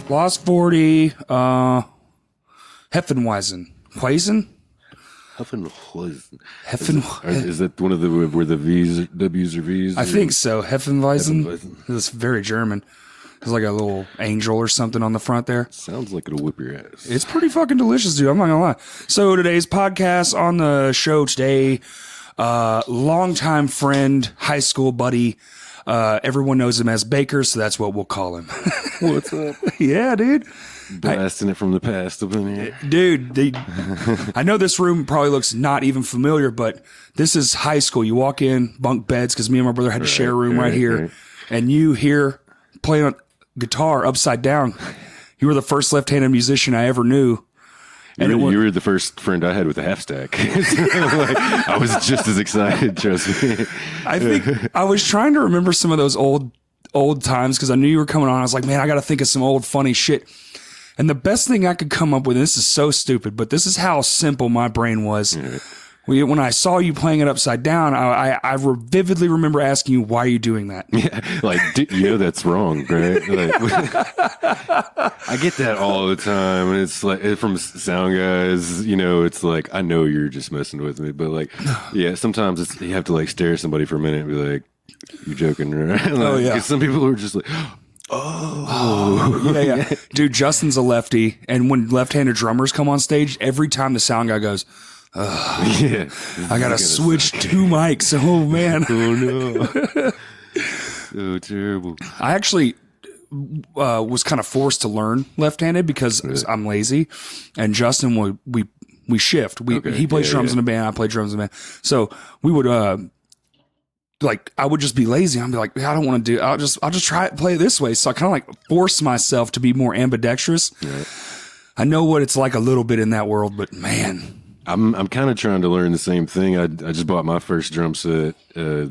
Lost 40, Heffenweisen. Huizen? Heffenweisen. Is that one of the where the V's, W's or V's? I think so. Heffenweisen. It's very German. There's like a little angel or something on the front there. Sounds like it'll whip your ass. It's pretty fucking delicious, dude. I'm not gonna lie. So today's podcast on the show today, longtime friend, high school buddy. Everyone knows him as Baker, so that's what we'll call him. What's up? Yeah, dude. Blasting it from the past up in here. Dude, I know this room probably looks not even familiar, but this is high school. You walk in, bunk beds, because me and my brother had to share a room right here, and you hear playing a guitar upside down. You were the first left-handed musician I ever knew. And you were the first friend I had with a half stack. I was just as excited, trust me. I think I was trying to remember some of those old times because I knew you were coming on. I was like, man, I got to think of some old funny shit. And the best thing I could come up with, and this is so stupid, but this is how simple my brain was. Yeah. When I saw you playing it upside down, I vividly remember asking you, why are you doing that? Yeah, like, that's wrong, right? Like, I get that all the time. And it's like, from sound guys, it's like, I know you're just messing with me. But like, yeah, sometimes you have to like stare at somebody for a minute and be like, you're joking, right? Like, oh, yeah. Some people are just like, yeah. Dude, Justin's a lefty. And when left-handed drummers come on stage, every time the sound guy goes, yeah, I gotta switch two mics. Oh man! Oh no! So terrible. I actually was kind of forced to learn left-handed because I'm lazy, and Justin we shift. He plays drums in a band. I play drums in a band. So we would I would just be lazy. I'd be like, I don't want to do. I'll just try it. Play it this way. So I kind of like force myself to be more ambidextrous. Right. I know what it's like a little bit in that world, but man. I'm kind of trying to learn the same thing. I just bought my first drum set a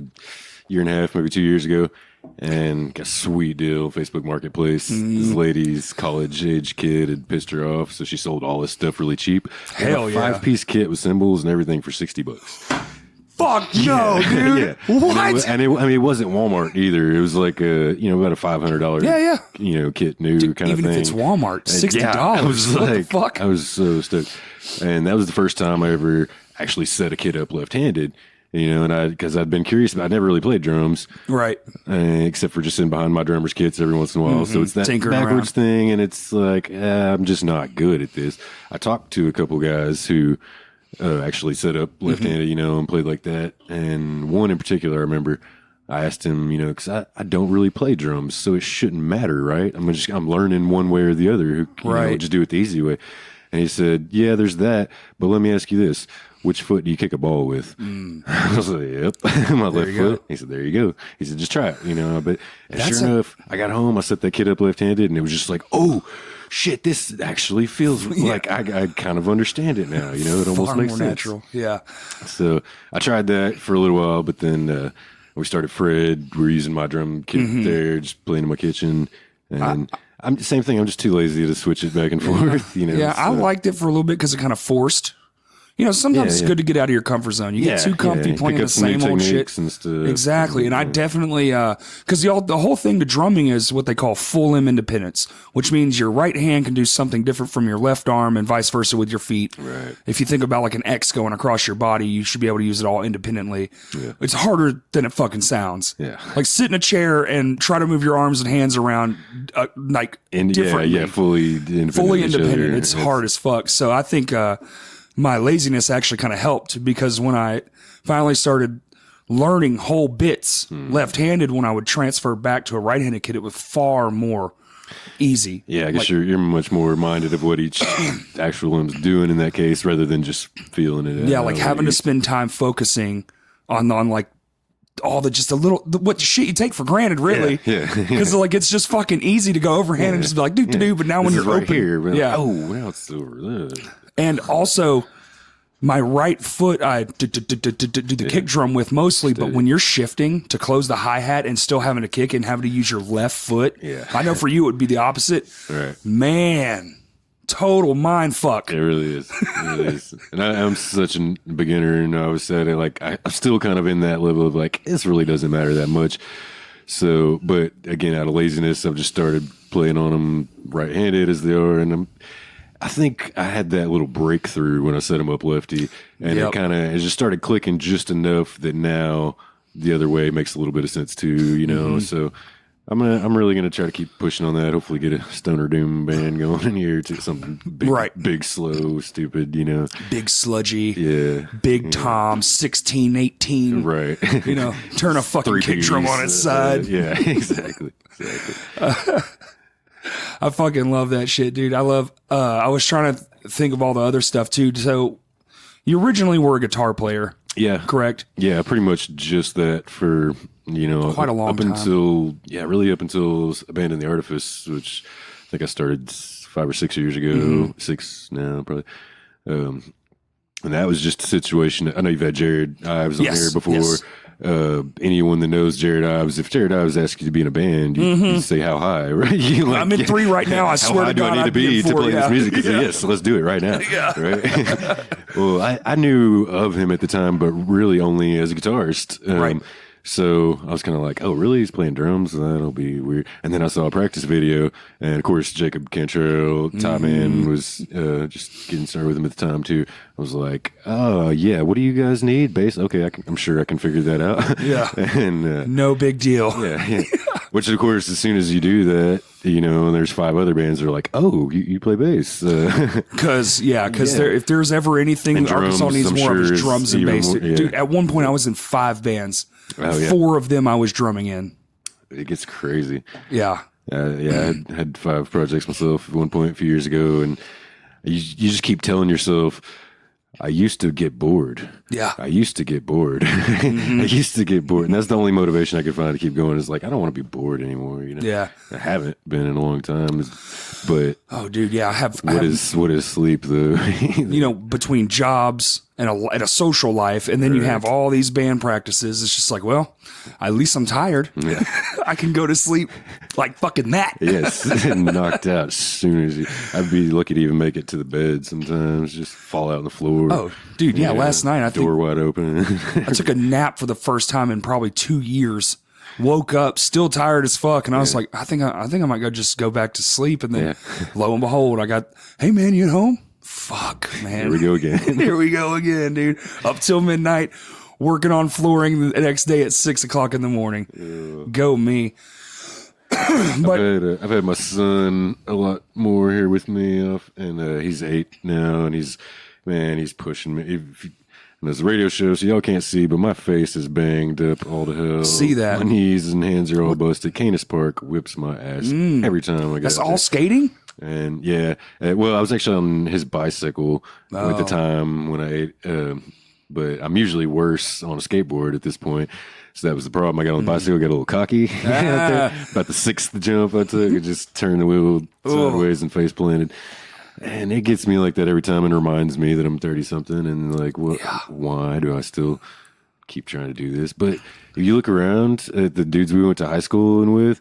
year and a half, maybe 2 years ago, and got a sweet deal, Facebook Marketplace. This lady's college-age kid had pissed her off, so she sold all this stuff really cheap. Hell yeah. 5-piece kit with cymbals and everything for $60. Fuck no, dude. Yeah. What? It wasn't Walmart either. It was like about a $500 kit new dude, kind of thing. Even if it's Walmart, $60. I was what like, the fuck? I was so stoked. And that was the first time I ever actually set a kit up left-handed, and because I'd been curious about, I never really played drums. Right. Except for just sitting behind my drummer's kits every once in a while. Mm-hmm. So it's that Tinkering backwards around. thing. And it's like, I'm just not good at this. I talked to a couple guys who actually set up left-handed, and played like that. And one in particular, I remember I asked him, because I don't really play drums, so it shouldn't matter, right? I'm learning one way or the other. Just do it the easy way. And he said, yeah, there's that. But let me ask you this. Which foot do you kick a ball with? I was like, yep, my left foot. He said, there you go. He said, just try it, But sure enough, I got home, I set that kid up left-handed, and it was just like, oh, shit, this actually feels like I kind of understand it now. It almost makes sense. Natural. Yeah. So I tried that for a little while, but then we started Fred. We were using my drum kit there, just playing in my kitchen. And I'm the same thing. I'm just too lazy to switch it back and forth. Yeah, I liked it for a little bit because it kind of forced. Sometimes it's good to get out of your comfort zone. You get too comfy playing the same old shit. And stuff. Exactly. And I definitely, because the whole thing to drumming is what they call full limb independence, which means your right hand can do something different from your left arm and vice versa with your feet. Right. If you think about like an X going across your body, you should be able to use it all independently. Yeah. It's harder than it fucking sounds. Yeah. Like sit in a chair and try to move your arms and hands around differently. Yeah, fully independent. Fully independent. It's hard as fuck. So I think, my laziness actually kind of helped because when I finally started learning whole bits left-handed, when I would transfer back to a right-handed kit, it was far more easy. Yeah, I guess you're much more minded of what each actual limb's doing in that case rather than just feeling it. Yeah, like having to spend time focusing on like all what shit you take for granted, really. Yeah. Because like it's just fucking easy to go overhand and just be like, do. But now when you're right open, here, now it's over there. And also, my right foot, I do the kick drum with mostly, but when you're shifting to close the hi-hat and still having to kick and having to use your left foot, I know for you it would be the opposite. Right. Man, total mind fuck. It really is. It really is. And I'm such a beginner, and I always said it, like I'm still kind of in that level of like, this really doesn't matter that much. So, but again, out of laziness, I've just started playing on them right-handed as they are, and I think I had that little breakthrough when I set them up lefty, and it just started clicking just enough that now the other way makes a little bit of sense too, you know. So I'm really gonna try to keep pushing on that. Hopefully, get a stoner doom band going in here to something big, big, slow, stupid, you know, big sludgy, big tom, 16, 18, right? You know, turn a fucking kick drum on its side. Yeah, exactly. I fucking love that shit, dude. I was trying to think of all the other stuff too. So you originally were a guitar player. Yeah. Correct? Yeah, pretty much just that for, you know, quite a long time. Really up until Abandon the Artifice, which I think I started 5 or 6 years ago. 6 now, probably. And that was just a situation. I know you've had Jared Ives on here before. Yes. Anyone that knows Jared Ives, if Jared Ives asks you to be in a band, you say how high, right? I'm in 3 right now. I swear to God, how high do I need to be to play this music? Yes, let's do it right now. Right? Well, I knew of him at the time, but really only as a guitarist. Right. So I was kind of like, oh, really? He's playing drums? That'll be weird. And then I saw a practice video, and of course, Jacob Cantrell, Tie Man, was just getting started with him at the time, too. I was like, oh, yeah, what do you guys need? Bass? Okay, I'm sure I can figure that out. Yeah. And no big deal. Yeah. Which, of course, as soon as you do that, you know, and there's 5 other bands that are like, oh, you play bass. Because if there's ever anything and drums, Arkansas needs more of is drums and bass. More, Dude, at one point I was in 5 bands. Oh, yeah. 4 of them I was drumming in. It gets crazy. Yeah. I had 5 projects myself at one point a few years ago, and you just keep telling yourself, I used to get bored. Yeah. I used to get bored. I used to get bored. And that's the only motivation I could find to keep going is like, I don't want to be bored anymore. You know? Yeah. I haven't been in a long time. But oh, dude, yeah. What is sleep, though? You know, between jobs and a social life, and then you have all these band practices. It's just like, well, at least I'm tired. Yeah. I can go to sleep like fucking that. Yes, knocked out as soon as I'd be lucky to even make it to the bed sometimes, just fall out on the floor. Oh, dude, yeah, last night I think door wide open. I took a nap for the first time in probably 2 years. Woke up still tired as fuck, and I was like, I think I might go back to sleep, and then lo and behold, I got, hey man, you at home? Fuck, man. Here we go again. Here we go again, dude. Up till midnight, working on flooring the next day at 6 o'clock in the morning. Go me. But I've had my son a lot more here with me, and he's 8 now, and he's pushing me. And there's a radio show, so y'all can't see, but my face is banged up all to hell. See that? My knees and hands are all busted. Canis Park whips my ass every time I get that's out all there. skating? And well, I was actually on his bicycle at the time when I ate, but I'm usually worse on a skateboard at this point. So that was the problem. I got on the bicycle, got a little cocky out there. About the 6th jump I took, I just turned the wheel sideways and face planted. And it gets me like that every time and reminds me that I'm 30-something and like, why do I still keep trying to do this? But if you look around at the dudes we went to high school and with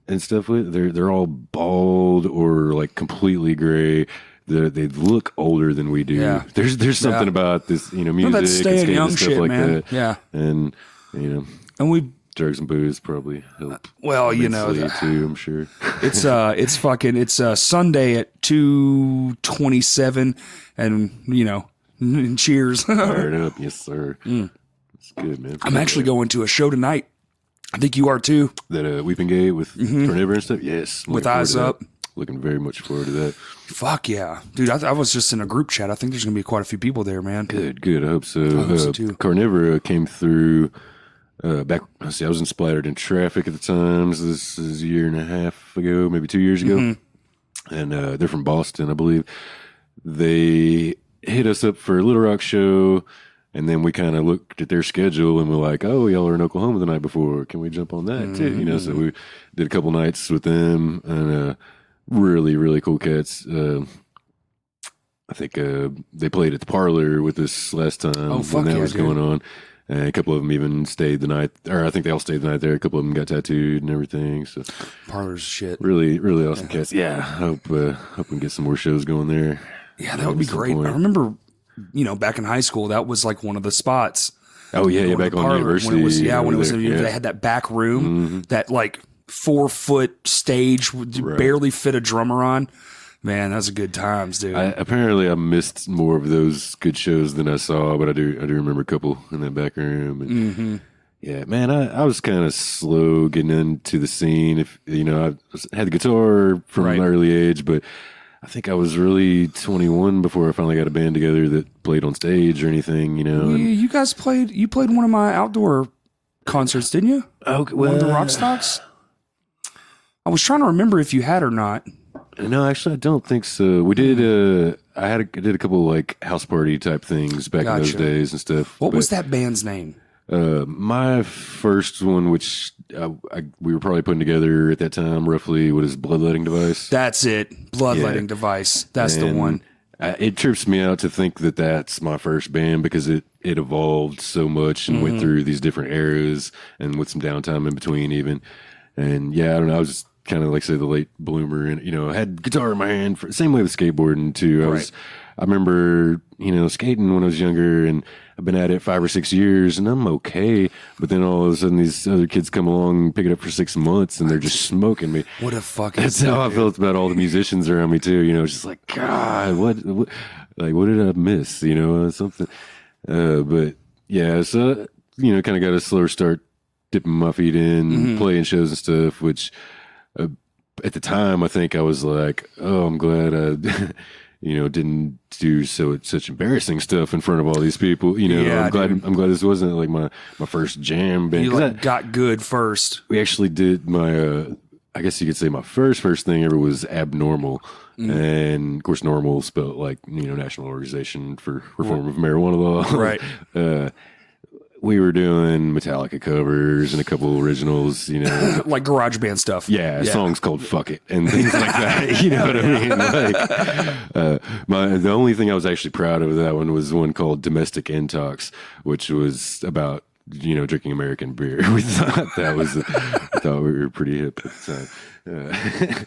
and stuff with, they're all bald or like completely gray. They look older than we do. Yeah. There's something about this, you know, music that and staying skating young and stuff shit, like man. that. Yeah. And, you know, and drugs and booze probably help. Well, you know, too, I'm sure. It's Sunday at 2:27, and you know, cheers. Fired up, yes sir. It's good, man. I'm actually going to a show tonight. I think you are too. That Weeping Gate with Carnivore and stuff. Yes, with Eyes Up. Looking very much forward to that. Fuck yeah, dude! I was just in a group chat. I think there's gonna be quite a few people there, man. Good. I hope so. I hope so too. Carnivore came through. Back, I was in Splattered in Traffic at the time. So this is a year and a half ago, maybe 2 years ago. And they're from Boston, I believe. They hit us up for a Little Rock show, and then we kind of looked at their schedule and we're like, oh, y'all are in Oklahoma the night before. Can we jump on that too? You know, so we did a couple nights with them, and really, really cool cats. I think they played at the Parlor with us last time when that was going on. And a couple of them even stayed the night, or I think they all stayed the night there. A couple of them got tattooed and everything. So Parlor's shit. Really, really awesome cats. Yeah, I hope we can get some more shows going there. Yeah, that would be great. I remember, you know, back in high school, that was like one of the spots Oh yeah, Going back to the on parlor University. when it was when it was there, they had that back room that like 4-foot stage would barely fit a drummer on. Man, those are good times, dude. Apparently, I missed more of those good shows than I saw, but I do remember a couple in that back room. And, yeah, man, I was kind of slow getting into the scene. If I had the guitar from an early age, but I think I was really 21 before I finally got a band together that played on stage or anything. You guys played. You played one of my outdoor concerts, didn't you? Oh, one of the Rock Stocks. I was trying to remember if you had or not. No, actually, I don't think so. We did. I did a couple like house party type things back in those days and stuff. What was that band's name? My first one, which we were probably putting together at that time, roughly, what is Bloodletting Device? That's it, Bloodletting Device. That's the one. It trips me out to think that that's my first band because it evolved so much and went through these different eras and with some downtime in between even. And yeah, I don't know. I was just kind of like say the late bloomer, and I had guitar in my hand. Same way with skateboarding too. I remember skating when I was younger, and I've been at it 5 or 6 years, and I'm okay. But then all of a sudden, these other kids come along and pick it up for 6 months, and they're just smoking me. What a fucking. That's how I felt about all the musicians around me too. It's just like, God, what did I miss? Something. But yeah, so kind of got a slower start, dipping my feet in, playing shows and stuff, which. At the time, I think I was like, "Oh, I'm glad I, didn't do such embarrassing stuff in front of all these people." I'm glad this wasn't like my first jam band. You got good first. We actually did my, I guess you could say my first thing ever was Abnormal, and of course, normal spelled like National Organization for Reform of Marijuana Law, right? We were doing Metallica covers and a couple originals, like garage band stuff. Yeah, songs called "Fuck It" and things like that. You know what I mean? The only thing I was actually proud of that one was one called "Domestic Intox," which was about drinking American beer. We thought I thought we were pretty hip at the time.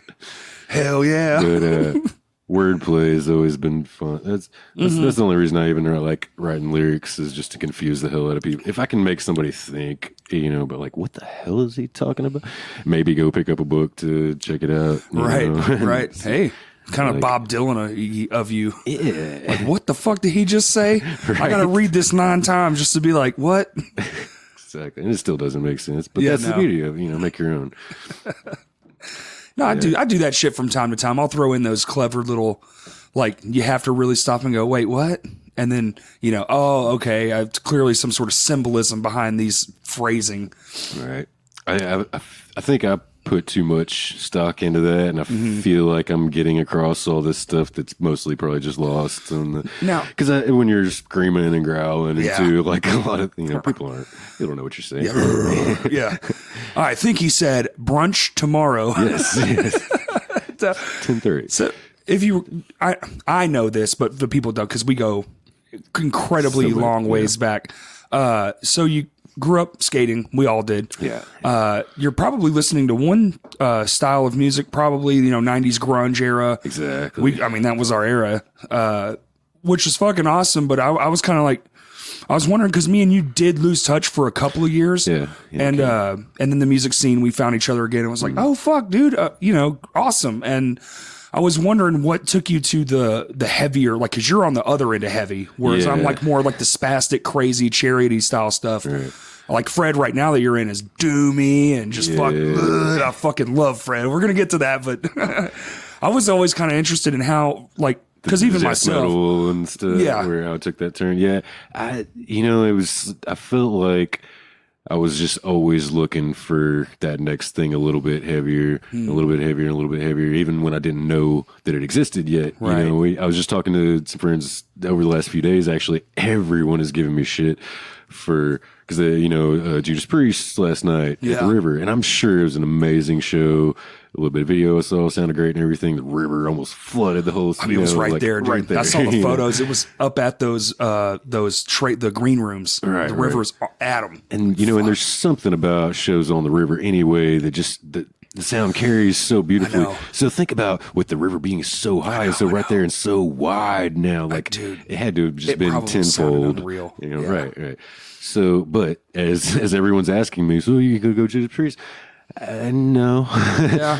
Hell yeah! But wordplay has always been fun. That's the only reason I even like writing lyrics is just to confuse the hell out of people. If I can make somebody think, but like, what the hell is he talking about? Maybe go pick up a book to check it out. Right. Hey, kind of like, Bob Dylan of you. Yeah. Like, what the fuck did he just say? Right. I got to read this 9 times just to be like, what? Exactly. And it still doesn't make sense, but that's the beauty of, make your own. No, I do that shit from time to time. I'll throw in those clever little, like, you have to really stop and go, wait, what? And then, oh, okay, I've clearly some sort of symbolism behind these phrasing. Right. I think I put too much stock into that, and I feel like I'm getting across all this stuff that's mostly probably just lost. Now, because when you're screaming and growling into like a lot of people they don't know what you're saying. Yeah. I think he said brunch tomorrow. Yes. 10:30. So if I know this, but the people don't because we go incredibly long ways back. So you grew up skating. We all did. Yeah. You're probably listening to one style of music, probably 90s grunge era. Exactly. That was our era, which was fucking awesome. But I was kind of like, I was wondering because me and you did lose touch for a couple of years. Yeah. And then the music scene, we found each other again. And was like, oh fuck, dude, awesome. And I was wondering what took you to the heavier, like, because you're on the other end of heavy, whereas I'm like more like the spastic, crazy, chariot style stuff. Right. Like Fred right now that you're in is doomy and just I fucking love Fred. We're going to get to that, but I was always kind of interested in how, like, because even myself. Metal and stuff, where how it took that turn. Yeah. I felt like I was just always looking for that next thing a little bit heavier, a little bit heavier, a little bit heavier, even when I didn't know that it existed yet. Right. I was just talking to some friends over the last few days. Actually, everyone is giving me shit because Judas Priest last night at the River, and I'm sure it was an amazing show. A little bit of video I saw sounded great and everything. The river almost flooded the whole. It was right there, dude. Right there. I saw the photos. It was up at the green rooms. Right, the river's at them. And and there's something about shows on the river anyway that the sound carries so beautifully. I know. So think about with the river being so high and so right there and so wide now, like dude, it had to have just been probably sounded tenfold. unreal. You know, right. So, but as everyone's asking me, so you could go to the trees. No,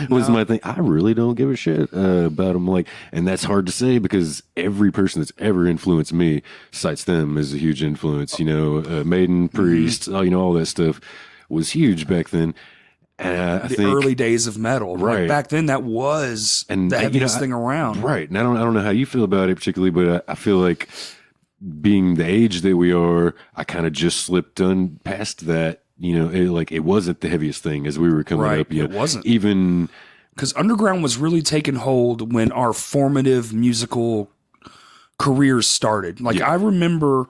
was my thing. I really don't give a shit about them. Like, and that's hard to say because every person that's ever influenced me cites them as a huge influence. You know, Maiden, Priest, you know, all that stuff was huge back then. And I think early days of metal, right? Like back then, that was the heaviest thing around, right? And I don't know how you feel about it particularly, but I feel like being the age that we are, I kind of just slipped on past that. You know, it wasn't the heaviest thing as we were coming up. It wasn't. Even because underground was really taking hold when our formative musical careers started. Like I remember,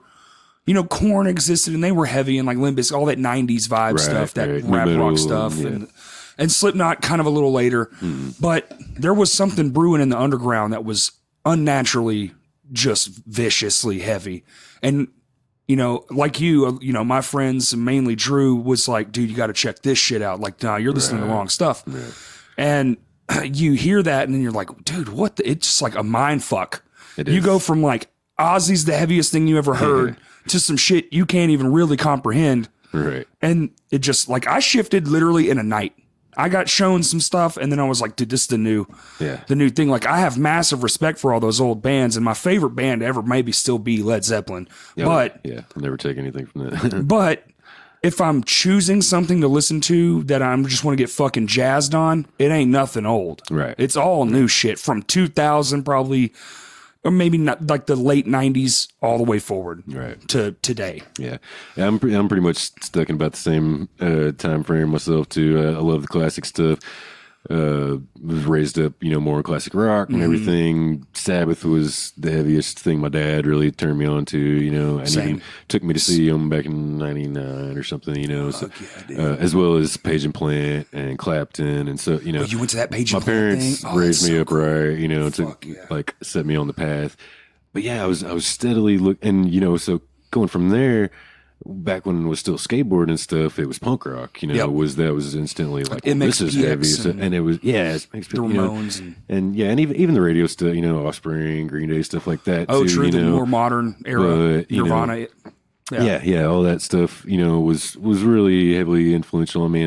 you know, Korn existed and they were heavy and like Limp Bizkit, all that 90s vibe stuff, that rap rock stuff, and Slipknot kind of a little later. But there was something brewing in the underground that was unnaturally just viciously heavy. And you know, like you know, my friends, mainly Drew, was like, dude, you got to check this shit out. Like, nah, you're listening to the wrong stuff. And you hear that and then you're like, dude, what? It's just like a mind fuck. You go from like Ozzy's the heaviest thing you ever heard to some shit you can't even really comprehend. Right. And it just like, I shifted literally in a night. I got shown some stuff and then I was like, dude, this is the new thing. Like I have massive respect for all those old bands and my favorite band to ever maybe still be Led Zeppelin. But I'll never take anything from that. But if I'm choosing something to listen to that I'm just want to get fucking jazzed on, it ain't nothing old. Right. It's all new shit from 2000 probably, or maybe not like the late 90s all the way forward to today. Yeah. I'm pretty much stuck in about the same time frame myself too. I love the classic stuff. Was raised up, you know, more classic rock and everything. Sabbath was the heaviest thing my dad really turned me on to, you know, and even took me to see him back in 99 or something, you know, so, as well as Page and Plant and Clapton. And so, you know, you went to that Page and Plant parents thing? raised me up right, you know, to like set me on the path. But yeah, I was steadily and you know, so going from there, back when it was still skateboarding and stuff, it was punk rock, you know, that was instantly like, well, this is heavy. So, and it was, the Ramones, you know, and even the radio stuff, you know, Offspring, Green Day, stuff like that. Oh, too, true. You The know, more modern era, Nirvana. All that stuff, you know, was really heavily influential on me.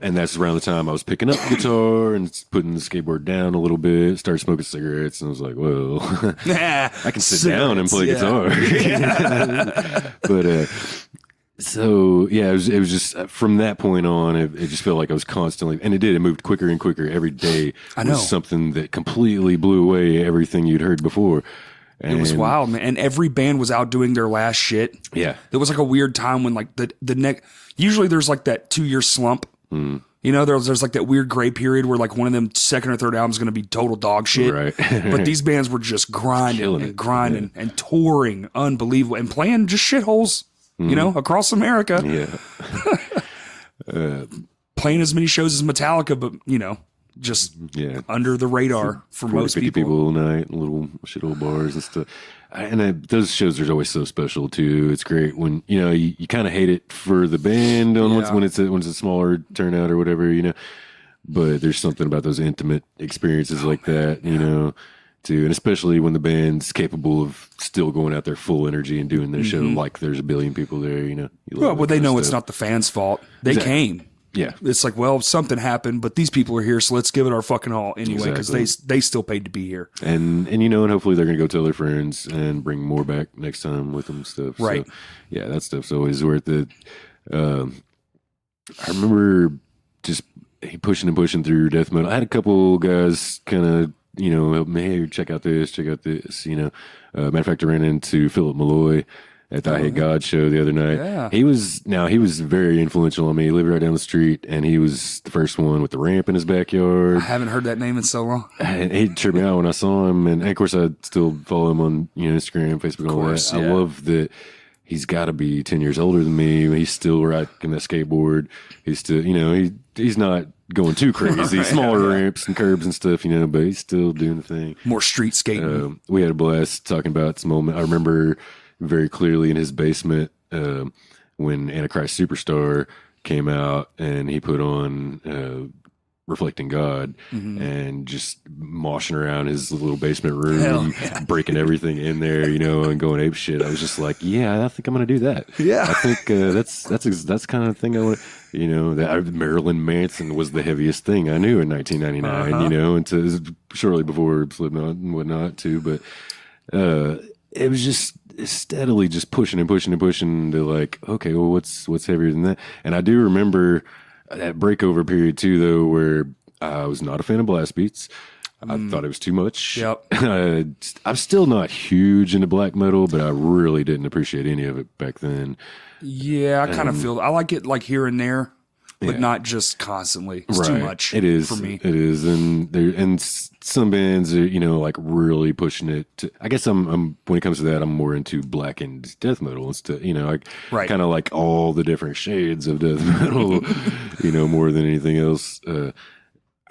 And that's around the time I was picking up guitar and putting the skateboard down a little bit, started smoking cigarettes, and I was like, well, I can sit down and play guitar. But so, yeah, it was just from that point on, it just felt like I was constantly, and it moved quicker and quicker every day. I know. Was something that completely blew away everything you'd heard before. And it was wild, man. And every band was out doing their last shit. Yeah. There was like a weird time when like usually there's like that 2-year slump. You know, there's like that weird gray period where like one of them second or third albums is going to be total dog shit. Right. But these bands were just grinding and touring unbelievable and playing just shitholes, you know, across America. Yeah. Playing as many shows as Metallica, but, you know, just under the radar for 40, most 50 people a night, little shithole bars and stuff. And those shows are always so special too. It's great when, you know, you kind of hate it for the band when it's a smaller turnout or whatever, you know, but there's something about those intimate experiences like that, you know, too. And especially when the band's capable of still going out there full energy and doing their show like there's a billion people there, you know. Well, they know it's not the fans' fault. They came. Yeah. It's like, well, something happened, but these people are here, so let's give it our fucking all anyway, because they still paid to be here. And you know, and hopefully they're going to go tell their friends and bring more back next time with them and stuff. Right. So, yeah, that stuff's always worth it. I remember just pushing through death metal. I had a couple guys kind of, you know, help me, hey, check out this, you know. Matter of fact, I ran into Philip Malloy at the I Hate God show the other night. Yeah. He was very influential on me. He lived right down the street, and he was the first one with the ramp in his backyard. I haven't heard that name in so long. And he tripped me out when I saw him, and of course I still follow him on, you know, Instagram, Facebook, all that. I love that he's got to be 10 years older than me. He's still riding that skateboard. He's still, you know, he's not going too crazy. Smaller ramps and curbs and stuff, you know, but he's still doing the thing. More street skating. We had a blast talking about this moment. I remember very clearly in his basement when Antichrist Superstar came out, and he put on reflecting God and just moshing around his little basement room, breaking everything in there, you know, and going ape shit. I was just like, yeah, I think I'm going to do that. Yeah. I think that's kind of thing I want. You know, that Marilyn Manson was the heaviest thing I knew in 1999. You know, until shortly before Slipknot and whatnot too. But it was just steadily just pushing and pushing and pushing to like, okay, well, what's heavier than that? And I do remember that breakover period too, though, where I was not a fan of blast beats. I thought it was too much. Yep. I'm still not huge into black metal, but I really didn't appreciate any of it back then. Yeah, I kind of feel I like it like here and there, but not just constantly. It's too much. It is for me. It is, and some bands are, you know, like really pushing it. I guess I'm when it comes to that, I'm more into blackened death metal instead. You know, like kind of like all the different shades of death metal. You know, more than anything else.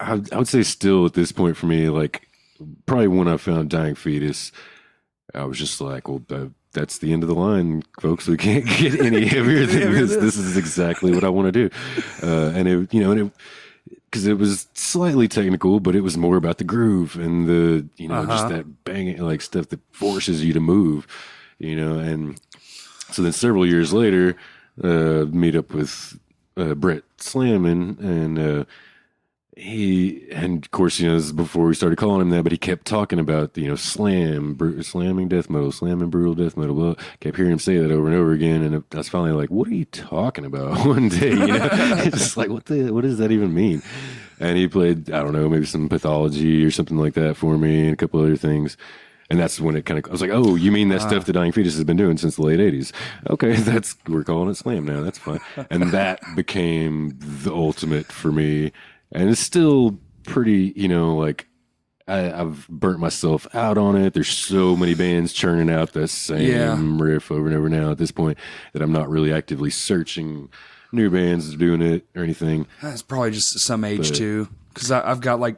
I would say still at this point for me, like probably when I found Dying Fetus, I was just like, well, that's the end of the line, folks. We can't get any heavier than this. This is exactly what I want to do. And it, you know, because it was slightly technical, but it was more about the groove and the, you know, just that banging, like stuff that forces you to move, you know. And so then several years later, meet up with Brett Slammin, and and of course, you know, this is before we started calling him that, but he kept talking about, you know, slamming death metal, slamming brutal death metal. Well, kept hearing him say that over and over again, and I was finally like, "What are you talking about?" One day, you know, it's just like, what does that even mean? And he played, I don't know, maybe some Pathology or something like that for me, and a couple other things. And that's when it kind of, I was like, oh, you mean that stuff that Dying Fetus has been doing since the late 80s? Okay, we're calling it slam now. That's fine. And that became the ultimate for me. And it's still pretty, you know, like I've burnt myself out on it. There's so many bands churning out the same riff over and over now at this point that I'm not really actively searching new bands doing it or anything. That's probably just some age too, because I've got like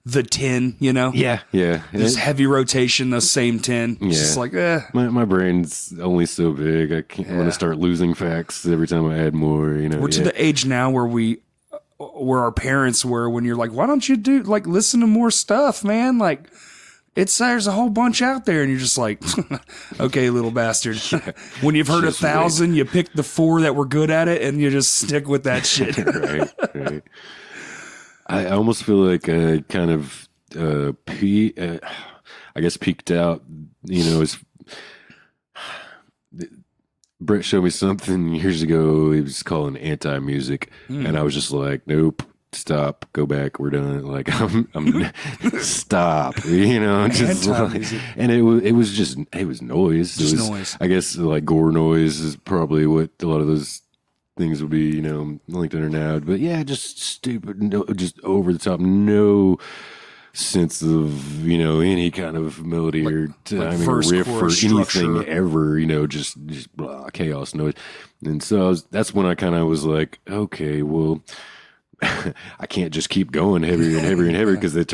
the 10, you know? Yeah. Just heavy rotation, the same 10. It's just like, My brain's only so big. I'm going to start losing facts every time I add more, you know. We're to the age now where our parents were when you're like, why don't you listen to more stuff, man? Like, there's a whole bunch out there, and you're just like, okay, little bastard. When you've heard 1,000, you pick the 4 that were good at it, and you just stick with that shit. Right. I almost feel like I kind of peaked out, you know, Brett showed me something years ago. He was calling AntiMusic, and I was just like, nope, stop, go back, we're done. Like I'm stop, you know, just like, and it was noise. Noise. I guess like gore noise is probably what a lot of those things would be, you know, linked in or now. But yeah, just stupid, just over the top, no sense of, you know, any kind of melody or timing or riff or anything ever, you know, just blah, chaos noise. And so that's when I kind of was like, okay, well, I can't just keep going heavier and heavier and heavier because it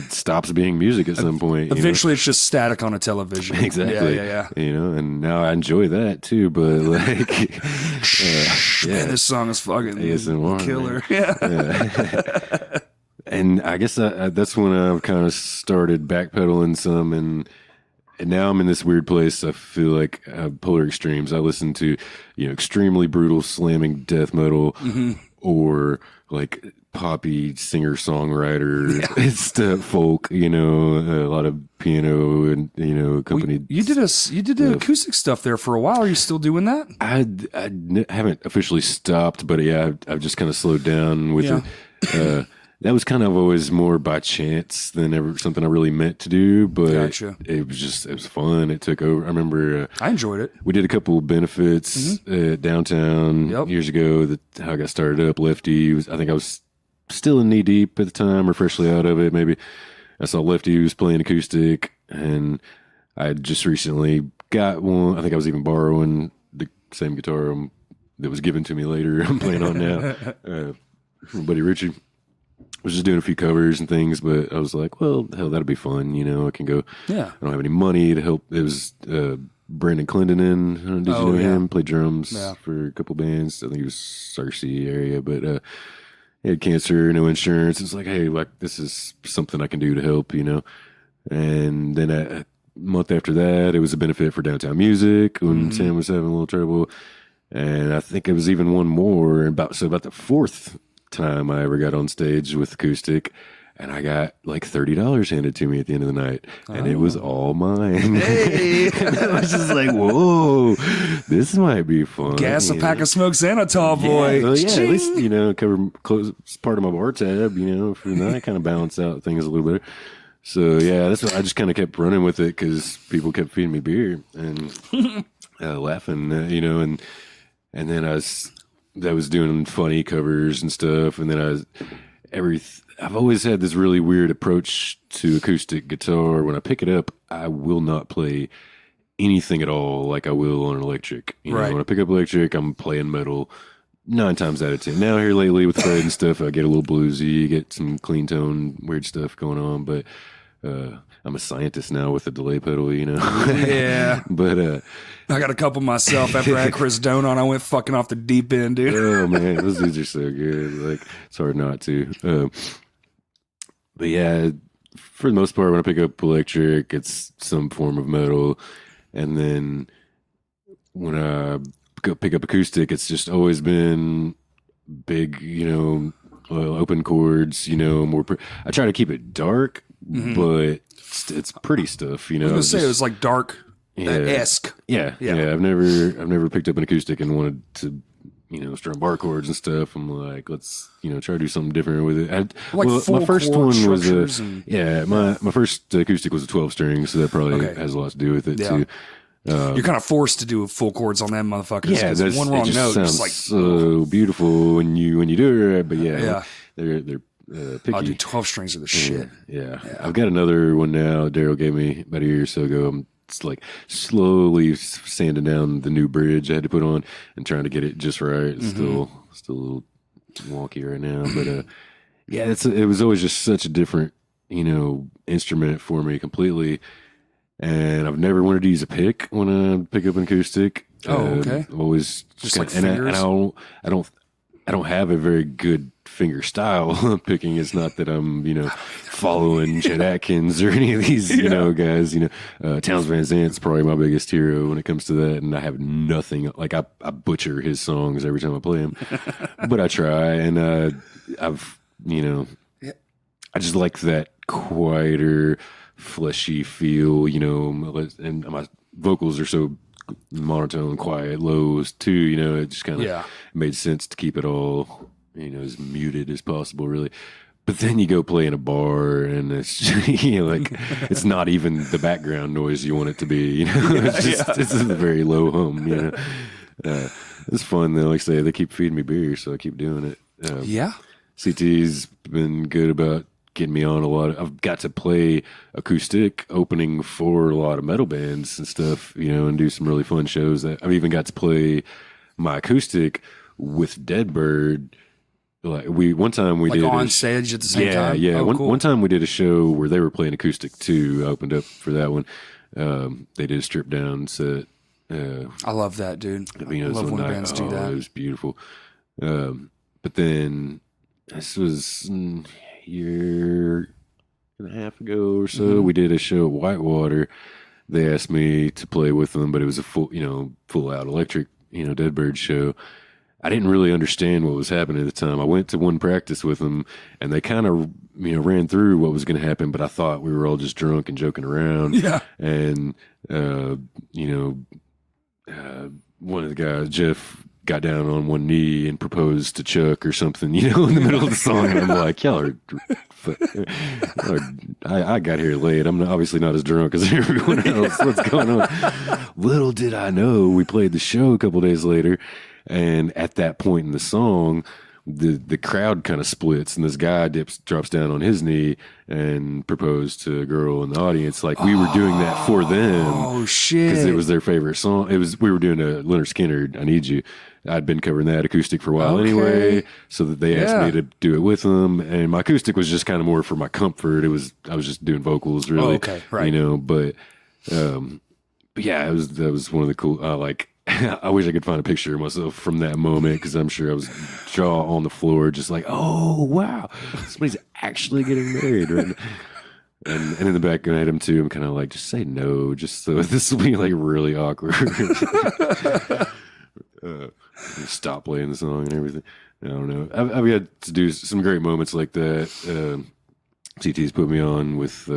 stops being music at some point. Eventually, it's just static on a television. Exactly. Yeah. You know, and now I enjoy that too. But like, man, this song is fucking ASMR, killer. Yeah. And I guess that's when I've kind of started backpedaling some, and now I'm in this weird place. I feel like polar extremes. I listen to, you know, extremely brutal slamming death metal, or like poppy singer songwriter stuff, folk. You know, a lot of piano and, you know, accompanied. You did the acoustic stuff there for a while. Are you still doing that? I haven't officially stopped, but yeah, I've just kind of slowed down with it. That was kind of always more by chance than ever something I really meant to do, but it was fun. It took over. I remember I enjoyed it. We did a couple of benefits downtown years ago. How I got started up. Lefty I think I was still in knee deep at the time, or freshly out of it. Maybe I saw Lefty was playing acoustic, and I had just recently got one. I think I was even borrowing the same guitar that was given to me later. I'm playing on now, from Buddy Richie. I was just doing a few covers and things, but I was like, well, hell, that'll be fun. You know, I can go. Yeah. I don't have any money to help. It was Brandon Clendenin. Did you know him? Played drums for a couple bands. I think he was Cersei area. But he had cancer, no insurance. It's like, hey, like this is something I can do to help, you know. And then a month after that, it was a benefit for Downtown Music when Sam was having a little trouble. And I think it was even one more about the fourth time I ever got on stage with acoustic, and I got like $30 handed to me at the end of the night, and it was all mine. Hey, I was just like, whoa, this might be fun. Gas a pack of smokes and a tall boy. Well, yeah, at least close part of my bar tab, for that kind of balance out things a little bit. So yeah, that's what I just kind of kept running with it because people kept feeding me beer and laughing, and then I was doing funny covers and stuff, and then I've always had this really weird approach to acoustic guitar. When I pick it up, I will not play anything at all like I will on an electric. When I pick up electric, I'm playing metal 9 times out of 10. Now here lately with Fred and stuff, I get a little bluesy, get some clean tone, weird stuff going on, but I'm a scientist now with a delay pedal, Yeah. But I got a couple myself after I had Chris Doan on. I went fucking off the deep end, dude. Oh man, those dudes are so good. Like it's hard not to. But yeah, for the most part, when I pick up electric, it's some form of metal, and then when I pick up acoustic, it's just always been big, open chords. More. I try to keep it dark, but it's pretty stuff. I was gonna say it was like dark. Esque. Yeah. I've never picked up an acoustic and wanted to, strum bar chords and stuff. I'm like, let's, try to do something different with it. My first one was my first acoustic was a 12 string, so that probably has a lot to do with it too. You're kind of forced to do full chords on them motherfuckers. Yeah, that's one wrong note. Sounds like so beautiful when you do it. But they're picky. Oh, dude, 12 strings are the shit. Yeah. I've got another one now. Daryl gave me about a year or so ago. I'm like slowly sanding down the new bridge I had to put on and trying to get it just right. It's still a little wonky right now, but it was always just such a different instrument for me completely. And I've never wanted to use a pick when I pick up an acoustic. Okay. I've always just like fingers. I don't have a very good finger style picking. It's not that I'm, following Chet Atkins or any of these, guys. Townes Van Zant's probably my biggest hero when it comes to that, and I have nothing. Like I butcher his songs every time I play them, but I try, and I've, I just like that quieter, fleshy feel, and my vocals are so monotone, quiet, lows too, it just kind of made sense to keep it all, as muted as possible, really. But then you go play in a bar and it's like it's not even the background noise you want it to be, it's a very low hum, it's fun though. Like I say, they keep feeding me beer, so I keep doing it. CT's been good about getting me on a lot. I've got to play acoustic opening for a lot of metal bands and stuff, and do some really fun shows. That I've even got to play my acoustic with Deadbird. Like one time we did on stage at the same time. Yeah. Oh, cool. One time we did a show where they were playing acoustic too. I opened up for that one. They did a stripped down set. I love that, dude. I love when bands do that. It was beautiful. But then this was a year and a half ago or so. We did a show at Whitewater. They asked me to play with them, but it was a full out electric, Deadbird show. I didn't really understand what was happening at the time. I went to one practice with them, and they kind of, ran through what was going to happen, but I thought we were all just drunk and joking around. Yeah. And, one of the guys, Jeff, got down on one knee and proposed to Chuck or something, in the middle of the song. And I'm like, I got here late. I'm obviously not as drunk as everyone else. What's going on? Little did I know, we played the show a couple days later. And at that point in the song, the crowd kind of splits, and this guy drops down on his knee and proposed to a girl in the audience. Like we were doing that for them. Oh shit! Because it was their favorite song. We were doing a Leonard Skinner, "I Need You." I'd been covering that acoustic for a while anyway, so that they asked me to do it with them. And my acoustic was just kind of more for my comfort. I was just doing vocals, really. Oh, okay, right. But yeah, that was one of the cool. I wish I could find a picture of myself from that moment because I'm sure I was jaw on the floor, just like, oh wow, somebody's actually getting married right now. And in the back of him too, I'm kind of like, just say no, just so this will be like really awkward. Stop playing the song and everything. I don't know. I've had to do some great moments like that. CT's put me on with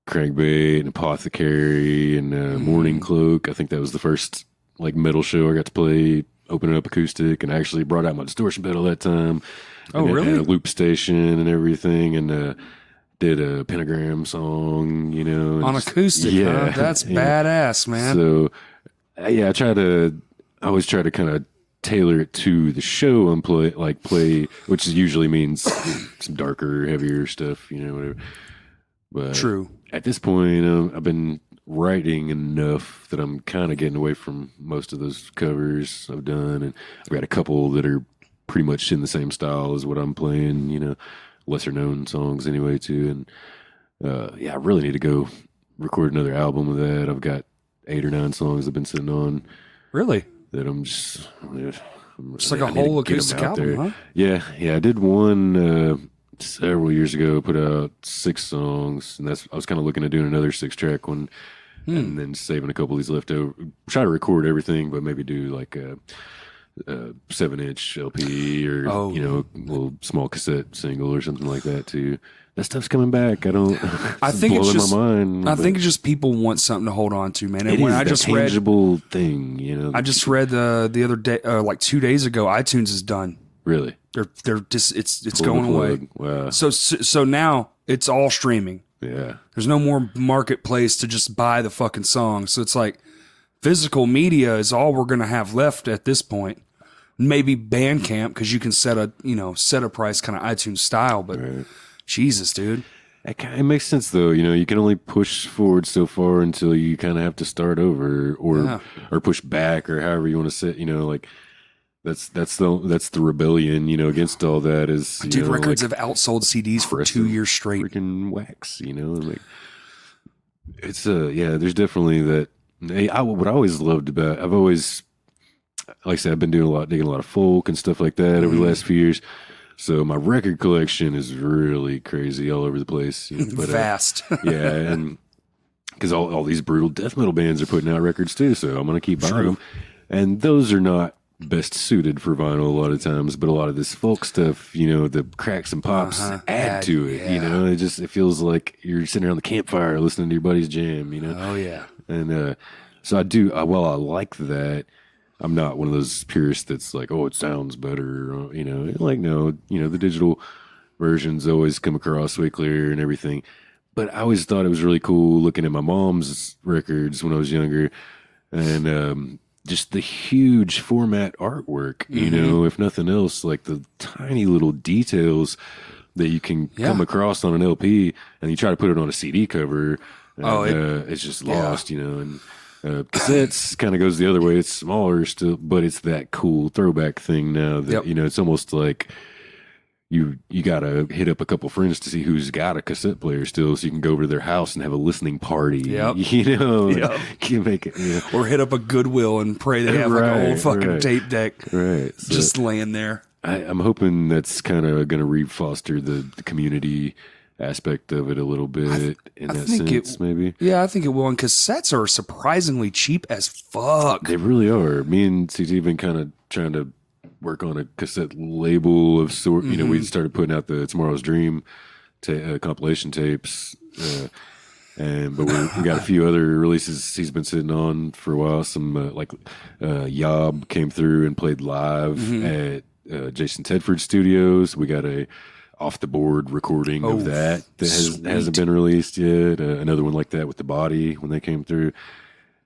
Crankbait and Apothecary and Morning Cloak. I think that was the first like metal show I got to play, opening up acoustic, and I actually brought out my distortion pedal that time. Oh, really? And a loop station and everything, and did a Pentagram song, you know. On acoustic, huh? That's badass, man. So, yeah, I always try to kind of tailor it to the show and play, which usually means some darker, heavier stuff, you know, whatever. But true. At this point, I've been writing enough that I'm kind of getting away from most of those covers I've done, and I've got a couple that are pretty much in the same style as what I'm playing, you know, lesser known songs anyway too. And yeah, I really need to go record another album of that. I've got 8 or 9 songs I've been sitting on. Really? That I'm just like a whole acoustic album, huh? Yeah. I did one several years ago, put out 6 songs, and I was kind of looking at doing another 6-track one, and then saving a couple of these left over. Try to record everything, but maybe do like a 7-inch LP or you know, a little small cassette single or something like that too. That stuff's coming back. I think it's just my mind. I think it's just people want something to hold on to, man. And it when is I just tangible thing, you know. I just read the other day, like 2 days ago, iTunes is done. Really? They're just it's going away. Wow. So now it's all streaming. Yeah. There's no more marketplace to just buy the fucking song. So it's like physical media is all we're gonna have left at this point. Maybe Bandcamp, because you can set a price kind of iTunes style, but right. Jesus, dude. It makes sense though. You know, you can only push forward so far until you kind of have to start over or push back or however you want to sit. You know, like that's the rebellion. You know, against all that is dude. Records have outsold CDs for 2 years straight. Freaking wax. You know, like it's there's definitely that. What I always loved about I've always. Like I said, I've been digging a lot of folk and stuff like that over the last few years. So my record collection is really crazy all over the place. You know, but, vast. Yeah, and because all these brutal death metal bands are putting out records too, so I'm going to keep buying them. And those are not best suited for vinyl a lot of times, but a lot of this folk stuff, you know, the cracks and pops add to it. Yeah. You know, it feels like you're sitting around the campfire listening to your buddy's jam. You know. Oh yeah. And so I do. While I like that. I'm not one of those purists that's like, oh, it sounds better, you know. Like, no, you know, the digital versions always come across way clearer and everything. But I always thought it was really cool looking at my mom's records when I was younger, and just the huge format artwork, you know, if nothing else, like the tiny little details that you can come across on an LP, and you try to put it on a CD cover, and, it's just lost, you know, and. Cassettes kind of goes the other way. It's smaller still, but it's that cool throwback thing now that, you know, it's almost like you got to hit up a couple friends to see who's got a cassette player still so you can go over to their house and have a listening party, you know, you make it, you know. Or hit up a Goodwill and pray they have like an old fucking tape deck so just laying there. I'm hoping that's kind of going to re-foster the community aspect of it a little bit in that sense, maybe. Yeah, I think it will. And cassettes are surprisingly cheap as fuck. They really are. Me and CT have been kind of trying to work on a cassette label of sort. You know, we started putting out the Tomorrow's Dream compilation tapes, but we got a few other releases he's been sitting on for a while. Some like Yob came through and played live at Jason Tedford Studios. We got a off the board recording of that hasn't been released yet. Another one like that with The Body when they came through.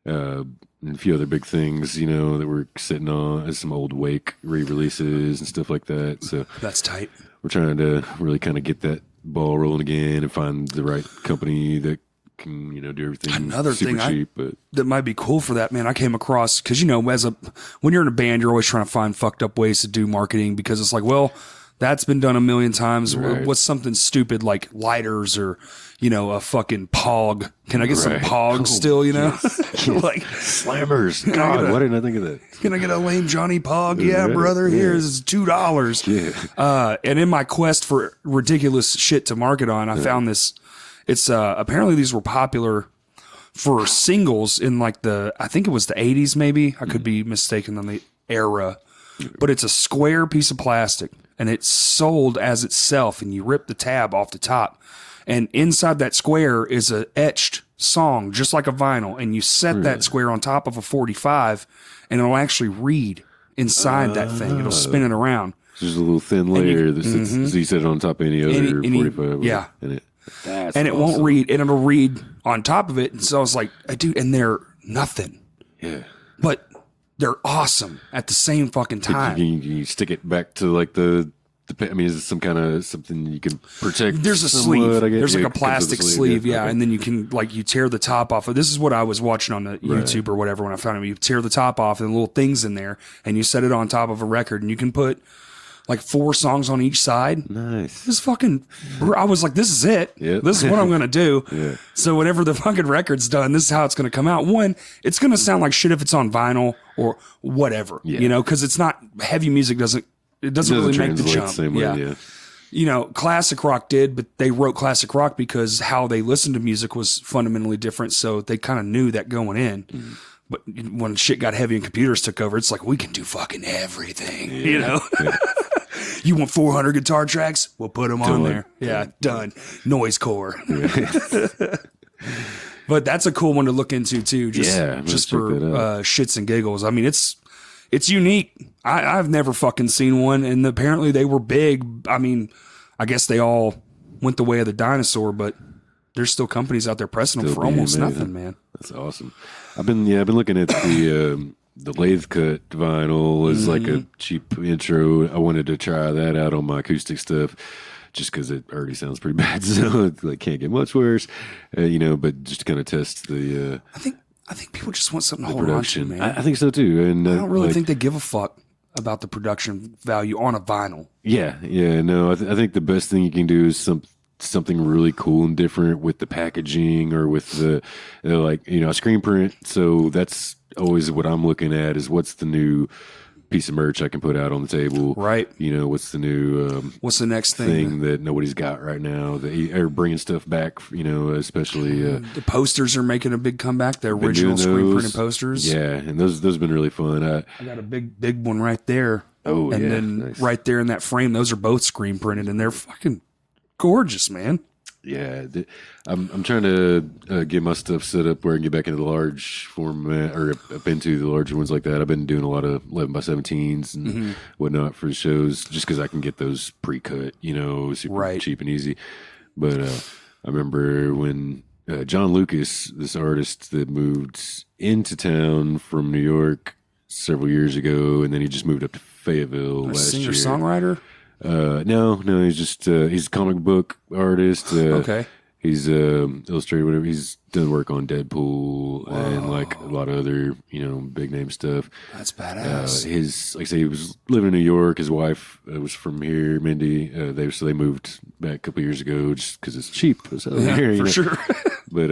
And a few other big things, you know, that we're sitting on, some old Wake re-releases and stuff like that. So that's tight. We're trying to really kind of get that ball rolling again and find the right company that can, you know, do everything. Another super thing cheap, but that might be cool for that, man. I came across, because, you know, when you're in a band, you're always trying to find fucked up ways to do marketing, because it's like, well, That's been done a million times. Right. What's something stupid like lighters or, a fucking pog? Can I get some pog still, Yes. like Slammers. God, why didn't I think of that? Can I get a lame Johnny Pog? Yeah, brother. Here's $2. Yeah. And in my quest for ridiculous shit to market on, I found this. It's apparently these were popular for singles in like I think it was the 80s maybe. I could be mistaken on the era. But it's a square piece of plastic and it's sold as itself, and you rip the tab off the top. And inside that square is a etched song, just like a vinyl. And you set that square on top of a 45 and it'll actually read inside that thing. It'll spin it around. Just a little thin layer that sits, so you set it on top of any other 45. Yeah. And it won't read, and it'll read on top of it. And so I was like, dude, and they're nothing. Yeah. But they're awesome at the same fucking time. You stick it back to like I mean, is it some kind of something you can protect? There's a sleeve. There's like a plastic sleeve, yeah. Okay. And then you can you tear the top off. This is what I was watching on the YouTube or whatever when I found it. You tear the top off and little things in there, and you set it on top of a record, and you can put like 4 songs on each side. Nice. This fucking, I was like, this is it. Yep. This is what I'm going to do. Yeah. So whenever the fucking record's done, this is how it's going to come out. One, it's going to sound like shit if it's on vinyl or whatever, because it's not, heavy music doesn't really make the jump. Same way, Classic rock did, but they wrote classic rock because how they listened to music was fundamentally different. So they kind of knew that going in. Mm-hmm. But when shit got heavy and computers took over, it's like, we can do fucking everything, Yeah. You want 400 guitar tracks? We'll put them on there. Yeah, done. Noise core. But that's a cool one to look into too. Just for shits and giggles. I mean, it's unique. I've never fucking seen one, and apparently they were big. I mean, I guess they all went the way of the dinosaur, but there's still companies out there pressing them for almost nothing, man. That's awesome. I've been looking at the lathe cut vinyl as like a cheap intro. I wanted to try that out on my acoustic stuff just because it already sounds pretty bad. So it can't get much worse, but just to kind of test the, I think people just want something to hold on to, man. I think so too. And I don't really think they give a fuck about the production value on a vinyl. Yeah. No, I think the best thing you can do is something really cool and different with the packaging or with the a screen print. So that's always what I'm looking at is what's the new piece of merch I can put out on the table, right? What's the new what's the next thing that nobody's got right now, that are bringing stuff back, especially the posters are making a big comeback, the original screen printed posters. And those have been really fun. I got a big one right there. And then nice. Right there in that frame, those are both screen printed, and they're fucking gorgeous, man. Yeah, I'm trying to get my stuff set up where I can get back into the large format or up into the larger ones like that. I've been doing a lot of 11x17s and whatnot for the shows just because I can get those pre-cut, super cheap and easy. But I remember when John Lucas, this artist that moved into town from New York several years ago, and then he just moved up to Fayetteville last year. Singer-songwriter? No, he's just he's a comic book artist. Okay. He's illustrated whatever. He's done work on Deadpool and like a lot of other big name stuff. That's badass. Like I say, he was living in New York. His wife was from here, Mindy. They moved back a couple years ago just because it's cheap. So here, for sure. But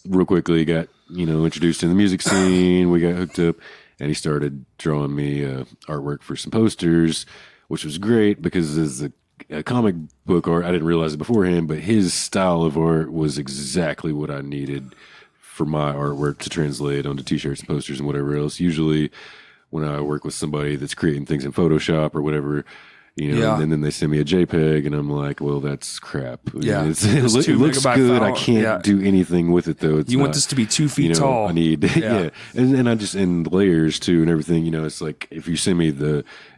real quickly got introduced in the music scene. We got hooked up, and he started drawing me artwork for some posters, which was great because as a comic book art, I didn't realize it beforehand, but his style of art was exactly what I needed for my artwork to translate onto t-shirts and posters and whatever else. Usually when I work with somebody that's creating things in Photoshop or whatever, and then they send me a JPEG and I'm like, well, that's crap. Yeah. It looks good. I can't do anything with it though. Want this to be 2 feet tall. I need, And I just, in layers too and everything, it's like, if you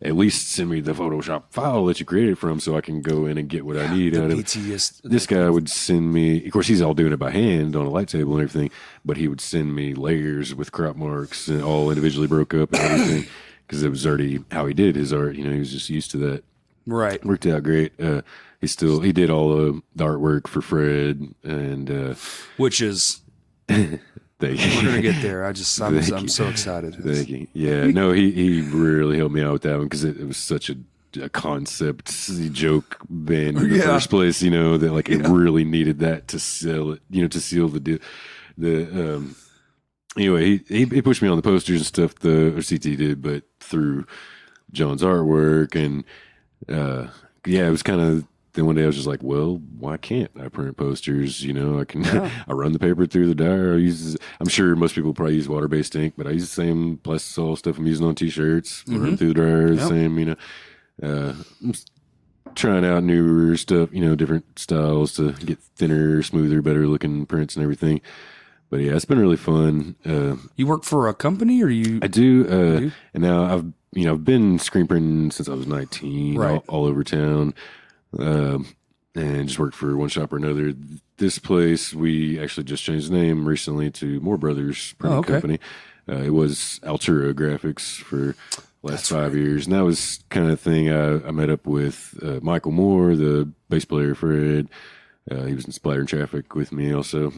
at least send me the Photoshop file that you created from so I can go in and get what I need out of it. This guy would send me, of course, he's all doing it by hand on a light table and everything, but he would send me layers with crop marks and all individually broke up and everything because it was already how he did his art. He was just used to that. Right. Worked out great. He did all the artwork for Fred and which is we're gonna get there. I'm so excited. Thank you. Yeah, no, he really helped me out with that one because it was such a a concept joke band in the first place, you know, that like it really needed that to sell it, you know, to seal the deal. Anyway, he pushed me on the posters and stuff, or CT did, but through John's artwork. And it was kind of, then one day I was just like, well, why can't I print posters? You know, I can, I run the paper through the dryer. I'm sure most people probably use water-based ink, but I use the same plastisol stuff I'm using on t-shirts, run through the dryer, the same, you know. I'm trying out newer stuff, you know, different styles to get thinner, smoother, better looking prints and everything. But yeah, it's been really fun. You work for a company, or you? I do. And now I've been screen printing since I was 19, all over town, and just worked for one shop or another. This place, we actually just changed the name recently to Moore Brothers Printing Company. It was Altura Graphics for last 5 years. And that was kind of thing. I met up with Michael Moore, the bass player, Fred. He was in Splatter and Traffic with me also.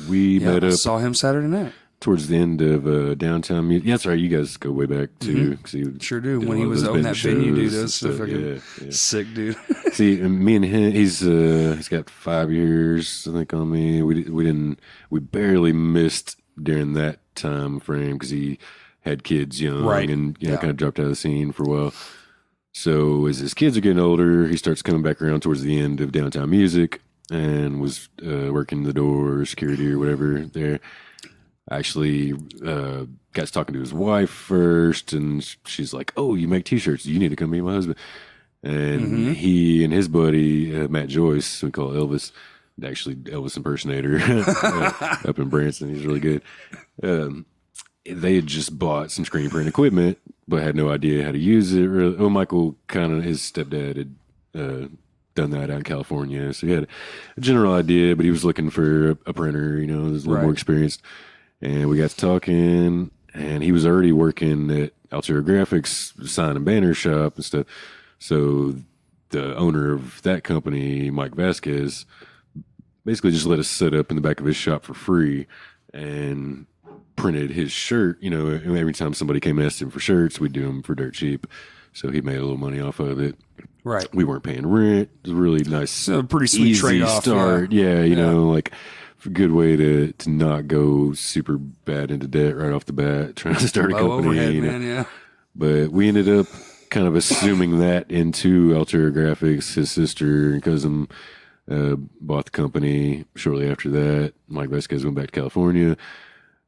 We met up. Saw him Saturday night. Towards the end of Downtown Music. Yeah, that's right. You guys go way back too. Sure do. When he was on that venue, dude, that's so fucking sick, dude. See, me and him, he's got 5 years, I think, on me. We barely missed during that time frame because he had kids young and kind of dropped out of the scene for a while. So as his kids are getting older, he starts coming back around towards the end of Downtown Music and was working the door, security or whatever there. I actually got talking to his wife first, and she's like, "Oh, you make T-shirts. You need to come meet my husband." And he and his buddy, Matt Joyce, we call Elvis, actually Elvis impersonator up in Branson. He's really good. They had just bought some screen print equipment, but had no idea how to use it. Really. Oh, Michael, kind of his stepdad had done that out in California, so he had a general idea, but he was looking for a printer, you know, was a little more experienced. And we got to talking, and he was already working at Altura Graphics, sign and banner shop and stuff. So the owner of that company, Mike Vasquez, basically just let us set up in the back of his shop for free and printed his shirt. You know, every time somebody came and asked him for shirts, we'd do them for dirt cheap. So he made a little money off of it. Right. We weren't paying rent. It was a really nice, so pretty sweet easy trade-off. Start. Yeah, you know, like a good way to not go super bad into debt right off the bat, trying to start a company. Overhead, you know? man, But we ended up kind of assuming that into Altura Graphics. His sister and cousin bought the company shortly after that. Mike Vasquez went back to California.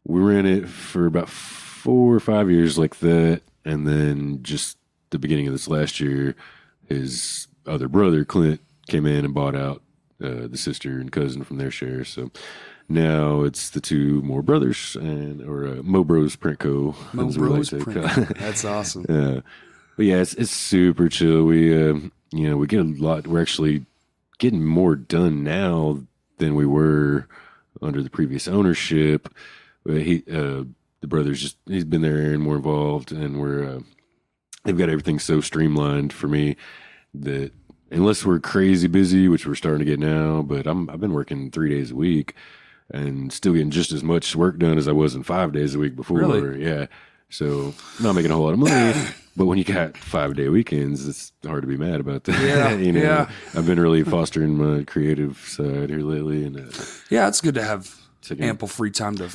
We ran it for about 4 or 5 years like that. And then just the beginning of this last year, his other brother, Clint, came in and bought out the sister and cousin from their share. So now it's the two Moore Brothers or Mo Bros Print Co. Mo Bros Print. That's awesome. But yeah, it's super chill. We we get a lot. We're actually getting more done now than we were under the previous ownership. The brothers he's been there and more involved, and they've got everything so streamlined for me that unless we're crazy busy, which we're starting to get now, but I've been working 3 days a week and still getting just as much work done as I was in 5 days a week before. Really? Yeah. So not making a whole lot of money, but when you got 5-day weekends, it's hard to be mad about that. Yeah. I've been really fostering my creative side here lately, and it's good to have ample free time to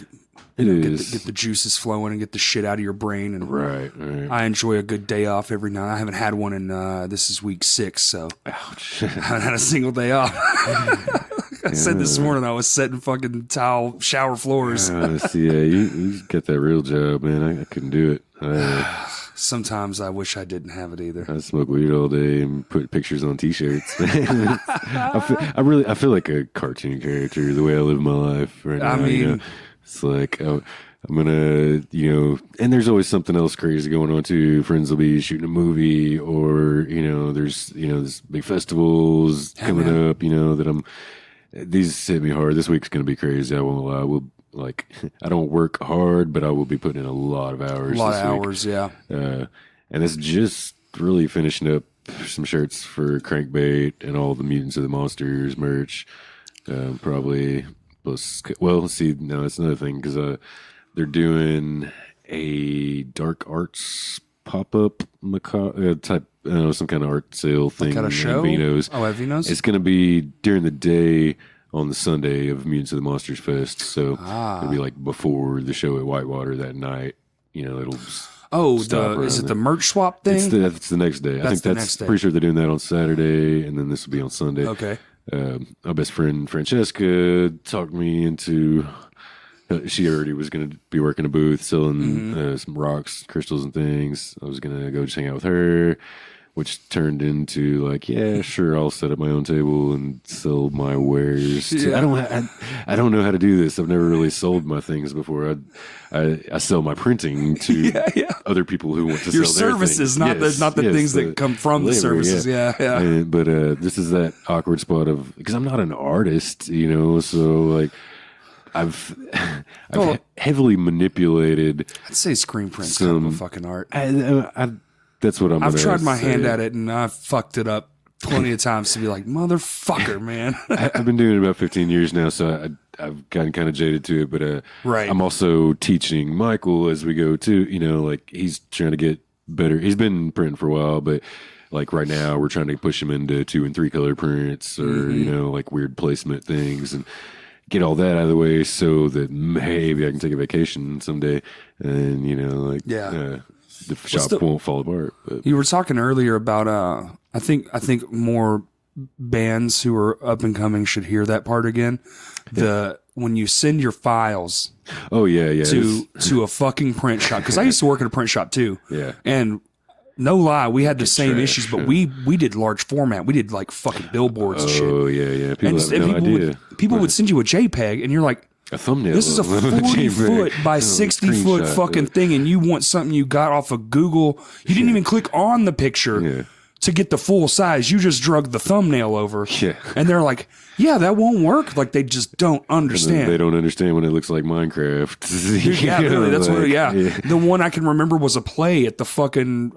get the juices flowing and get the shit out of your brain. And right. I enjoy a good day off every night. I haven't had one in this is week 6, so ouch. I haven't had a single day off. I said this morning I was setting fucking tile shower floors. You get that real job, man. I couldn't do it. Sometimes I wish I didn't have it either. I smoke weed all day and put pictures on T-shirts. I feel like a cartoon character the way I live my life right now. I mean, it's like I'm gonna, and there's always something else crazy going on too. Friends will be shooting a movie, or there's this big festivals coming up. That these hit me hard. This week's gonna be crazy. I will. I don't work hard, but I will be putting in a lot of hours. Yeah. And it's just really finishing up some shirts for Crankbait and all the Mutants of the Monsters merch. Probably plus, no, it's another thing because they're doing a dark arts pop-up type, some kind of art sale thing. Kind of show? Vino's. Oh, at Vino's? It's going to be during the day on the Sunday of Mutants of the Monsters Fest. So it'll be like before the show at Whitewater that night. It'll is it the merch swap thing? It's the next day. I think that's pretty sure they're doing that on Saturday, and then this will be on Sunday. Okay. My best friend Francesca talked me into. She already was going to be working a booth selling some rocks, crystals, and things. I was going to go just hang out with her, which turned into like, yeah, sure, I'll set up my own table and sell my wares. Yeah. I don't know how to do this. I've never really sold my things before. I sell my printing to other people who want to Your sell services, their not the things that come from the services. Yeah. But this is that awkward spot of, because I'm not an artist, so like I've heavily manipulated. I'd say screen print's kind of a fucking art. That's what I've tried my hand at it, and I've fucked it up plenty of times to be like, motherfucker, man. I've been doing it about 15 years now, so I've gotten kind of jaded to it. But right. I'm also teaching Michael as we go too. Like he's trying to get better. He's been printing for a while, but like right now we're trying to push him into 2 and 3 color prints, or like weird placement things, and get all that out of the way so that maybe I can take a vacation someday, and the shop won't fall apart. But. You were talking earlier about I think more bands who are up and coming should hear that part again. When you send your files to a fucking print shop, because I used to work at a print shop too. Yeah. And no lie, we had the same issues, but we did large format. We did like fucking billboards and shit. Oh yeah. People would send you a JPEG, and you're like, a thumbnail. This is a 40-foot by 60-foot fucking thing, and you want something you got off of Google. You didn't even click on the picture to get the full size. You just drug the thumbnail over. Yeah. And they're like, yeah, that won't work. Like, they just don't understand. They don't understand when it looks like Minecraft. Yeah, really. That's The one I can remember was a play at the fucking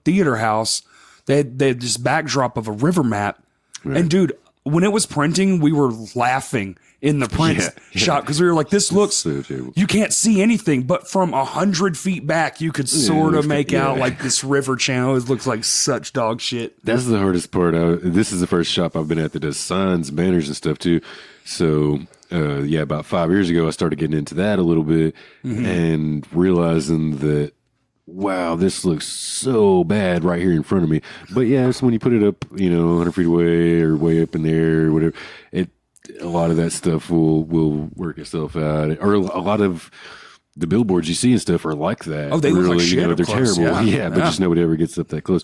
theater house. They had this backdrop of a river map. Right. And, dude, when it was printing, we were laughing in the print shop because we were like, this looks, so you can't see anything, but from 100 feet back, you could sort of make out like this river channel. It looks like such dog shit. That's the hardest part. This is the first shop I've been at that does signs, banners, and stuff too. So, about 5 years ago, I started getting into that a little bit and realizing that, wow, this looks so bad right here in front of me. But it's when you put it up, 100 feet away or way up in there or whatever, a lot of that stuff will work itself out. Or a lot of the billboards you see and stuff are like that. Oh, they look like shit. They're close. terrible. But just nobody ever gets up that close.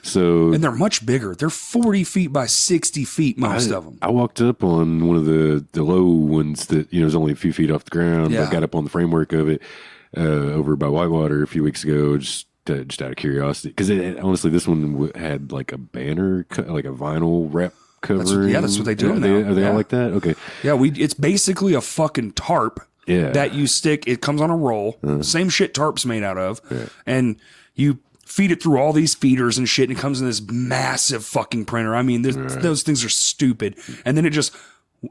So, and they're much bigger. They're 40 feet by 60 feet, most of them. I walked up on one of the low ones that, was only a few feet off the ground. I got up on the framework of it over by Whitewater a few weeks ago, just out of curiosity. Because honestly, this one had like a banner, like a vinyl wrap cover. That's what they do now. Are they all like that? Okay. Yeah, it's basically a fucking tarp that you stick. It comes on a roll. Same shit tarp's made out of. Yeah. And you feed it through all these feeders and shit, and it comes in this massive fucking printer. I mean, those things are stupid. And then it just...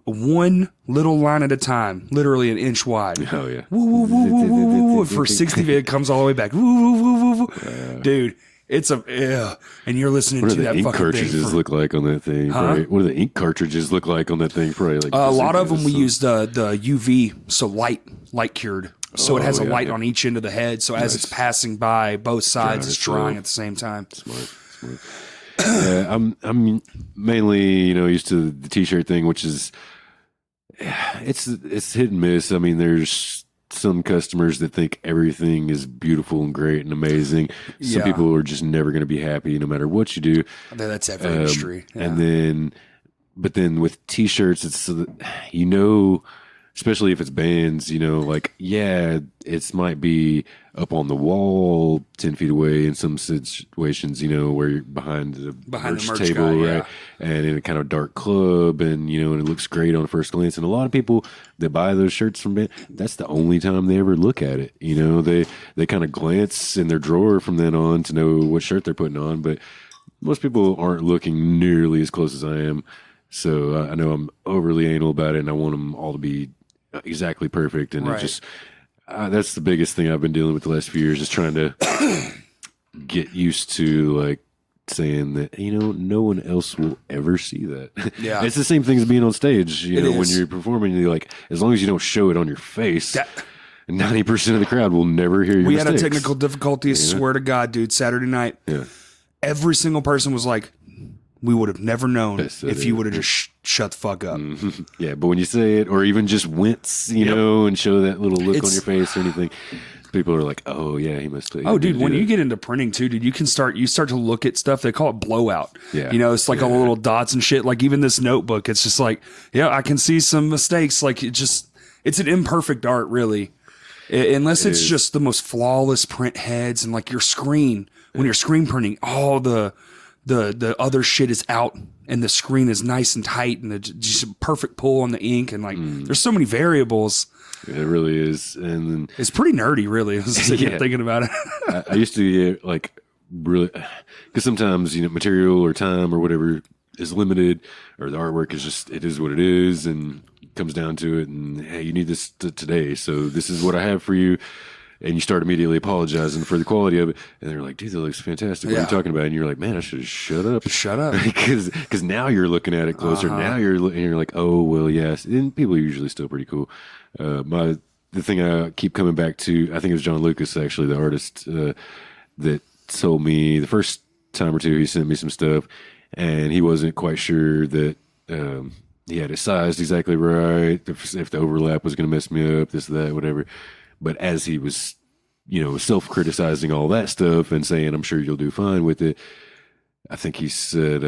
one little line at a time, literally an inch wide. Oh yeah. Woo, woo, woo, woo, woo, woo, woo. For 60 feet, it comes all the way back. Woo, woo, woo, woo, woo. Dude, it's and you're listening to that fucking thing. What do the ink cartridges look like on that thing? Right? What do the ink cartridges look like on that thing? Probably like a lot of them we use the UV, so light cured. So it has a light on each end of the head. So as it's passing by both sides, it's drying at the same time. Smart. I'm mainly, used to the T-shirt thing, which is it's hit and miss. I mean, there's some customers that think everything is beautiful and great and amazing. Some people are just never going to be happy no matter what you do. That's every industry. Yeah. And then with T-shirts, it's especially if it's bands, it might be up on the wall 10 feet away in some situations, where you're behind the merch table, guy, right? And in a kind of dark club, and, and it looks great on first glance. And a lot of people that buy those shirts from bands, that's the only time they ever look at it. They kind of glance in their drawer from then on to know what shirt they're putting on. But most people aren't looking nearly as close as I am. So I know I'm overly anal about it, and I want them all to be exactly perfect. And it just... that's the biggest thing I've been dealing with the last few years, is trying to get used to like saying that, no one else will ever see that. Yeah. It's the same thing as being on stage, It when is. you're performing, you're like, as long as you don't show it on your face, 90% of the crowd will never hear your We mistakes. had a technical difficulty, swear to God, dude, Saturday night. Yeah. Every single person was like, we would have never known if you would have just shut the fuck up. Mm-hmm. Yeah, but when you say it, or even just wince, and show that little look on your face or anything, people are like, "Oh yeah, he must." Dude, when you get into printing too, dude, you start to look at stuff. They call it blowout. Yeah, it's like all the little dots and shit. Like even this notebook, it's just like, I can see some mistakes. Like it's an imperfect art, really, unless it's just the most flawless print heads and like your screen when you're screen printing, all the other shit is out and the screen is nice and tight and just a perfect pull on the ink and like there's so many variables. It really is, and then, it's pretty nerdy, really. Thinking about it. I used to get like really, because sometimes material or time or whatever is limited, or the artwork is just it is what it is, and it comes down to it, and hey, you need this today, so this is what I have for you. And you start immediately apologizing for the quality of it. And they're like, dude, that looks fantastic. What are you talking about? And you're like, man, I should have shut up. Shut up. Because now you're looking at it closer. Now you're like, oh, well, yes. And people are usually still pretty cool. The thing I keep coming back to, I think it was John Lucas, actually, the artist, that told me the first time or two he sent me some stuff. And he wasn't quite sure that he had it sized exactly right, if the overlap was going to mess me up, this, that, whatever. But as he was, self-criticizing all that stuff and saying, I'm sure you'll do fine with it, I think he said,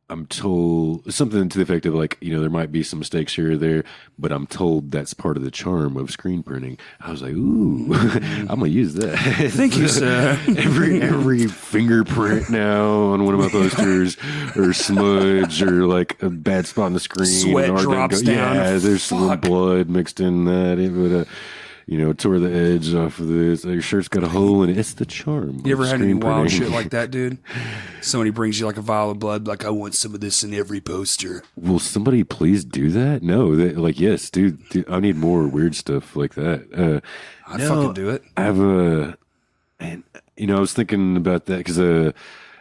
I'm told something to the effect of like, there might be some mistakes here or there, but I'm told that's part of the charm of screen printing. I was like, ooh, I'm going to use that. Thank you, sir. every fingerprint now on one of my posters or smudge or like a bad spot on the screen. Sweat drops down. Yeah, there's some blood mixed in that. It would tore the edge off of this. Your shirt's got a hole in it. It's the charm. You ever had any wild shit like that, dude? Somebody brings you like a vial of blood, like, I want some of this in every poster. Will somebody please do that? No, yes, dude, I need more weird stuff like that. I'd fucking do it. I have and I was thinking about that because I've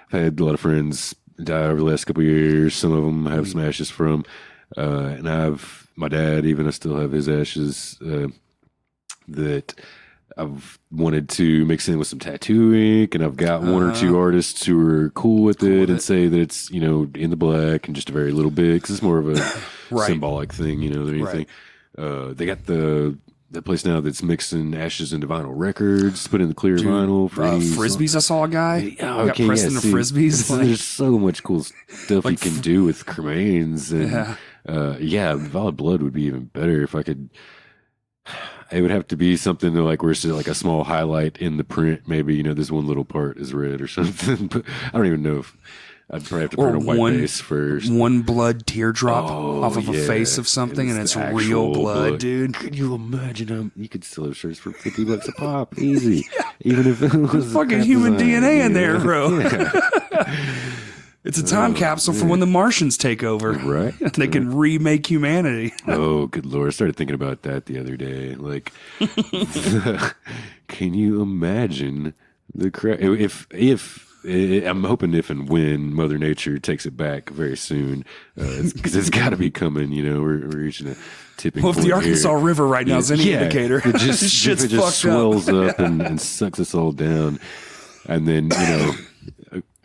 had a lot of friends die over the last couple of years. Some of them have some ashes from, and I have my dad. Even I still have his ashes. That I've wanted to mix in with some tattoo ink, and I've got one or two artists who are cool with it and say that it's, in the black and just a very little bit, because it's more of a symbolic thing, than anything. They got the place now that's mixing ashes into vinyl records, put in the clear vinyl for Frisbees. I saw a guy got pressed into Frisbees. There's so much cool stuff you can do with cremains, and Valid Blood would be even better if I could. It would have to be something like where it's like a small highlight in the print. Maybe, this one little part is red or something. But I don't even know if I'd probably have to print a white base first. One blood teardrop off of a face of something, and it's real blood, dude. Could you imagine? You could sell those shirts for $50 a pop, easy. Even if it was fucking human DNA in there, bro. It's a time capsule for when the Martians take over. Right. They can remake humanity. Oh, good Lord. I started thinking about that the other day. Like, can you imagine the crap? If I'm hoping if and when Mother Nature takes it back very soon, because it's got to be coming, we're reaching a tipping point. Well, if the Arkansas River right now is any indicator, it just swells up and sucks us all down. And then,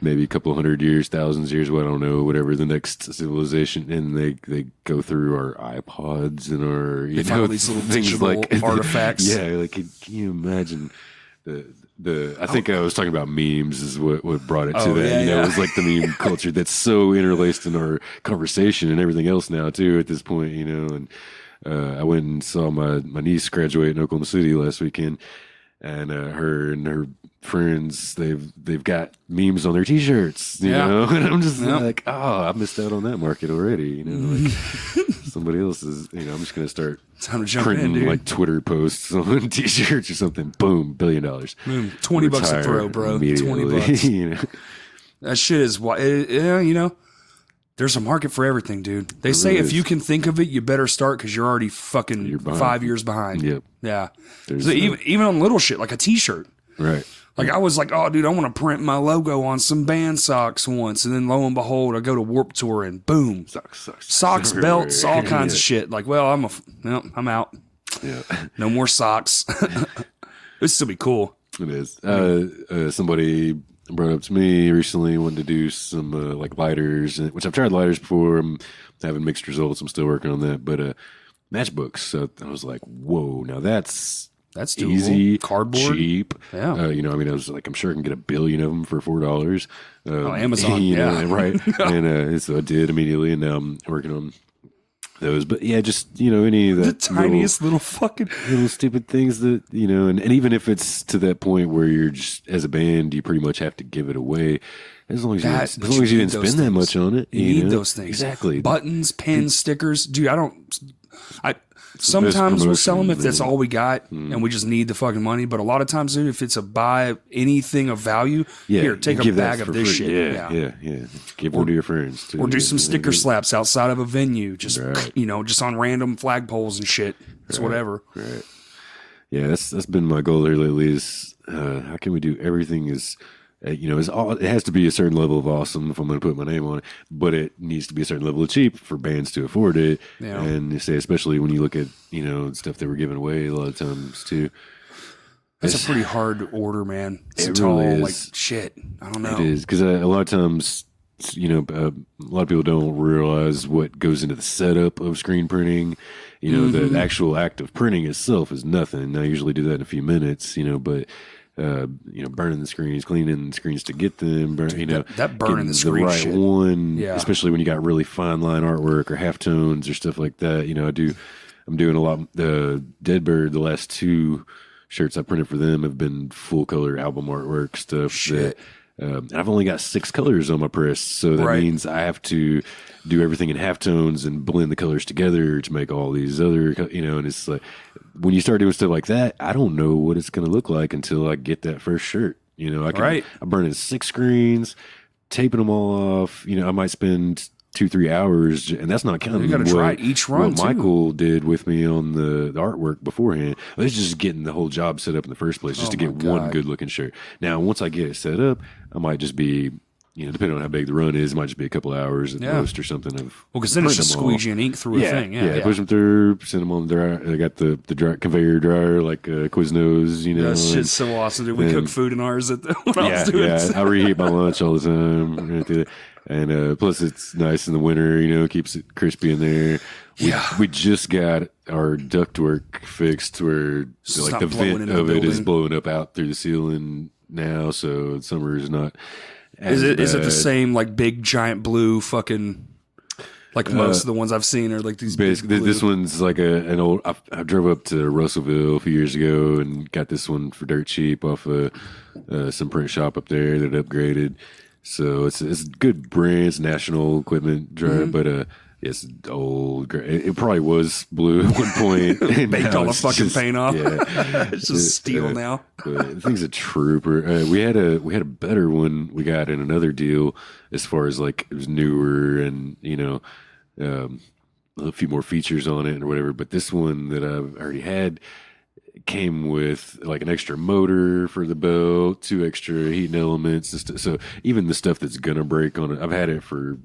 maybe a couple hundred years, thousands of years, well, I don't know, whatever the next civilization, and they go through our iPods and our these little digital artifacts. Yeah, like can you imagine I think I was talking about memes is what brought it to that. It was like the meme culture that's so interlaced in our conversation and everything else now too at this point, and I went and saw my niece graduate in Oklahoma City last weekend, and her and her friends, they've got memes on their t-shirts, you know, and I'm just like, oh, I missed out on that market already, like somebody else is, I'm just gonna start time to jump printing in, dude. like Twitter posts on t-shirts or something. Boom, $1 billion. Boom, $20 a throw, bro. $20. That shit is why, there's a market for everything, dude. They say if you can think of it, you better start because you're already fucking 5 years behind. Yep. Yeah. So even on little shit like a t-shirt. Right. Like, I was like, oh, dude, I want to print my logo on some band socks once. And then lo and behold, I go to Warped Tour and boom. Socks, belts, all kinds of shit. Like, well, I'm out. Yeah. No more socks. It'd still be cool. It is. Somebody brought up to me recently, wanted to do some like lighters, which I've tried lighters before. I'm having mixed results. I'm still working on that. But matchbooks. So I was like, whoa, now that's doable. easy, cardboard, cheap. Yeah. I mean, I was like, I'm sure I can get 1 billion of them for $4. Amazon. Yeah. Right. And so I did immediately, and now I'm working on those. But yeah, just any of that, the tiniest little fucking little stupid things that and even if it's to that point where you're just, as a band, you pretty much have to give it away. As long as you didn't spend that much on it, you need those things. Exactly. Buttons, pins, stickers. Dude, sometimes we'll sell them if that's all we got and we just need the fucking money. But a lot of times, dude, if it's a buy anything of value, here, take a bag of this shit. Yeah. Give one to your friends too. Or do some sticker slaps outside of a venue, just just on random flagpoles and shit. It's whatever. Right. Yeah, that's been my goal here lately. Is how can we do everything it has to be a certain level of awesome if I'm going to put my name on it, but it needs to be a certain level of cheap for bands to afford it. Yeah. And you say, especially when you look at stuff that we're giving away a lot of times too. That's a pretty hard order, man. It's really is. Like shit. I don't know. It is, because a lot of times, a lot of people don't realize what goes into the setup of screen printing. The actual act of printing itself is nothing. I usually do that in a few minutes, but burning the screens, cleaning the screens to get them, that burning the screen right shit. One, especially when you got really fine line artwork or halftones or stuff like that. I'm doing a lot. The Deadbird, the last 2 shirts I printed for them have been full color album artwork stuff. Shit. And I've only got 6 colors on my press, so that means I have to do everything in halftones and blend the colors together to make all these other, and it's like, when you start doing stuff like that, I don't know what it's going to look like until I get that first shirt. I'm burning 6 screens, taping them all off. I might spend 2-3 hours, and that's not counting. You got to try each run. What Michael did with me on the artwork beforehand, it's just getting the whole job set up in the first place, just to get one good looking shirt. Now, once I get it set up, I might just be, depending on how big the run is, it might just be a couple of hours at most or something. Because then it's just squeegeeing ink through a thing. Yeah. Push them through, send them on the dryer. I got the dry, conveyor dryer like Quiznos, That shit's so awesome, dude. We cook food in ours when I was doing it. I reheat my lunch all the time. And plus, it's nice in the winter, keeps it crispy in there. We just got our ductwork fixed where the vent of it is blowing up out through the ceiling now, so summer is not. Is it the same like big giant blue fucking like most of the ones I've seen are like these? Basically, this one's like an old. I drove up to Russellville a few years ago and got this one for dirt cheap off some print shop up there that upgraded. So it's good brands, national equipment dryer, but it's old. It probably was blue at one point. Baked all the fucking paint off. Yeah, it's just steel now. The thing's a trooper. We had a better one we got in another deal as far as like it was newer and a few more features on it or whatever. But this one that I've already had came with like an extra motor for the belt, 2 extra heating elements and stuff. So even the stuff that's gonna break on it, I've had it for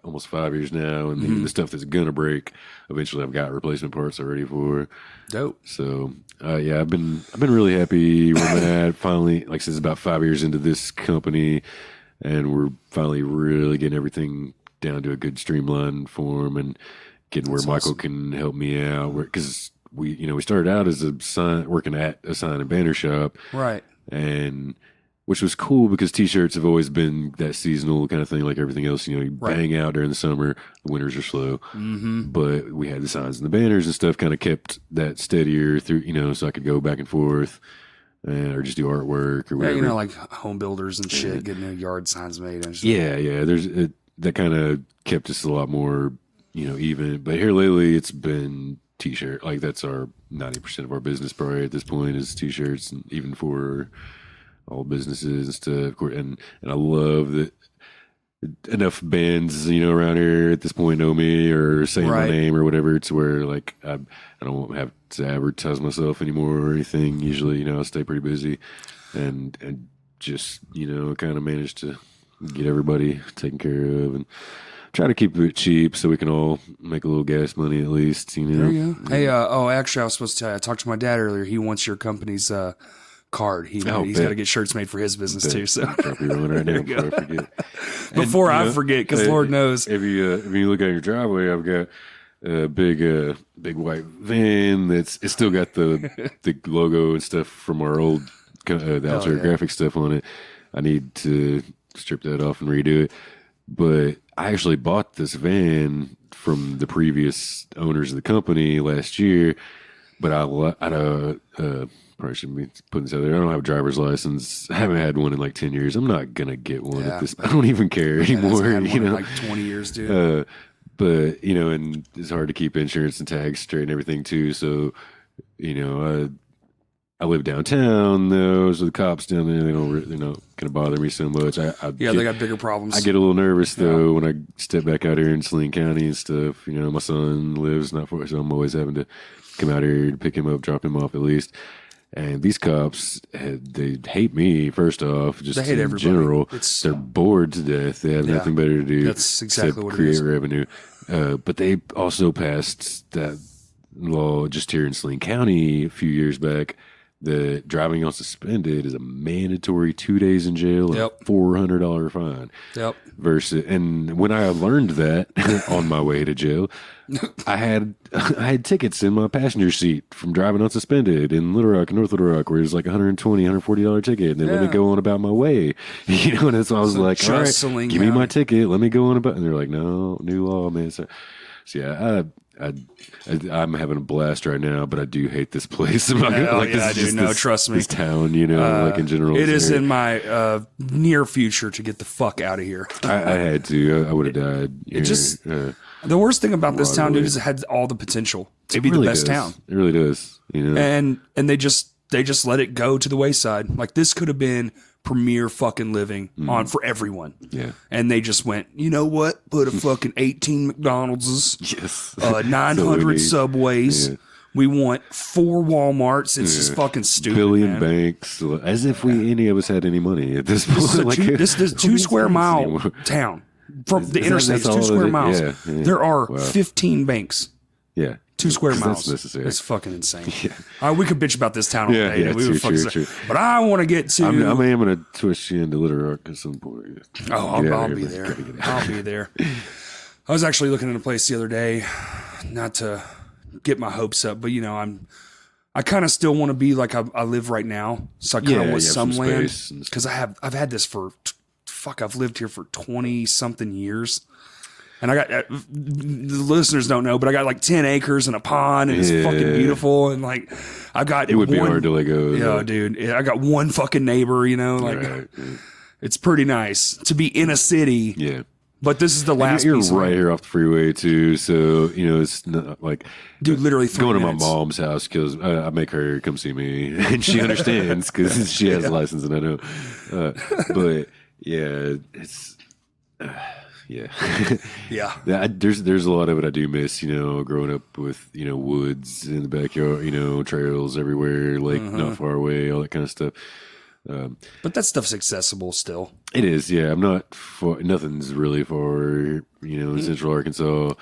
almost 5 years now, and even the stuff that's gonna break, eventually I've got replacement parts already for. Dope. So I've been really happy with that. Finally, like I said, it's about 5 years into this company, and we're finally really getting everything down to a good streamlined form and getting where Michael can help me out. Because we started out as working at a sign and banner shop, right? And which was cool because T-shirts have always been that seasonal kind of thing, like everything else. You bang out during the summer, the winters are slow. But we had the signs and the banners and stuff, kind of kept that steadier through. So I could go back and forth, or just do artwork or whatever. Like home builders and shit, getting their yard signs made. And that kind of kept us a lot more, even. But here lately, it's been T-shirt. Like that's our 90% of our business probably at this point is T-shirts, and even for all businesses and stuff. And I love that enough bands, around here at this point know me or say my name or whatever, to where like I don't have to advertise myself anymore or anything. Usually, I stay pretty busy and just, kind of manage to get everybody taken care of and try to keep it cheap so we can all make a little gas money at least, There you go. Hey, actually, I was supposed to tell you, I talked to my dad earlier. He wants your company's card. He's got to get shirts made for his business too. So drop your one right now before I forget. Before I forget, because Lord knows. If you look at your driveway, I've got a big white van it's still got the logo and stuff from our old the Altair graphic stuff on it. I need to strip that off and redo it. But I actually bought this van from the previous owners of the company last year, but I probably shouldn't be putting this out there. I don't have a driver's license. I haven't had one in like 10 years. I'm not going to get one at this. I don't even care anymore. In like 20 years, dude. But, and it's hard to keep insurance and tags straight and everything too. So, I live downtown though, so the cops down there, they're not going to bother me so much. They got bigger problems. I get a little nervous though when I step back out here in Saline County and stuff. My son lives not far, so I'm always having to come out here to pick him up, drop him off at least. And these cops, they hate me, first off, just they hate in everybody. general. They're bored to death. They have nothing better to do That's exactly except what it create is. revenue. But they also passed that law just here in Saline County a few years back that driving on suspended is a mandatory 2 days in jail and a $400 fine. Yep. And when I learned that on my way to jail, I had tickets in my passenger seat from driving unsuspended in Little Rock, North Little Rock, where it's like $120, $140 ticket, and they let me go on about my way. And so I was like, all right, give me my ticket, let me go on about. And they're like, no, new law, man. So yeah, I'm having a blast right now, but I do hate this place. Trust me. This town, like in general. It is in my near future to get the fuck out of here. I had to. I would have died. The worst thing about this town, dude, is it had all the potential to be the best town. It really does. And they just let it go to the wayside. Like this could have been premier fucking living on for everyone. Yeah. And they just went, you know what? Put a fucking 18 McDonald's, yes, 900 Subways. Yeah. We want 4 Walmarts. It's just fucking stupid. Billion banks, as if any of us had any money at this point. This is a 2 square mile town from the interstate. 2 square miles. Yeah. There are 15 banks. Yeah. 2 square miles. That's necessary. It's fucking insane. We could bitch about this town all day. True. But I want to get to. I am going to twist you into Little Rock at some point. I'll be there. I'll be there. I was actually looking at a place the other day, not to get my hopes up, but I kind of still want to be like I live right now. So I kind of want some land because I've had this for I've lived here for 20 something years. And I got, the listeners don't know, but I got like 10 acres and a pond and it's fucking beautiful. And like, I got it would be hard to let go. Yeah, dude. I got one fucking neighbor, it's pretty nice to be in a city. Yeah. But this is the last You're piece right here off the freeway too. So, it's not like, dude, literally 3 going minutes. to my mom's house because I make her come see me and she understands because she has a license and I know. But yeah, it's, yeah. There's a lot of it I do miss, growing up with, woods in the backyard, trails everywhere, lake not far away, all that kind of stuff. But that stuff's accessible still. It is, yeah. I'm not for nothing's really for, in Central Arkansas.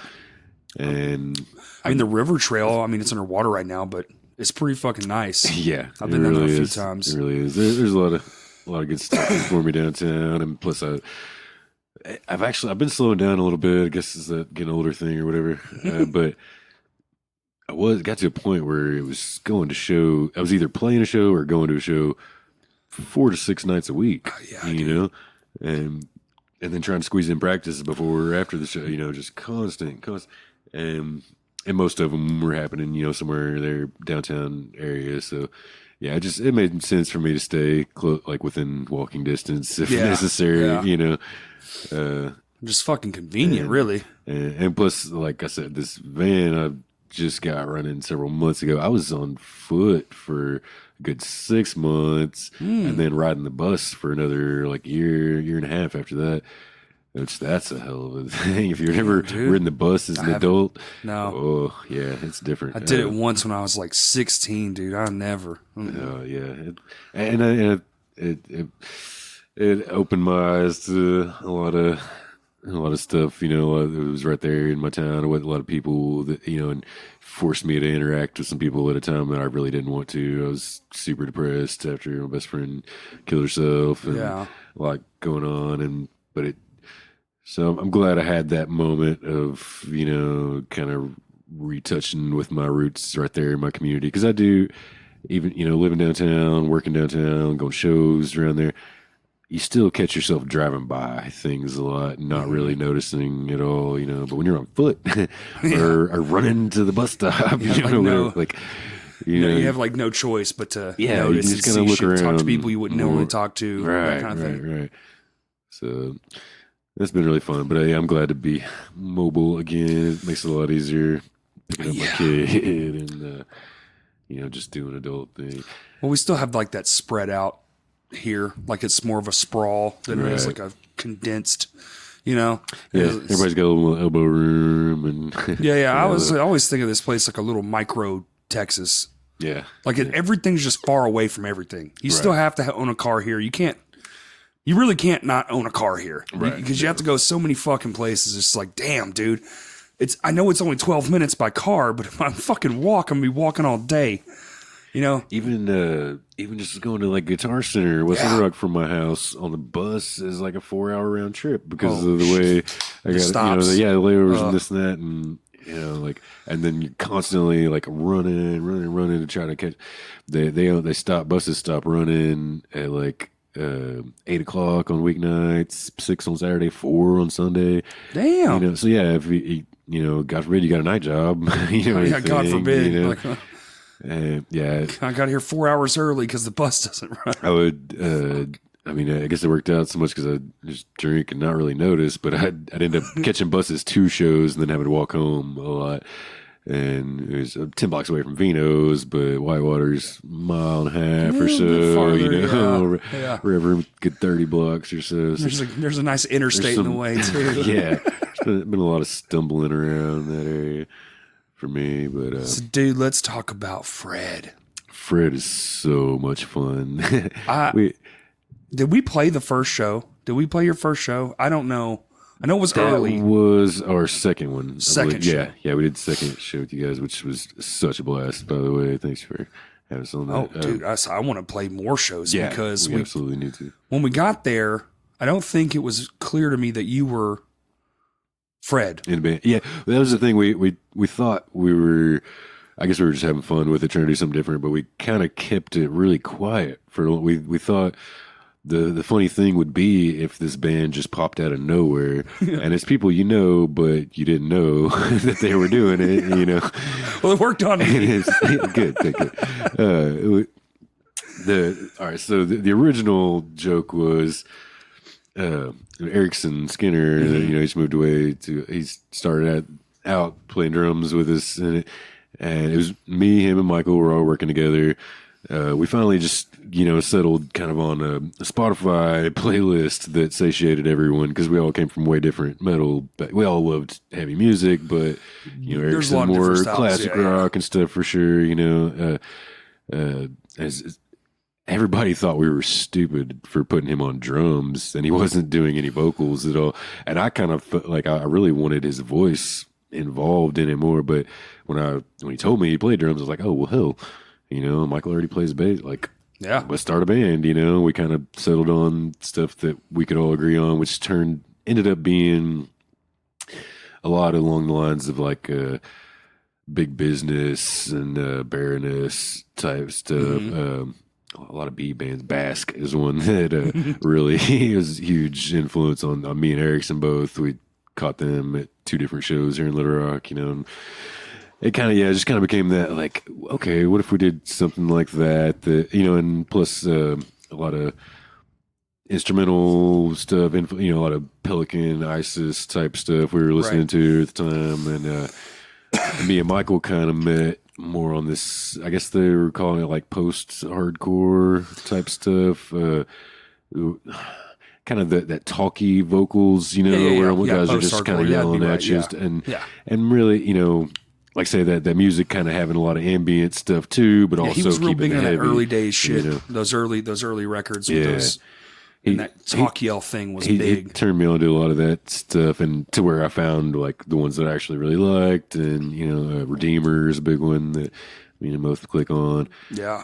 And I mean, the river trail, it's underwater right now, but it's pretty fucking nice. Yeah. I've been down there a few times. It really is. There's a lot of good stuff for me downtown. And plus I've been slowing down a little bit. I guess it's that getting older thing or whatever. But I got to a point where it was going to show. I was either playing a show or going to a show 4 to 6 nights a week. And then trying to squeeze in practice before or after the show. Just constant. And most of them were happening, somewhere in their downtown area. So. Yeah, it made sense for me to stay within walking distance if necessary. Just fucking convenient, really. And plus, like I said, this van I just got running several months ago. I was on foot for a good 6 months, and then riding the bus for another year and a half after that. That's a hell of a thing. If you've never ridden the bus as an adult, no. Oh yeah, it's different. I did it once when I was like 16, dude. I never. Oh yeah, it opened my eyes to a lot of stuff. It was right there in my town with a lot of people that and forced me to interact with some people at a time that I really didn't want to. I was super depressed after my best friend killed herself, and a lot going on, So I'm glad I had that moment of, kind of retouching with my roots right there in my community. Because I do, even, living downtown, working downtown, going shows around there, you still catch yourself driving by things a lot, not really noticing at all, But when you're on foot or running to the bus stop, you have like no choice but to you notice just kind of look around, talk to people you wouldn't normally talk to, right, that kind of thing. Right. So that's been really fun, but I'm glad to be mobile again. It makes it a lot easier picking up my kid and just doing adult thing. Well, we still have like that spread out here, like it's more of a sprawl than it is like a condensed. Everybody's got a little elbow room and I always think of this place like a little micro Texas. Yeah, like everything's just far away from everything. You still have to own a car here. You really can't not own a car here, because you have to go so many fucking places. It's like, damn, dude. I know it's only 12 minutes by car, but if I'm fucking I'm gonna be walking all day. Even just going to like Guitar Center, West Little Rock from my house on the bus is like a 4-hour round trip because of the way I got stops. the layovers and this and that, and and then you're constantly like running to try to catch. Buses stop running at like 8:00 on weeknights, 6 on Saturday, 4 on Sunday. Damn. So yeah, if you God forbid you got a night job, God forbid. I got here 4 hours early because the bus doesn't run. I would. I guess it worked out so much because I just drink and not really notice, but I'd end up catching buses 2 shows and then having to walk home a lot. And it was 10 blocks away from Vino's, but Whitewater's a mile and a half or so, farther, River, good 30 blocks or so. There's a nice interstate in the way too. There's been a lot of stumbling around that area for me. But so dude, let's talk about Fred. Fred is so much fun. Did we play the first show? Did we play your first show? I don't know. I know it was early. That was our second one. Second show. Yeah, we did the second show with you guys, which was such a blast, by the way. Thanks for having us on that. Oh, dude, I want to play more shows because we absolutely need to. When we got there, I don't think it was clear to me that you were Fred. In a band. Yeah, that was the thing. We thought we were, I guess we were just having fun with it, trying to do something different, but we kind of kept it really quiet for we thought the funny thing would be if this band just popped out of nowhere, and it's people but you didn't know that they were doing it. Well, it worked on me. Good. All right. So the original joke was Erickson Skinner. He just moved away he started out playing drums with us, and it was me, him, and Michael were all working together. We finally just, settled kind of on a Spotify playlist that satiated everyone because we all came from way different metal. But we all loved heavy music, but there's Erickson more classic rock and stuff for sure. As everybody thought we were stupid for putting him on drums, and he wasn't doing any vocals at all. And I kind of felt like I really wanted his voice involved in it more. But when he told me he played drums, I was like, oh well, hell. Michael already plays bass. Like, let's start a band. We kind of settled on stuff that we could all agree on, which ended up being a lot along the lines of like big business and Baroness type stuff. A lot of B bands. Basque is one that really was a huge influence on me and Erickson both. We caught them at 2 different shows here in Little Rock. And it kind of, just kind of became that, like, okay, what if we did something like that, and plus a lot of instrumental stuff, a lot of Pelican, ISIS type stuff we were listening to at the time. And me and Michael kind of met more on this, I guess they were calling it like post-hardcore type stuff. God, kind of that talky vocals, where guys are just kind of yelling at you, and really, like say that music kind of having a lot of ambient stuff too, but also he was real big in that early days shit. Those early records with those. And that talk yell thing was big. He turned me on to a lot of that stuff, and to where I found like the ones that I actually really liked, and Redeemer is a big one that most click on. Yeah.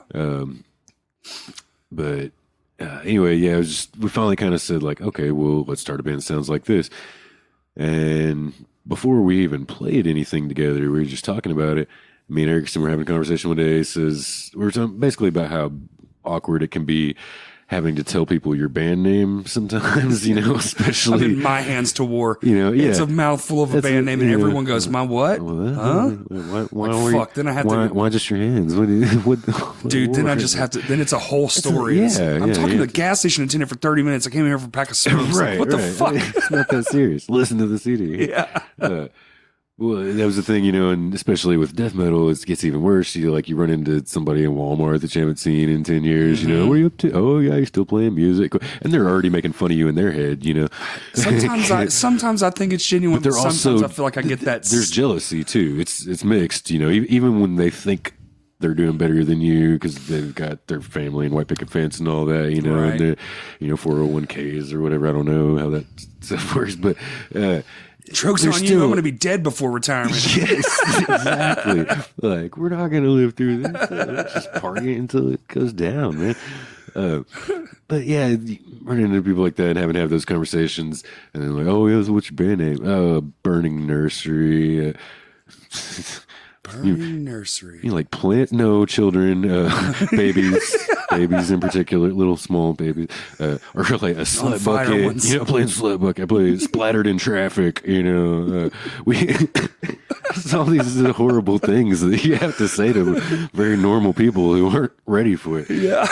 But anyway, it was just, we finally kind of said like, okay, well, let's start a band that sounds like this. And before we even played anything together, we were just talking about it. Me and Erickson were having a conversation one day. Says we were talking basically about how awkward it can be having to tell people your band name sometimes, especially. I'm in my hands to war. It's a mouthful of a band name, and everyone goes, "My what? Huh? Fuck." Then I have to. Why just your hands? Dude, then I just have to. Then it's a whole story. I'm talking to the gas station attendant for 30 minutes. I came here for a pack of smokes. Right, what the fuck? It's not that serious. Listen to the CD. Yeah. Well, that was the thing, and especially with death metal, it gets even worse. You run into somebody in Walmart that you haven't seen in 10 years. What are you up to? Oh, yeah, you're still playing music, and they're already making fun of you in their head. Sometimes I think it's genuine, but sometimes I feel like I get that. There's jealousy too. It's mixed. Even when they think they're doing better than you because they've got their family and white picket fence and all that. Right. And the 401ks or whatever. I don't know how that stuff works, but. Joke's on you. I'm going to be dead before retirement. Yes, exactly. Like, we're not going to live through this. Let's just party until it goes down, man. But yeah, running into people like that and having to have those conversations, and then like, oh, yeah, what's your band name? Burning Nursery. Burning Nursery. Like plant, no children, babies in particular, little small babies, or like a slut bucket. Playing slut bucket. I play splattered in traffic. It's all these horrible things that you have to say to very normal people who aren't ready for it. Yeah.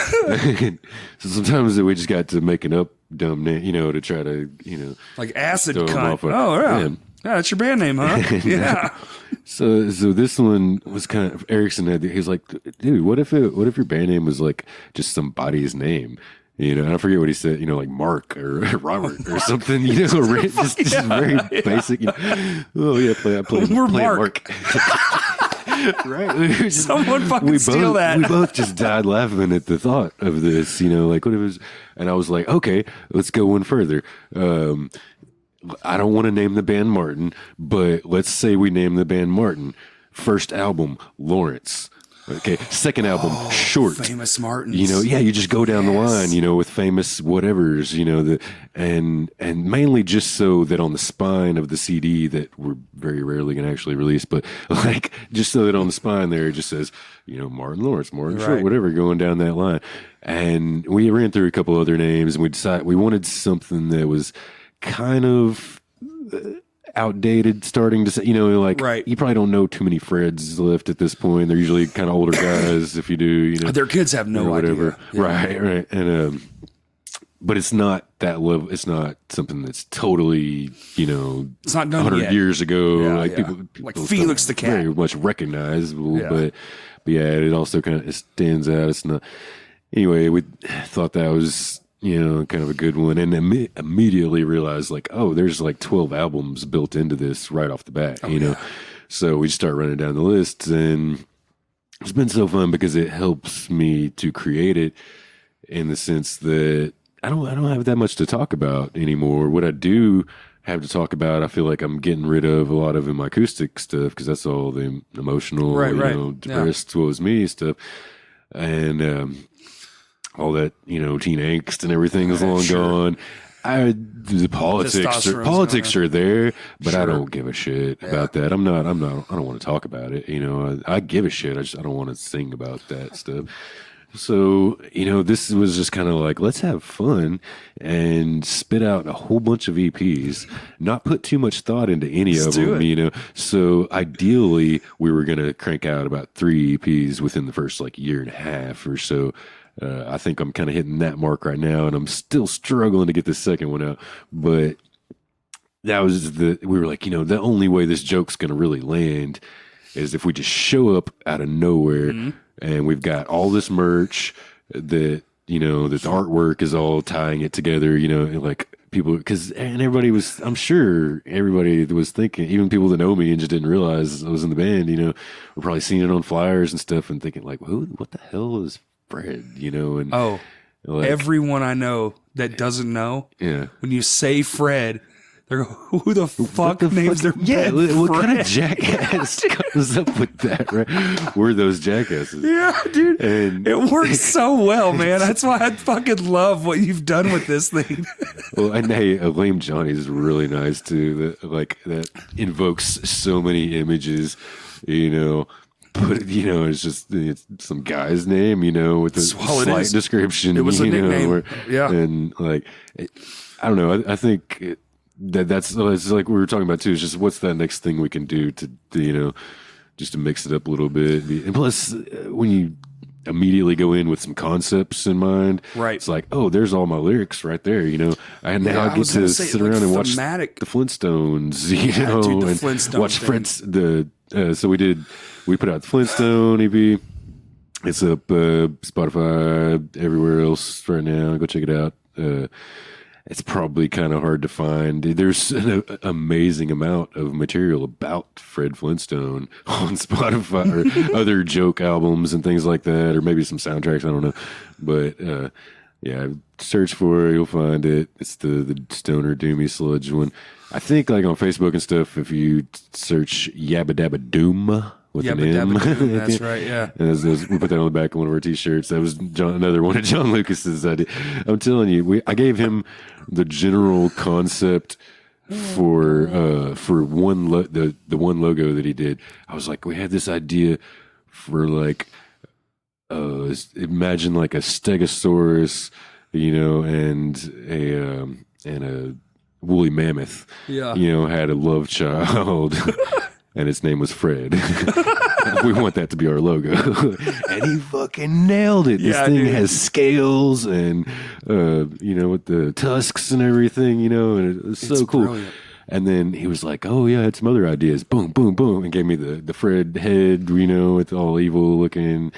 So sometimes we just got to making up dumb name, to try to, like acid cunt. Oh yeah. Yeah, that's your band name, huh? Yeah. So this one was kind of Erickson he's like, dude, what if your band name was like just somebody's name? I forget what he said, like Mark or Robert or something, just very basic. Oh yeah, I play Mark. Right? Someone fucking steal that. We both just died laughing at the thought of this, like what it was. And I was like, okay, let's go one further. I don't want to name the band Martin, but let's say we name the band Martin. First album, Lawrence. Okay, second album, Short. Famous Martins. You just go down the line, with famous whatevers, and mainly just so that on the spine of the CD that we're very rarely going to actually release, but like just so that on the spine there it just says, Martin Lawrence, Martin Short, whatever, going down that line. And we ran through a couple other names, and we decided we wanted something that was kind of outdated, starting to say, right. You probably don't know too many Freds left at this point. They're usually kind of older guys. If you do, their kids have no idea. Yeah. Right. And but it's not that level. It's not something that's totally, it's not done 100 yet. years ago. Yeah, like people like Felix the Cat, very much recognizable. Yeah. But it also kind of stands out. It's not. Anyway, we thought that was. Kind of a good one, and immediately realized like, oh, there's like 12 albums built into this right off the bat, So we start running down the list, and it's been so fun because it helps me to create it in the sense that I don't have that much to talk about anymore. What I do have to talk about, I feel like I'm getting rid of a lot of my acoustic stuff because that's all the emotional, depressed, what was me stuff, and all that, teen angst and everything is long gone. The politics are there, but I don't give a shit about that. I don't want to talk about it. I give a shit. I don't want to sing about that stuff. So, this was just kind of like, let's have fun and spit out a whole bunch of EPs, not put too much thought into any of them, So ideally we were going to crank out about 3 EPs within the first like year and a half or so. I think I'm kind of hitting that mark right now, and I'm still struggling to get the second one out. But that was we were like, the only way this joke's going to really land is if we just show up out of nowhere, and we've got all this merch that you know, that the artwork is all tying it together, you know, like people, and everybody was, I'm sure everybody was thinking, even people that know me and just didn't realize I was in the band, you know, were probably seeing it on flyers and stuff and thinking like, what the hell is Fred, you know? And like, everyone I know that doesn't know, when you say Fred, they're go, who the fuck names their band what Fred? kind of jackass comes up with that, right? We're those jackasses. Yeah, dude. And it works so well, man. That's why I fucking love what you've done with this thing. Well, and hey, Lame Johnny is really nice too. That invokes so many images, you know. But you know, it's some guy's name, you know, with a slight description. It was a nickname, and like, I don't know. I think that's like we were talking about too. It's just what's that next thing we can do to you know, just to mix it up a little bit. And plus, when you immediately go in with some concepts in mind, right? It's like, oh, there's all my lyrics right there, you know. And now I get to sit around and watch the Flintstones, you know, dude, the and Flintstone watch Fred's so we put out the Flintstone EP. It's up Spotify, everywhere else right now. Go check it out. It's probably kind of hard to find. There's an amazing amount of material about Fred Flintstone on Spotify or other joke albums and things like that, or maybe some soundtracks. I don't know. But yeah, search for it. You'll find it. It's the stoner doomy sludge one. I think like on Facebook and stuff, if you search Yabba Dabba Doom with an M. That's right, yeah. And we put that on the back of one of our T-shirts. That was another one of John Lucas's idea. I'm telling you, I gave him the general concept for one the one logo that he did. I was like, we had this idea for like imagine like a Stegosaurus, you know, and a woolly mammoth, you know, had a love child. And his name was Fred. We want that to be our logo. And he fucking nailed it. This thing has scales and, you know, with the tusks and everything, you know, and it was so cool. Brilliant. And then he was like, oh, yeah, I had some other ideas. Boom, boom, boom. And gave me the Fred head, you know, with all evil looking.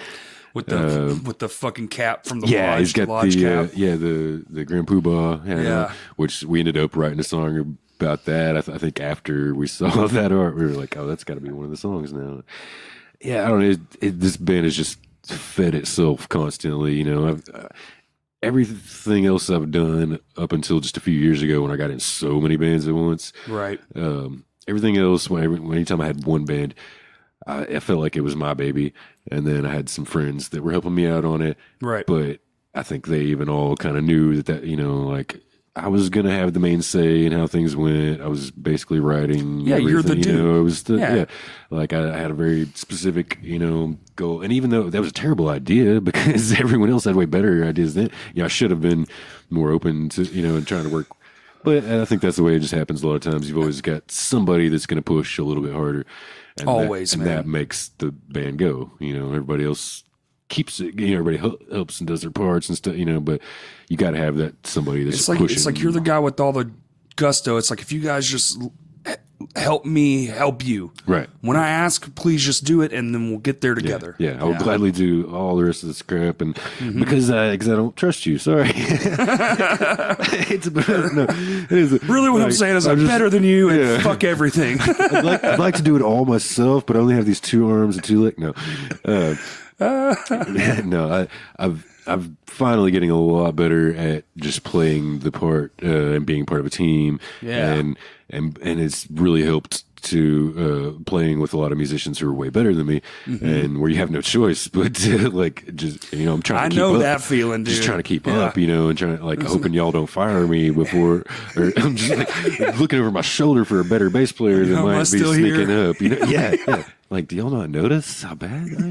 With the fucking cap from the lodge. He's got the cap. The Grand Poobah. Which we ended up writing a song about that. I think after we saw that art, we were like, oh, that's got to be one of the songs now. Yeah, I don't know. This band has just fed itself constantly. You know, everything else I've done up until just a few years ago when I got in so many bands at once. Right. Everything else, anytime I had one band, I felt like it was my baby. And then I had some friends that were helping me out on it. Right. But I think they even all kind of knew that, you know, like, I was going to have the main say in how things went. I was basically writing. Yeah, you're the dude. You know, it was like I had a very specific, you know, goal. And even though that was a terrible idea because everyone else had way better ideas than, you know, I should have been more open to, you know, and trying to work. But I think that's the way it just happens a lot of times. You've always got somebody that's going to push a little bit harder. And that makes the band go. You know, everybody else keeps it, you know, everybody helps and does their parts and stuff, you know, but you got to have that somebody that's pushing. It's like you're the guy with all the gusto. It's like, if you guys just help me help you. Right. When I ask, please just do it, and then we'll get there together. Yeah, I will gladly do all the rest of the crap, and because I don't trust you. Sorry. It is really what I'm saying is I'm better than you, and fuck everything. I'd like to do it all myself, but I only have these 2 arms and 2 legs. No. No, I'm finally getting a lot better at just playing the part and being part of a team. Yeah. And it's really helped to playing with a lot of musicians who are way better than me, and where you have no choice but to, like, just, you know, I'm trying to keep up. I know that feeling, dude. Just trying to keep up, you know, and trying, like, hoping y'all don't fire me before, or I'm just like looking over my shoulder for a better bass player that might be sneaking up. You know? Yeah. Like, do y'all not notice how bad I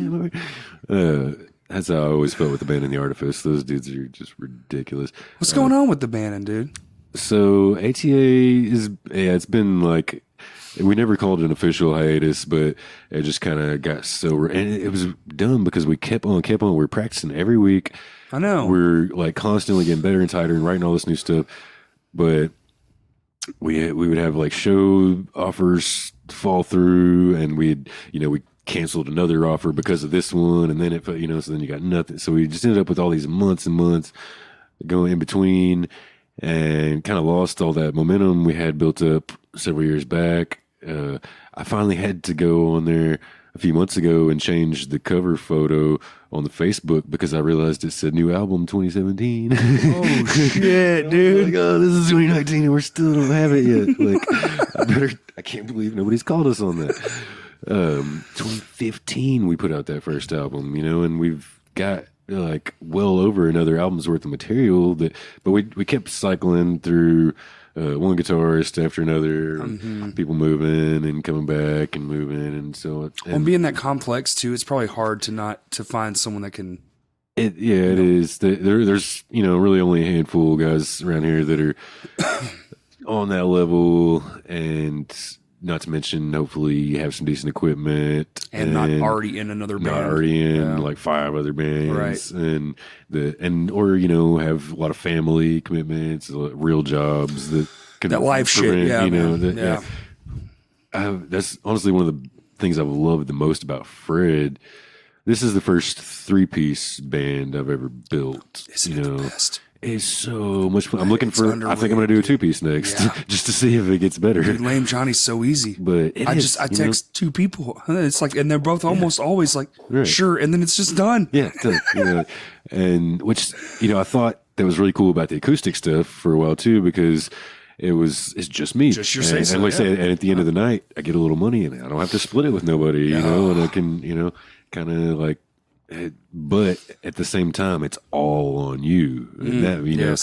am? That's how I always felt with Abandon the Artifice. Those dudes are just ridiculous. What's going on with the band, dude? So ATA it's been like, we never called it an official hiatus, but it just kind of got so, and it was dumb because we kept on. We were practicing every week. I know. We're like constantly getting better and tighter and writing all this new stuff, but we would have like show offers fall through, and we canceled another offer because of this one, and then it, you know, so then you got nothing. So we just ended up with all these months and months going in between, and kind of lost all that momentum we had built up several years back. I finally had to go on there a few months ago and change the cover photo on the Facebook because I realized it said new album 2017. Oh shit, dude! Like, oh, this is 2019 and we still don't have it yet. Like, I can't believe nobody's called us on that. 2015 we put out that first album, you know, and we've got like well over another album's worth of material but we kept cycling through one guitarist after another, people moving and coming back and moving, and so. And being that complex too, it's probably hard to find someone that can. It is. There's you know really only a handful of guys around here that are on that level, and not to mention, hopefully, you have some decent equipment and not already in another band, not already in like 5 other bands, right? And or you know have a lot of family commitments, real jobs that life shit, you know, that's honestly one of the things I've loved the most about Fred. This is the first 3-piece band I've ever built. Isn't it the best? It's so much fun. I'm looking for. I think I'm going to do a 2-piece next, just to see if it gets better. Dude, Lame Johnny's so easy. But I text 2 people. It's like, and they're both almost always like, sure, and then it's just done. Yeah, it's done. You know, and which you know, I thought that was really cool about the acoustic stuff for a while too, because it's just me, just your and, say-so, and like I say, and at the end of the night, I get a little money, and I don't have to split it with nobody, you know, and I can, you know, kind of like. But at the same time, it's all on you. And that, you know,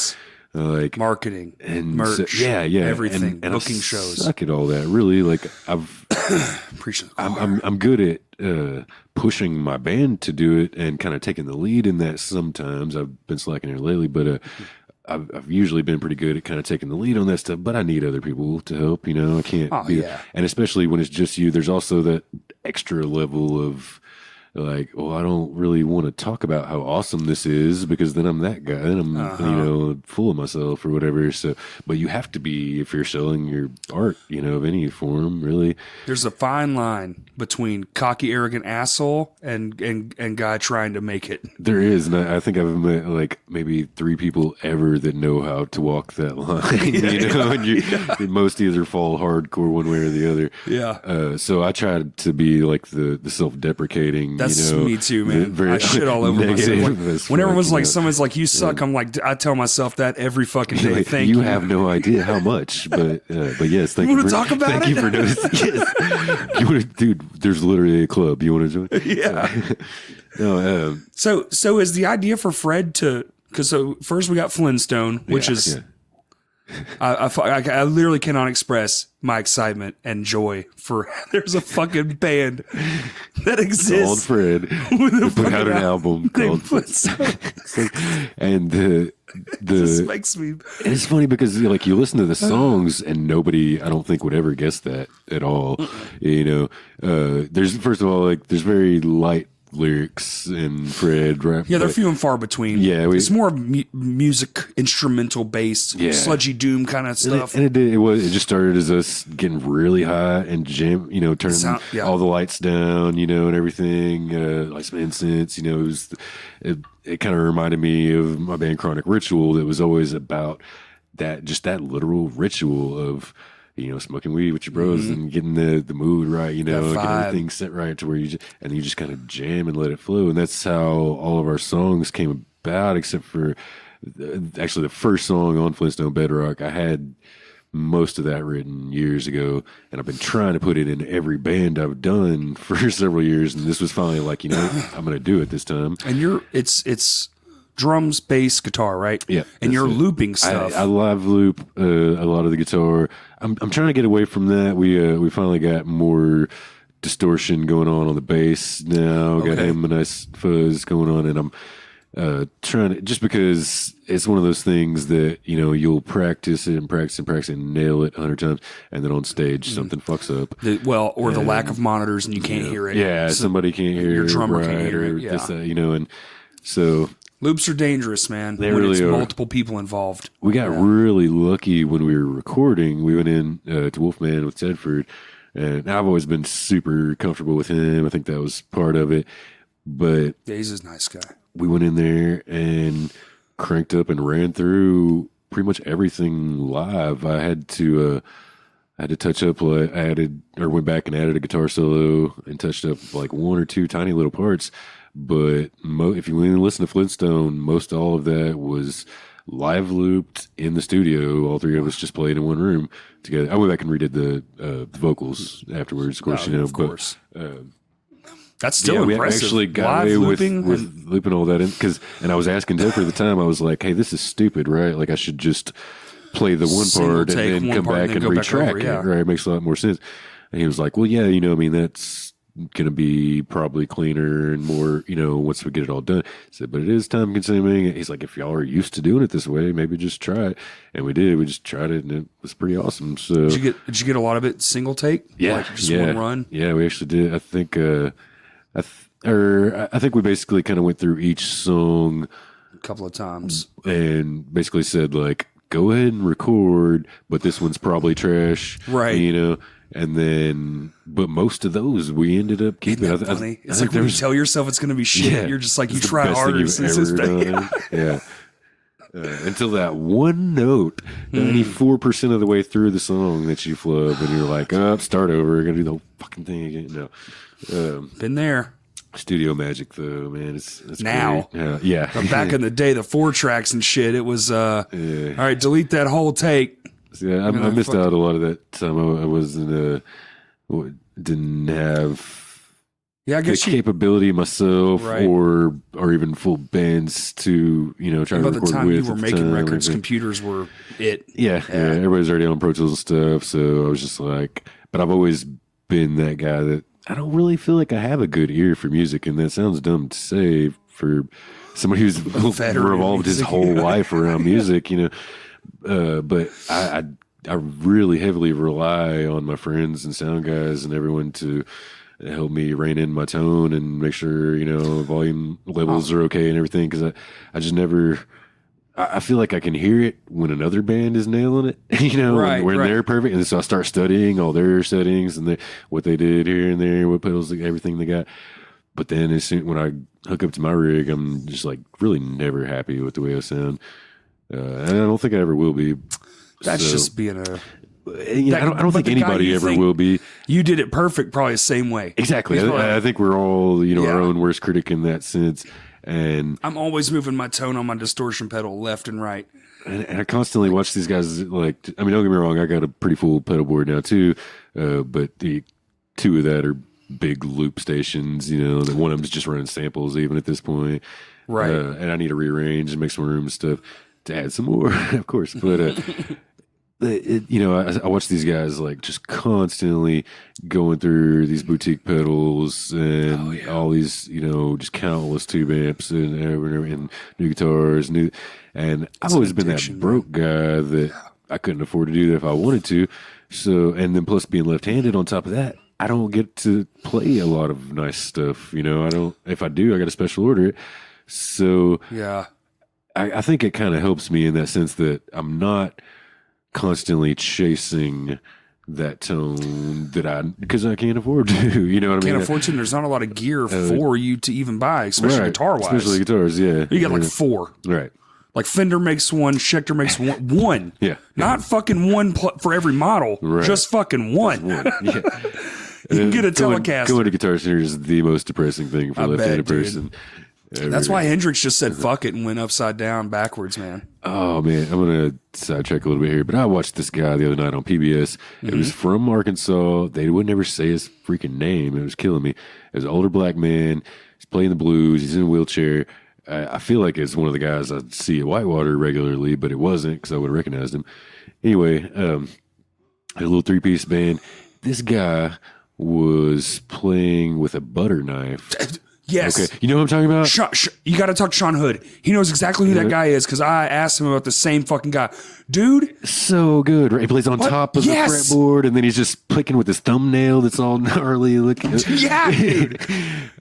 like marketing and merch, so, everything, and booking I shows. Suck at all that, really. Like I'm good at pushing my band to do it and kind of taking the lead in that. Sometimes I've been slacking here lately, but I've usually been pretty good at kind of taking the lead on that stuff. But I need other people to help. You know, I can't. And especially when it's just you, there's also that extra level of. Like, well, I don't really want to talk about how awesome this is because then I'm that guy and I'm, you know, full of myself or whatever. So, but you have to be if you're selling your art, you know, of any form, really. There's a fine line between cocky, arrogant asshole and guy trying to make it. There is, and I think I've met like maybe 3 people ever that know how to walk that line. You know, and most either fall hardcore one way or the other. Yeah. So I tried to be like the self-deprecating. That's you know, me too, man. I shit all over myself. Like, when everyone's like, someone's like, you suck. I'm like, I tell myself that every fucking day. Like, thank you. You have no idea how much, but yes, thank you. Want to talk about thank it? you for noticing. Yes. You want to, dude? There's literally a club. You want to join? Yeah. No. So is the idea for Fred to? Because first we got Flintstone, which is. Yeah. I literally cannot express my excitement and joy for there's a fucking band that exists called Fred. They put out an album called and this makes me. It's funny because like you listen to the songs and nobody I don't think would ever guess that at all. You know, there's first of all like there's very light lyrics and Fred rap. Yeah, they're few and far between. Yeah, it's more music, instrumental based, sludgy doom kind of stuff. And it just started as us getting really high and jam, you know, turning all the lights down, you know, and everything, like some incense, you know. It kind of reminded me of my band Chronic Ritual. That was always about that literal ritual of. You know, smoking weed with your bros and getting the mood right, you know, getting everything set right to where you just kind of jam and let it flow. And that's how all of our songs came about, except for actually the first song on Flintstone Bedrock. I had most of that written years ago, and I've been trying to put it in every band I've done for several years. And this was finally like, you know, I'm going to do it this time. And it's drums, bass, guitar, right? Yeah. And you're looping stuff. I live loop a lot of the guitar. I'm trying to get away from that. We finally got more distortion going on the bass now. Got him a nice fuzz going on, and I'm trying to, just because it's one of those things that, you know, you'll practice it and practice and practice and nail it 100 times, and then on stage something fucks up. The lack of monitors and you can't hear it. Yeah, so somebody can't hear it. Your drummer can't hear it. Yeah. You know, and so. Loops are dangerous, man. They really are. Multiple people involved. We got really lucky when we were recording. We went in to Wolfman with Tedford And I've always been super comfortable with him. I think that was part of it. But yeah, he's a nice guy. We went in there and cranked up and ran through pretty much everything live. I had to touch up, went back and added a guitar solo and touched up like one or two tiny little parts. But if you listen to Flintstone, most all of that was live looped in the studio. All three of us just played in one room together. I went back and redid the vocals afterwards, of course. Of course. That's still impressive. We actually got away with looping all that in and I was asking Ted for the time. I was like, "Hey, this is stupid, right? Like I should just play the one part and then come back and retrack it, right? It makes a lot more sense." And he was like, "Well, yeah, that's going to be probably cleaner and more, once we get it all done." I said, "But it is time consuming." He's like, "If y'all are used to doing it this way, maybe just try it." And we did. We just tried it, and it was pretty awesome. So did you get a lot of it single take? Yeah, like just one run. Yeah, we actually did. I think. I think we basically kind of went through each song a couple of times and basically said like, "Go ahead and record, but this one's probably trash," right? And then, but most of those we ended up keeping. Isn't that funny? It's like when you tell yourself it's going to be shit, you're just like, you try harder since it's been. Yeah. Until that one note, 94% of the way through the song that you flub, and you're like, start over. We're going to do the whole fucking thing again. No. Been there. Studio magic, though, man. It's now. Yeah. But back in the day, the 4-tracks and shit, it was, all right, delete that whole take. Yeah, I missed out a lot of that time. I wasn't, didn't have the capability myself or even full bands to, try to record with. By the time you were making records, computers were it. Yeah, everybody's already on Pro Tools and stuff, so I was just like, but I've always been that guy that I don't really feel like I have a good ear for music, and that sounds dumb to say for somebody who's revolved his whole life around music, but I really heavily rely on my friends and sound guys and everyone to help me rein in my tone and make sure, volume levels are okay and everything. Cause I just never, I feel like I can hear it when another band is nailing it, when they're perfect. And so I start studying all their settings and what they did here and there, what pedals, everything they got. But then when I hook up to my rig, I'm just like really never happy with the way I sound. And I don't think I ever will be. That's just being a. I don't think anybody ever will be. You did it perfect, probably the same way. Exactly. I think we're all, our own worst critic in that sense. And I'm always moving my tone on my distortion pedal left and right. And I constantly watch these guys. Don't get me wrong, I got a pretty full pedal board now too. But the two of that are big loop stations. That one of them is just running samples even at this point. Right. And I need to rearrange and make some room and stuff to add some more, of course. But I watch these guys like just constantly going through these boutique pedals and all these, just countless tube amps and new guitars, and I've always been that broke guy that I couldn't afford to do that if I wanted to. So, and then plus being left-handed on top of that, I don't get to play a lot of nice stuff. I don't. If I do, I got to special order it. So yeah. I think it kind of helps me in that sense that I'm not constantly chasing that tone because I can't afford to, you know what I mean? Can't afford to, and there's not a lot of gear for you to even buy, especially guitar-wise. Especially guitars, yeah. You got like 4. Right. Like Fender makes one, Schecter makes one. Yeah. Not fucking one for every model, just fucking one. Yeah. You can get a Telecaster. Going to Guitar Center is the most depressing thing for a left-handed person. That's why Hendrix just said fuck it and went upside down backwards, man. Oh, man. I'm going to sidetrack a little bit here, but I watched this guy the other night on PBS. It was from Arkansas. They would never say his freaking name. It was killing me. It was an older black man. He's playing the blues. He's in a wheelchair. I feel like it's one of the guys I see at Whitewater regularly, but it wasn't because I would have recognized him. Anyway, a little 3-piece band. This guy was playing with a butter knife. Yes. Okay. You know what I'm talking about? You got to talk to Sean Hood. He knows exactly who that guy is because I asked him about the same fucking guy. Dude. So good, right? He plays on top of the fretboard and then he's just picking with his thumbnail that's all gnarly looking. Yeah, dude.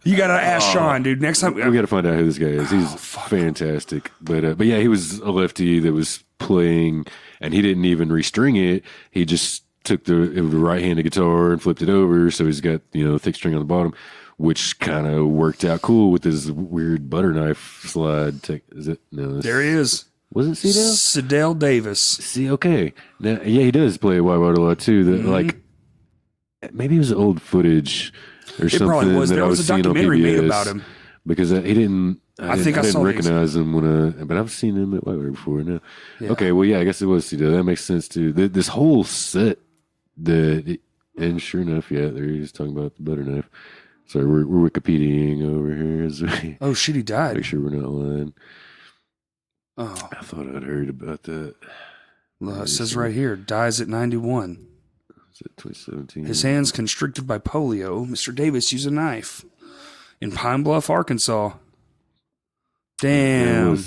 You got to ask Sean, dude. Next time. We got to find out who this guy is. He's fantastic. But yeah, he was a lefty that was playing and he didn't even restring it. He just took the right-handed guitar and flipped it over, so he's got thick string on the bottom, which kind of worked out cool with his weird butter knife slide. Is it? No. There he is. Was it Cedale? Cedale Davis. See, okay. Now, yeah, he does play whiteboard a lot too. That like maybe it was old footage or something. Probably was. That There I was a seeing on documentary PBS made about him. because he didn't. I didn't recognize him but I've seen him at Whiteboard before. No. Yeah. Okay, well, yeah, I guess it was Cedale. That makes sense too. This whole set, and sure enough, yeah, there he is talking about the butter knife. Sorry, we're Wikipediaing over here. As we oh shit, he died. Make sure we're not lying. Oh, I thought I'd heard about that. It says right here, dies at 91. Is it 2017? His hands constricted by polio. Mr. Davis used a knife in Pine Bluff, Arkansas. Damn.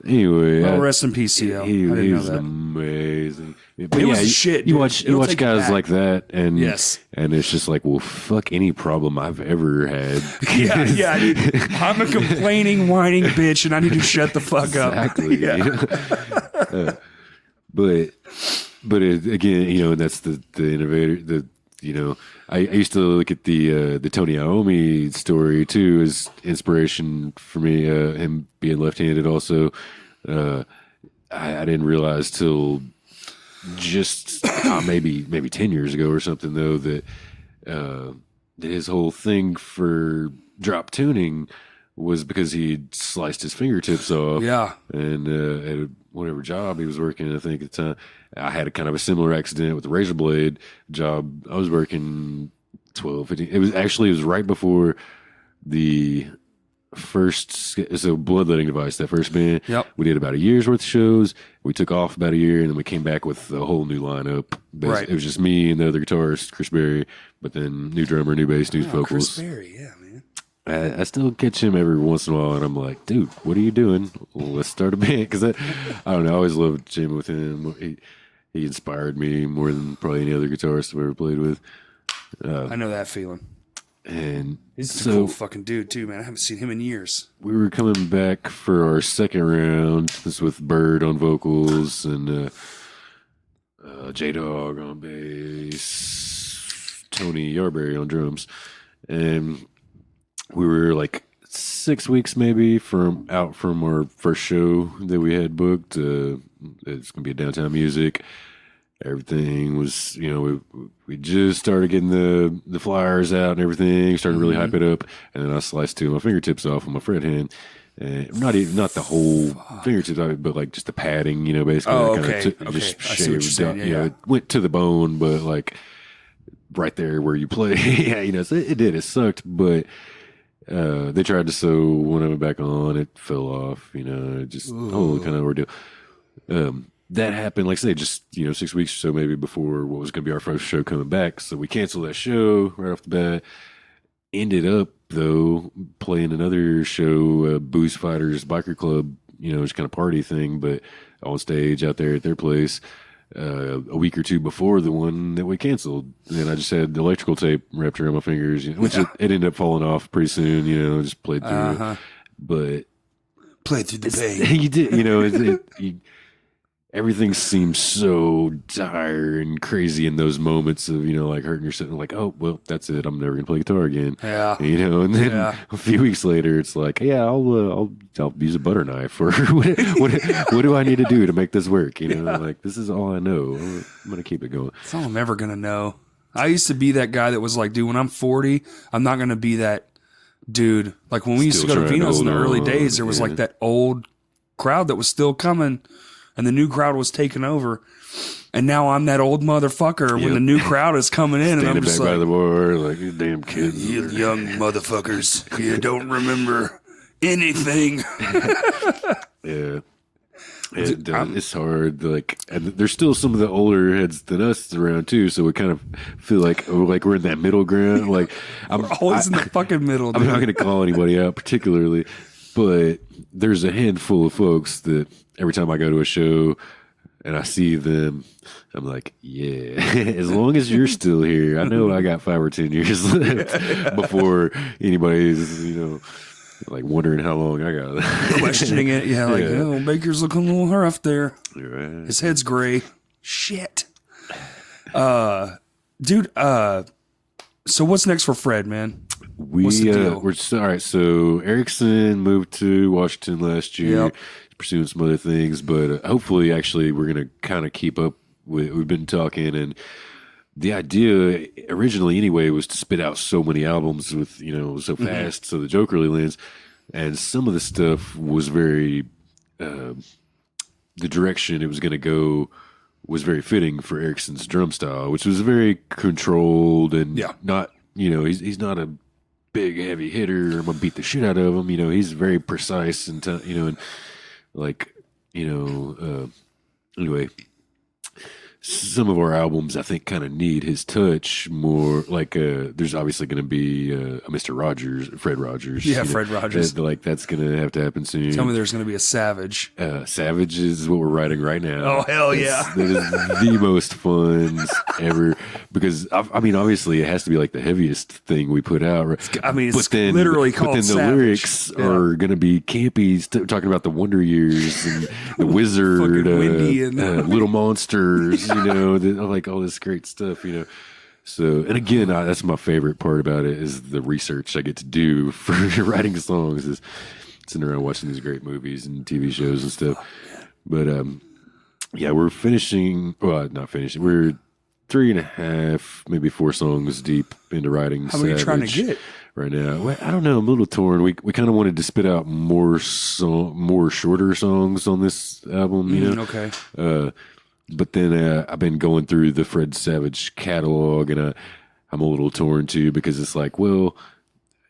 Anyway, well, rest in peace, CL. He was amazing. But it was shit. You watch guys like that, and yes, and it's just like, well, fuck any problem I've ever had. yeah. I'm a complaining, whining bitch, and I need to shut the fuck exactly, up. But again, that's the innovator. I used to look at the Tony Iommi story too as inspiration for me. Him being left-handed, also, I didn't realize till just maybe 10 years ago or something though that his whole thing for drop tuning was because he'd sliced his fingertips off. Yeah, and at whatever job he was working, I think at the time, I had a kind of a similar accident with the razor blade job. I was working 12, 15. It was right before the first, it's a bloodletting device, that first band. Yep. We did about a year's worth of shows. We took off about a year, and then we came back with a whole new lineup. Right. It was just me and the other guitarist, Chris Berry, but then new drummer, new bass, new vocals. Chris Berry, yeah, man. I still catch him every once in a while, and I'm like, dude, what are you doing? Well, let's start a band. Because I don't know, I always loved jamming with him. He inspired me more than probably any other guitarist I've ever played with. I know that feeling. And he's a cool fucking dude too, man. I haven't seen him in years. We were coming back for our second round. This with Bird on vocals and J-Dog on bass, Tony Yarberry on drums, and we were like 6 weeks maybe out from our first show that we had booked. It's gonna be a Downtown Music. Everything was, we just started getting the flyers out and everything, started to really hype it up, and then I sliced two of my fingertips off with my fret hand. And not the whole fingertips of it, but like just the padding, basically. Oh, okay. Just shaved down. Yeah. It went to the bone, but like right there where you play. Yeah, so it did. It sucked, but they tried to sew one of them back on. It fell off, just whole kind of ordeal. That happened, like I say, just 6 weeks or so maybe before what was going to be our first show coming back. So we canceled that show right off the bat. Ended up though playing another show, Booze Fighters Biker Club, just kind of party thing, but on stage out there at their place. A week or two before the one that we canceled, and I just had the electrical tape wrapped around my fingers, which it ended up falling off pretty soon. Just played through it, but played through the pain. You did, everything seems so dire and crazy in those moments of like hurting yourself. Like, oh well, that's it. I'm never gonna play guitar again. Yeah, and then a few weeks later, it's like, yeah, I'll use a butter knife, or what do I need to do to make this work? Like this is all I know. I'm gonna keep it going. That's all I'm ever gonna know. I used to be that guy that was like, dude, when I'm 40, I'm not gonna be that dude. Like when we used to go to Vino's in the early days, there was like that old crowd that was still coming. And the new crowd was taking over, and now I'm that old motherfucker when the new crowd is coming in, and I'm just back like, by the bar, like you damn kids, you young motherfuckers, you don't remember anything. Yeah, it's hard. Like, and there's still some of the older heads than us around too, so we kind of feel like we're in that middle ground. Like, we're always in the fucking middle. I'm not going to call anybody out particularly, but there's a handful of folks that every time I go to a show and I see them, I'm like, yeah, as long as you're still here, I know I got 5 or 10 years left before anybody's, like wondering how long I got. Questioning it. Yeah, like, oh, Baker's looking a little rough there. Right. His head's gray. Shit. Dude, so what's next for Fred, man? What's the deal? We're all right. So Erickson moved to Washington last year, Yep. pursuing some other things, but hopefully, actually, we're gonna kind of keep up with. We've been talking, and the idea originally, anyway, was to spit out so many albums with so fast, so the joke really lands. And some of the stuff was very, the direction it was going to go was very fitting for Erickson's drum style, which was very controlled and not, he's not a big heavy hitter. I'm gonna beat the shit out of him. He's very precise and and like anyway. Some of our albums, I think, kind of need his touch more. Like, there's obviously going to be a Mr. Rogers, Fred Rogers. Yeah, Fred Rogers. That's going to have to happen soon. Tell me there's going to be a Savage. Savage is what we're writing right now. Oh, hell yeah. That is the most fun ever. Because, I mean, obviously, it has to be like the heaviest thing we put out. Right? I mean, it's literally called But then the Savage. lyrics are going to be campy, talking about the Wonder Years and the Wizard, Windy and Little Monsters. Like all this great stuff, So, and again, that's my favorite part about it is the research I get to do for writing songs is sitting around watching these great movies and TV shows and stuff. But, yeah, we're finishing, well, not finishing. We're 3.5, maybe 4 songs deep into writing. How many are you trying to get? Right now, well, I don't know. I'm a little torn. We kind of wanted to spit out more shorter songs on this album, Okay. But then I've been going through the Fred Savage catalog, and I'm a little torn too because it's like, well,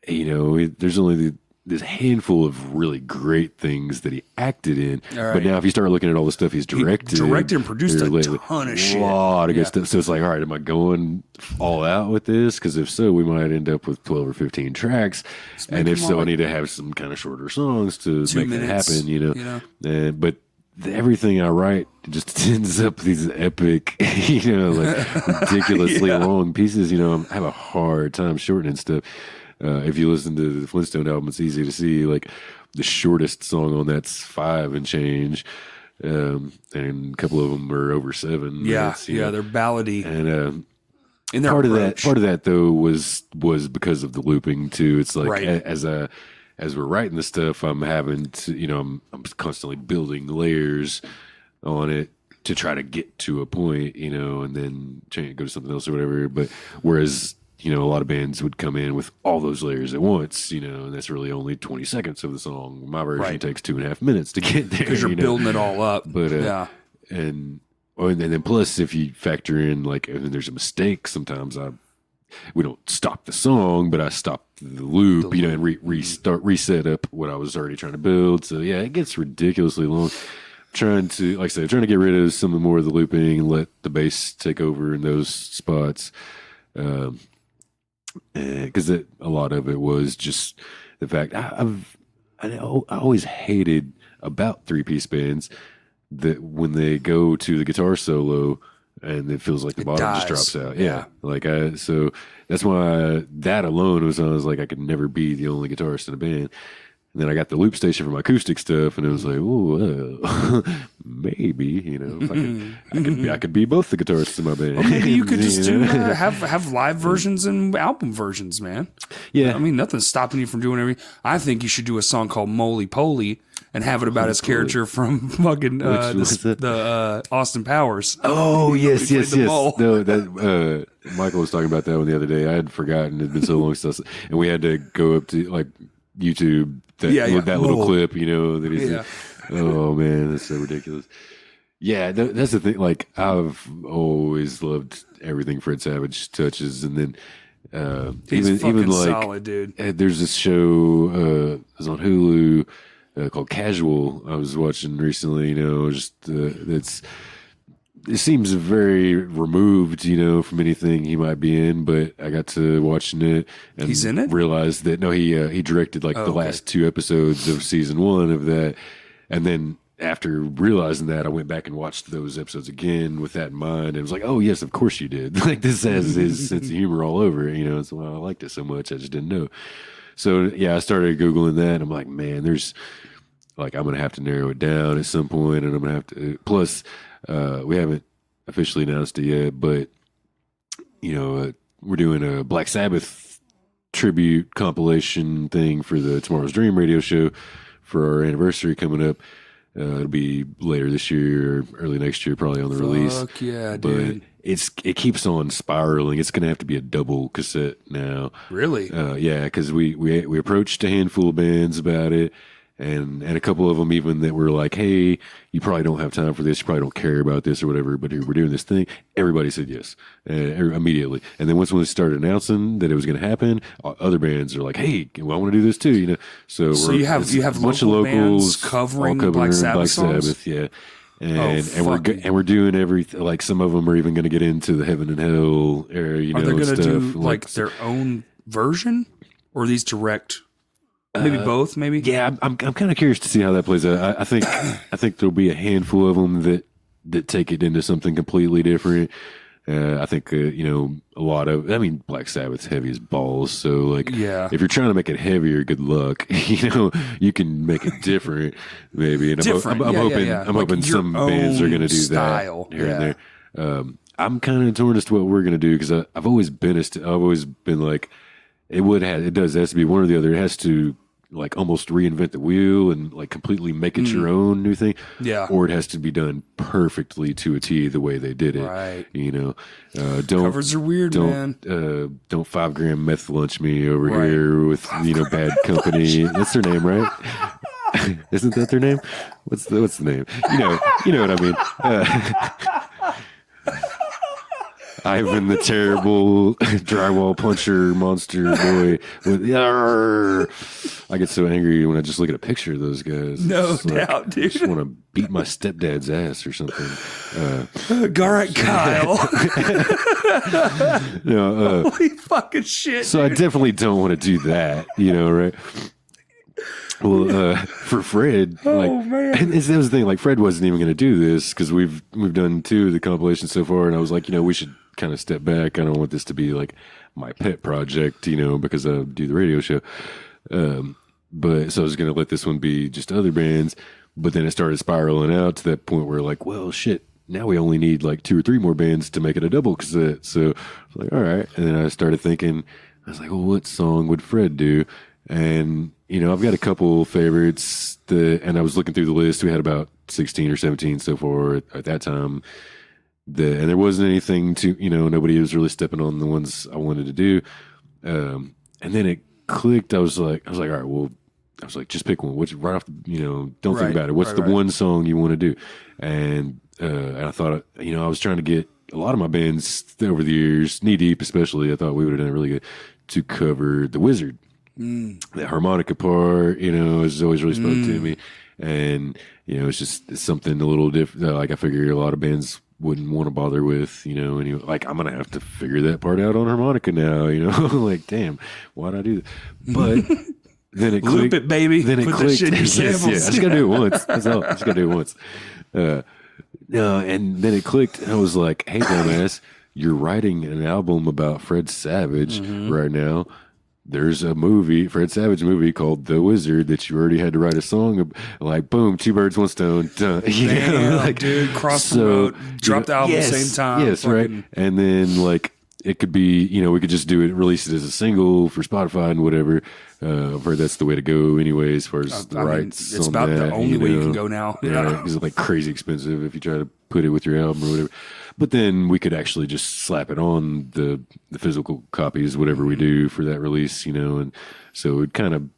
there's only this handful of really great things that he acted in. Right. But now, if you start looking at all the stuff he's directed, and produced a ton of shit. A lot of good stuff. So it's like, all right, am I going all out with this? Because if so, we might end up with 12 or 15 tracks. And if so, I need to have some kind of shorter songs to make that happen. But everything I write just ends up these epic, ridiculously long pieces. I have a hard time shortening stuff. If you listen to the Flintstone album, it's easy to see like the shortest song on that's 5 and change, and a couple of them are over 7 minutes. They're ballady. And in their part of that though was because of the looping too. It's like as we're writing the stuff, I'm having to, I'm constantly building layers on it to try to get to a point, and then go to something else or whatever. But whereas, a lot of bands would come in with all those layers at once, and that's really only 20 seconds of the song. My version takes 2.5 minutes to get there. Because you're building it all up. But, and then plus if you factor in, like, if there's a mistake, sometimes we don't stop the song, but I stop the loop, and reset up what I was already trying to build. So yeah, it gets ridiculously long. Trying to get rid of some more of the looping and let the bass take over in those spots. Because a lot of it was just the fact I always hated about 3-piece bands that when they go to the guitar solo, and it feels like the bottom just drops out. Yeah. So that's why that alone I was like, I could never be the only guitarist in a band. And then I got the loop station for my acoustic stuff, and it was like, oh, maybe, I could be both the guitarists in my band. Well, maybe you could just do have live versions and album versions, man. Yeah. I mean, nothing's stopping you from doing everything. I think you should do a song called Moly Poly and have it about his character from fucking the Austin Powers. Oh, yes. Mole. No, that Michael was talking about that one the other day. I had forgotten. It'd been so long since, and we had to go up to like YouTube that little clip, that he's oh man, that's so ridiculous. Yeah, that's the thing. Like, I've always loved everything Fred Savage touches, and then even like solid, dude. There's this show it was on Hulu called Casual. I was watching recently. It seems very removed, from anything he might be in, but I got to watching it and he's in it? Realized that he directed the last 2 episodes of season 1 of that. And then after realizing that, I went back and watched those episodes again with that in mind. And it was like, oh yes, of course you did. Like, this has his sense of humor all over it, That's why I liked it so much. I just didn't know. So yeah, I started Googling that and I'm like, man, there's like, I'm going to have to narrow it down at some point, and I'm going to have to, plus, we haven't officially announced it yet, but we're doing a Black Sabbath tribute compilation thing for the Tomorrow's Dream radio show for our anniversary coming up. It'll be later this year, or early next year, probably on the release. Fuck yeah, dude. But it keeps on spiraling. It's going to have to be a double cassette now. Really? Yeah, because we approached a handful of bands about it, and a couple of them even that were like, hey, you probably don't have time for this, you probably don't care about this or whatever, but we're doing this thing. Everybody said yes immediately. And then once we started announcing that it was going to happen, other bands are like, hey, well, I want to do this too, So you have a bunch of locals covering Black Sabbath songs? Yeah. And we're doing everything. Like some of them are even going to get into the Heaven and Hell area. Are they going to stuff. do like their own version, or are these direct? Maybe both. Maybe. Yeah, I'm kind of curious to see how that plays out. I think there'll be a handful of them that take it into something completely different. I think a lot of. I mean, Black Sabbath's heavy as balls. So like, if you're trying to make it heavier, good luck. You can make it different, maybe. And I'm hoping some bands are going to do style. That here and there. I'm kind of torn as to what we're going to do because I've always been like, it has to be one or the other. It has to like almost reinvent the wheel and like completely make it your own new thing. Yeah. Or it has to be done perfectly to a T the way they did it. Right. Covers are weird, man. Don't 5 gram meth lunch me over here with, Bad Company. That's their name, right? Isn't that their name? What's the name? You know what I mean? Ivan the terrible drywall puncher monster boy. I get so angry when I just look at a picture of those guys. No doubt, dude. I just want to beat my stepdad's ass or something. All right, Kyle. Holy fucking shit. So dude. I definitely don't want to do that, right? Well, for Fred, man. And that was the thing. Like Fred wasn't even going to do this because we've done 2 of the compilations so far, and I was like, we should kind of step back. I don't want this to be like my pet project, because I do the radio show. But so I was going to let this one be just other bands, but then it started spiraling out to that point where like, well, shit. Now we only need like 2 or 3 more bands to make it a double cassette. So I was like, all right. And then I started thinking, I was like, well, what song would Fred do? And I've got a couple favorites and I was looking through the list. We had about 16 or 17 so far at that time. And there wasn't anything to, nobody was really stepping on the ones I wanted to do. And then it clicked. I was like, all right, well, I was like, just pick one. What's right off the, don't think about it. What's the one song you want to do? And I thought, I was trying to get a lot of my bands over the years, Knee Deep especially, I thought we would have done really good to cover The Wizard. The harmonica part, has always really spoke to me. And, it's something a little different. Like I figure a lot of bands wouldn't want to bother with, and like, I'm going to have to figure that part out on harmonica now, like, damn, why'd I do that? But then it clicked. Loop it, baby. Then it Put clicked. That shit in your samples. I just got to do it once. That's all. I just got to do it once. And then it clicked, and I was like, hey, dumbass, you're writing an album about Fred Savage right now. There's a Fred Savage movie called The Wizard that you already had to write a song of. Like, boom, 2 birds, 1 stone. Done. Damn, dude, cross the road, drop the album at the same time. Yes, right. And then, like, it could be, we could just do it, release it as a single for Spotify and whatever. I've heard that's the way to go anyway, as far as the rights. It's about the only way you can go now. Yeah, because it's like crazy expensive if you try to put it with your album or whatever. But then we could actually just slap it on the physical copies, whatever we do for that release, and so it kind of,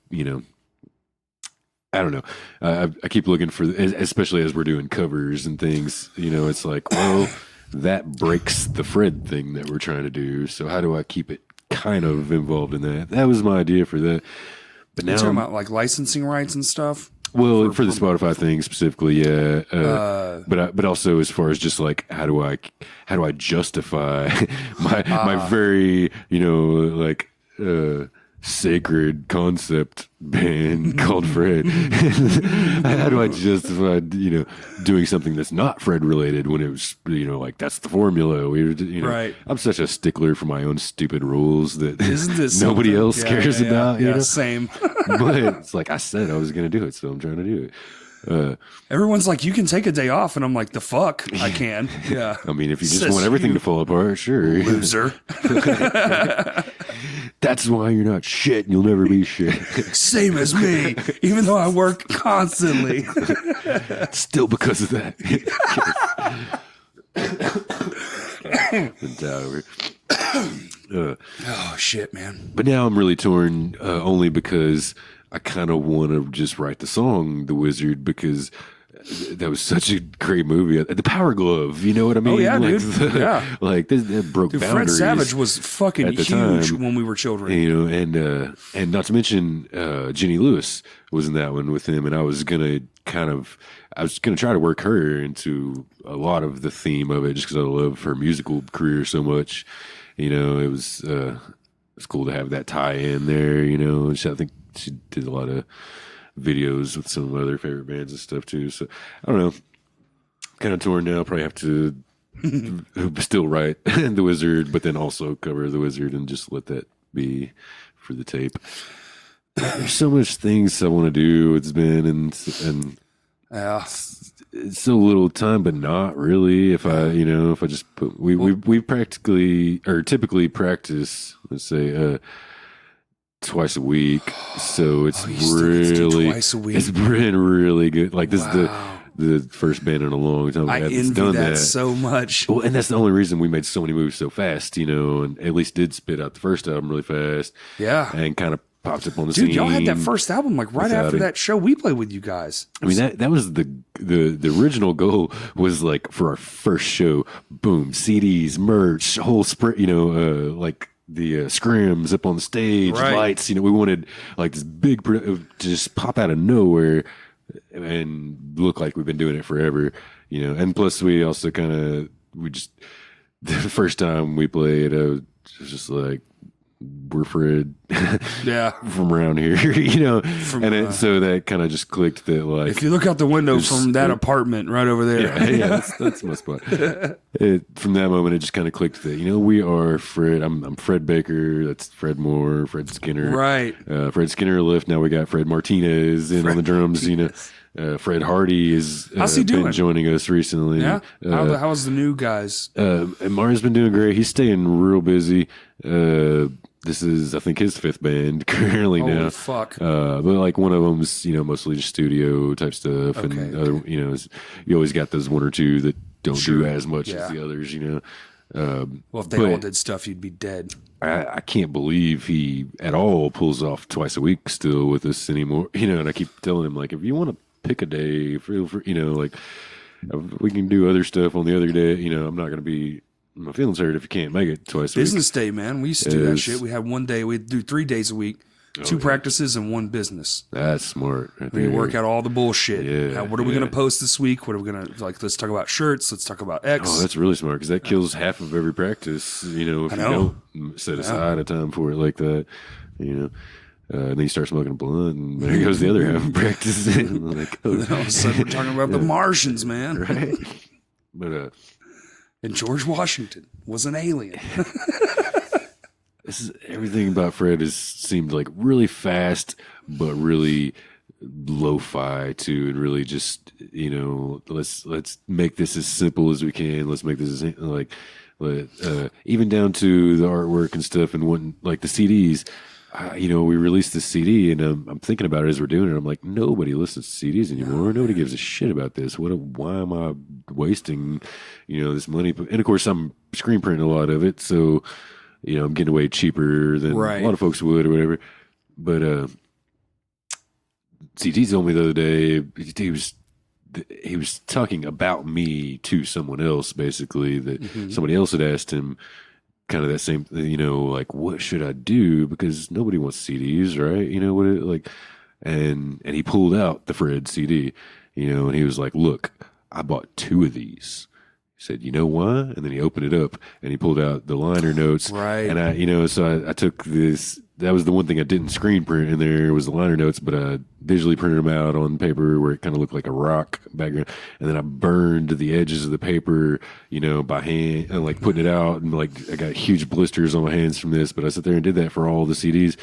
I don't know. I keep looking for, especially as we're doing covers and things, it's like, well, that breaks the Fred thing that we're trying to do. So how do I keep it kind of involved in that? That was my idea for that. But now, you're talking about like licensing rights and stuff. Well, for the Spotify thing specifically, yeah. But also as far as just like how do I justify my very sacred concept band called Fred? How do I justify doing something that's not Fred related when it was like that's the formula? Right. I'm such a stickler for my own stupid rules that Isn't this nobody else cares about. Yeah, same. But it's like I said I was going to do it, so I'm trying to do it. Everyone's like, you can take a day off, and I'm like, the fuck, I can. Yeah. I mean, if you just want everything to fall apart, sure. Loser. That's why you're not shit and you'll never be shit. Same as me, even though I work constantly. Still because of that. Oh, shit, man. But now I'm really torn, only because I kind of want to just write the song "The Wizard" because that was such a great movie. The Power Glove, you know what I mean? Oh yeah, like, dude. Yeah, like that broke dude, boundaries. Fred Savage was fucking at the huge time. when we were children. You know, and not to mention Jenny Lewis was in that one with him, and I was gonna try to work her into a lot of the theme of it, just because I love her musical career so much. You know, it's cool to have that tie in there. You know, I think she did a lot of videos with some of my other favorite bands and stuff too. So I don't know, kind of torn now. Probably have to still write The Wizard, but then also cover The Wizard and just let that be for the tape. There's so much things I want to do. It's been and Yeah. it's so little time, but not really. If I just put we practically or typically practice, let's say twice a week, so it's really twice a week. it's been really good. Like this Wow. is the first band in a long time I that's envy done that so much. Well, and that's the only reason we made so many moves so fast, you know, and at least did spit out the first album really fast. Yeah. And kind of popped up on the scene. Dude, y'all had that first album like right after that show we played with you guys. I mean, that was the original goal was like for our first show, boom, CDs, merch, whole spread, you know, like the scrims up on the stage, Right. lights, you know, we wanted like this big, to just pop out of nowhere and look like we've been doing it forever, you know, and plus we also the first time we played, it was just like, we're Fred Yeah. from around here, you know, so that kind of just clicked that like, If you look out the window from that apartment right over there. yeah, that's my spot. From that moment, it just kind of clicked that, you know, we are Fred. I'm Fred Baker. That's Fred Moore, Fred Skinner. Right. Fred Skinner left. Now we got Fred Martinez in on the drums, you know. Fred Hardy is How's he doing? been joining us recently. Yeah. How's the new guys? And Mario's been doing great. He's staying real busy. This is, I think, his fifth band currently now. Holy fuck. But like one of them's, you know, mostly just studio type stuff, and Okay. other, you know, you always got those one or two that don't do as much Yeah. as the others, you know. Well, if they but all did stuff, you'd be dead. I can't believe he at all pulls off twice a week still with us anymore, you know. And I keep telling him like, if you want to pick a day, feel free, you know, like we can do other stuff on the other day. You know, I'm not going to be. My feelings hurt if you can't make it twice a week. Business day, man. We used to do that shit. We had one day. We'd do 3 days a week, two practices and one business. That's smart. Right We there. work out all the bullshit. Yeah, What are we going to post this week? What are we going to, like, let's talk about shirts. Let's talk about X. Oh, that's really smart because that kills half of every practice. You know, if you don't set aside a time for it like that, you know. And then you start smoking a blunt, and there goes the other half of practice. Like, oh. Then all of a sudden, we're talking about the Martians, man. Right. But And George Washington was an alien. this is everything about Fred has seemed like really fast, but really lo-fi too, and really just, you know, let's make this as simple as we can. Let's make this as like, even down to the artwork and stuff, and when like the CDs. You know, we released this CD, and I'm thinking about it as we're doing it. I'm like, nobody listens to CDs anymore. Nobody gives a shit about this. Why am I wasting, you know, this money? And of course, I'm screen printing a lot of it, so you know, I'm getting away cheaper than a lot of folks would or whatever. But CT told me the other day he was talking about me to someone else, basically that somebody else had asked him. Kind of that same, you know, like, what should I do? Because nobody wants CDs, right? You know what it like, and he pulled out the Fred CD, you know, and he was like, look, I bought 2 of these. He said, you know why? And then he opened it up and he pulled out the liner notes. Right. And I, you know, so I took this, that was the one thing I didn't screen print in there was the liner notes, but I digitally printed them out on paper where it kind of looked like a rock background. And then I burned the edges of the paper, you know, by hand and like putting it out. And like, I got huge blisters on my hands from this, but I sat there and did that for all the CDs.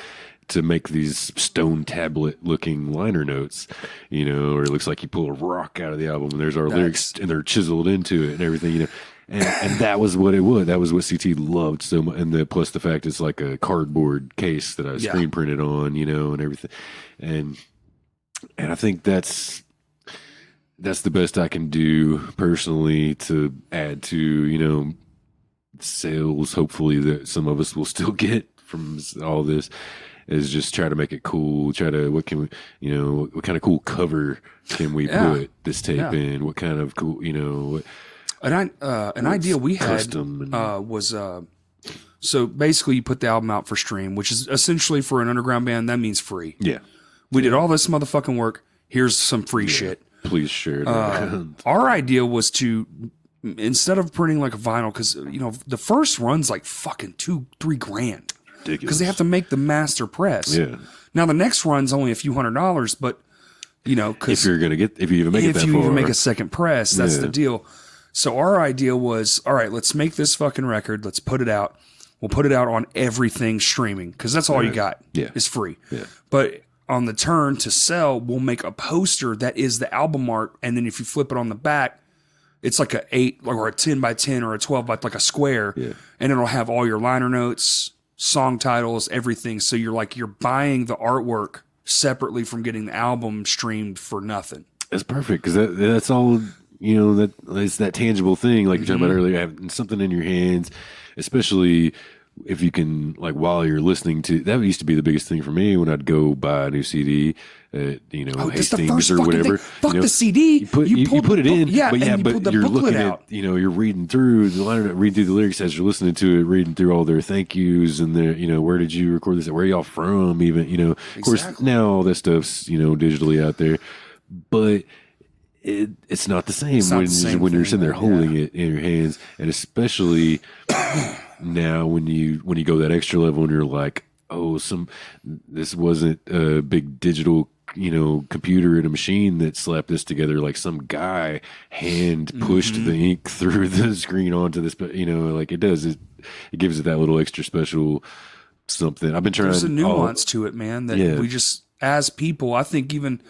to make these stone tablet looking liner notes, you know, or it looks like you pull a rock out of the album and there's our lyrics and they're chiseled into it and everything, you know. And that was what it was. That was what CT loved so much. And plus the fact it's like a cardboard case that I screen printed on, you know, and everything. And I think that's the best I can do personally to add to, you know, sales. Hopefully that some of us will still get from all this, is just try to make it cool. What can we, you know, what kind of cool cover can we put this tape in? What kind of cool, you know, an idea we had was so basically you put the album out for stream, which is essentially for an underground band, that means free. Yeah. We did all this motherfucking work. Here's some free shit. Please share it. Our idea was to, instead of printing like a vinyl, because, you know, the first run's like fucking $2-3 grand. Ridiculous. Because they have to make the master press. Yeah. Now the next run's only a few $100s, but, you know, if you even make it that far. If you even make a second press, that's the deal. So our idea was, all right, let's make this fucking record. Let's put it out. We'll put it out on everything streaming, because that's all you got. Yeah. It's free. Yeah. But on the turn to sell, we'll make a poster that is the album art, and then if you flip it on the back, it's like a 8 or a 10 by 10 or a 12 by like a square, and it'll have all your liner notes, song titles, everything. So you're buying the artwork separately from getting the album streamed for nothing. That's perfect, because that's all, you know, that it's that tangible thing like you're talking about earlier, having something in your hands, especially if you can, like, while you're listening to, that used to be the biggest thing for me when I'd go buy a new CD, you know, Hastings or whatever. Fuck, you know, the CD. You put it in, but you're looking out. at, you know, you're reading through the liner, reading through the lyrics as you're listening to it, reading through all their thank yous and their, you know, where did you record this? Where are y'all from? Even, you know, of course now all that stuff's, you know, digitally out there, but it's not the same when you're sitting there holding it in your hands, and especially now when you go that extra level and you're like, oh, this wasn't a big digital, you know, computer and a machine that slapped this together. Like some guy hand pushed the ink through the screen onto this, but you know, like it does, it gives it that little extra special something. I've been trying. There's a nuance to it, man, that we just, as people, I think even